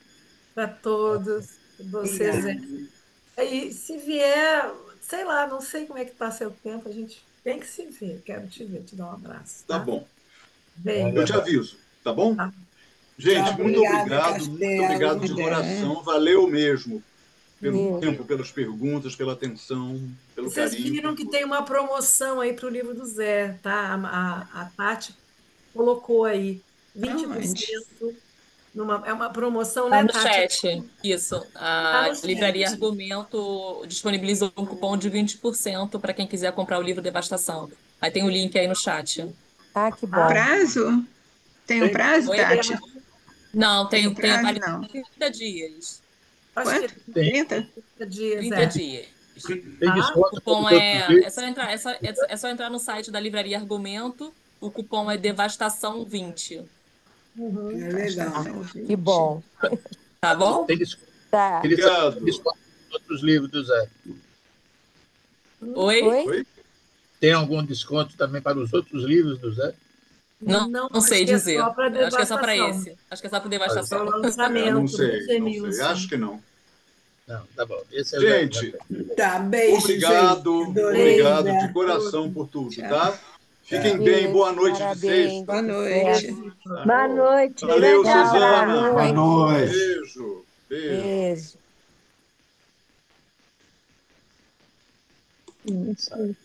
[SPEAKER 2] Para todos vocês.
[SPEAKER 1] Obrigada.
[SPEAKER 2] Aí, se vier, sei lá, não sei como é que está seu tempo, a gente tem que se ver. Quero te ver, te dar um abraço,
[SPEAKER 3] Tá
[SPEAKER 2] tá?
[SPEAKER 3] bom,
[SPEAKER 6] Grande
[SPEAKER 3] eu te
[SPEAKER 2] Beijo.
[SPEAKER 6] abraço.
[SPEAKER 3] aviso, tá bom?
[SPEAKER 2] Tá?
[SPEAKER 3] Gente,
[SPEAKER 2] Tchau.
[SPEAKER 1] Obrigada,
[SPEAKER 3] muito obrigado
[SPEAKER 1] Castelo.
[SPEAKER 3] de
[SPEAKER 10] Nada.
[SPEAKER 3] coração, valeu mesmo pelo
[SPEAKER 8] Isso.
[SPEAKER 3] tempo, pelas perguntas, pela atenção, pelo
[SPEAKER 2] Vocês
[SPEAKER 3] carinho, por
[SPEAKER 2] viram que
[SPEAKER 3] tudo.
[SPEAKER 2] tem uma promoção aí para o livro do Zé, tá? A Tati colocou aí 20%
[SPEAKER 10] Aonde?
[SPEAKER 2] é uma promoção,
[SPEAKER 12] Tá
[SPEAKER 2] né,
[SPEAKER 12] no
[SPEAKER 2] Tati?
[SPEAKER 12] chat, isso.
[SPEAKER 2] Tá
[SPEAKER 12] A
[SPEAKER 2] no
[SPEAKER 12] Livraria
[SPEAKER 2] chat.
[SPEAKER 12] Argumento disponibilizou um cupom de 20% para quem quiser comprar o livro Devastação. Aí tem o link aí no chat.
[SPEAKER 8] Ah, que
[SPEAKER 2] Tá?
[SPEAKER 8] bom.
[SPEAKER 10] Prazo? Tem um
[SPEAKER 6] Tem,
[SPEAKER 10] prazo,
[SPEAKER 12] Oi?
[SPEAKER 10] Tati?
[SPEAKER 12] Não,
[SPEAKER 10] Tem um
[SPEAKER 12] tem
[SPEAKER 10] prazo?
[SPEAKER 12] vale
[SPEAKER 10] Não.
[SPEAKER 12] 30 dias.
[SPEAKER 2] Acho que é
[SPEAKER 10] Quanto?
[SPEAKER 6] tem,
[SPEAKER 10] 30?
[SPEAKER 2] 30 dias,
[SPEAKER 12] 30
[SPEAKER 2] é.
[SPEAKER 12] dias.
[SPEAKER 6] tem
[SPEAKER 2] Tá?
[SPEAKER 12] O
[SPEAKER 6] desconto para
[SPEAKER 12] cupom
[SPEAKER 6] os outros
[SPEAKER 12] é
[SPEAKER 6] livros.
[SPEAKER 12] só entrar, é só entrar no site da Livraria Argumento. O cupom é Devastação 20.
[SPEAKER 2] Uhum.
[SPEAKER 1] É legal.
[SPEAKER 10] Gastação
[SPEAKER 8] Que
[SPEAKER 10] 20.
[SPEAKER 8] bom.
[SPEAKER 12] Tá bom?
[SPEAKER 6] Tem desconto.
[SPEAKER 8] Tá.
[SPEAKER 6] Queria saber se tem
[SPEAKER 3] Obrigado.
[SPEAKER 6] desconto nos outros livros do Zé.
[SPEAKER 12] Oi?
[SPEAKER 8] Oi?
[SPEAKER 3] Oi?
[SPEAKER 6] Tem algum desconto também para os outros livros do Zé?
[SPEAKER 12] Não,
[SPEAKER 2] Não,
[SPEAKER 12] não
[SPEAKER 2] acho
[SPEAKER 12] sei
[SPEAKER 2] que é só
[SPEAKER 12] dizer.
[SPEAKER 2] para
[SPEAKER 12] Acho que é só para
[SPEAKER 2] devastação.
[SPEAKER 12] esse. Acho que é só para
[SPEAKER 6] Ah,
[SPEAKER 2] É o
[SPEAKER 12] Devastação.
[SPEAKER 3] Não
[SPEAKER 2] lançamento do
[SPEAKER 3] sei, não sei.
[SPEAKER 2] Genilson.
[SPEAKER 3] Acho que não.
[SPEAKER 6] não, tá bom. Esse é o Zé. Já
[SPEAKER 3] Gente,
[SPEAKER 6] tem.
[SPEAKER 1] Tá, beijo, gente. Adorei,
[SPEAKER 3] obrigado de
[SPEAKER 1] Zé.
[SPEAKER 3] coração por tudo,
[SPEAKER 10] Tchau.
[SPEAKER 3] tá? Fiquem
[SPEAKER 1] Tá.
[SPEAKER 3] bem, boa
[SPEAKER 8] Beijo,
[SPEAKER 3] noite de
[SPEAKER 8] parabéns,
[SPEAKER 3] sexta.
[SPEAKER 10] Boa
[SPEAKER 8] sucesso.
[SPEAKER 10] noite.
[SPEAKER 2] Beijo.
[SPEAKER 11] Boa noite,
[SPEAKER 3] Valeu,
[SPEAKER 11] grande
[SPEAKER 8] Tchau, boa
[SPEAKER 11] abraço.
[SPEAKER 3] Suzana.
[SPEAKER 1] Boa
[SPEAKER 8] noite.
[SPEAKER 1] noite.
[SPEAKER 3] Beijo, beijo.
[SPEAKER 8] Beijo.
[SPEAKER 10] Isso.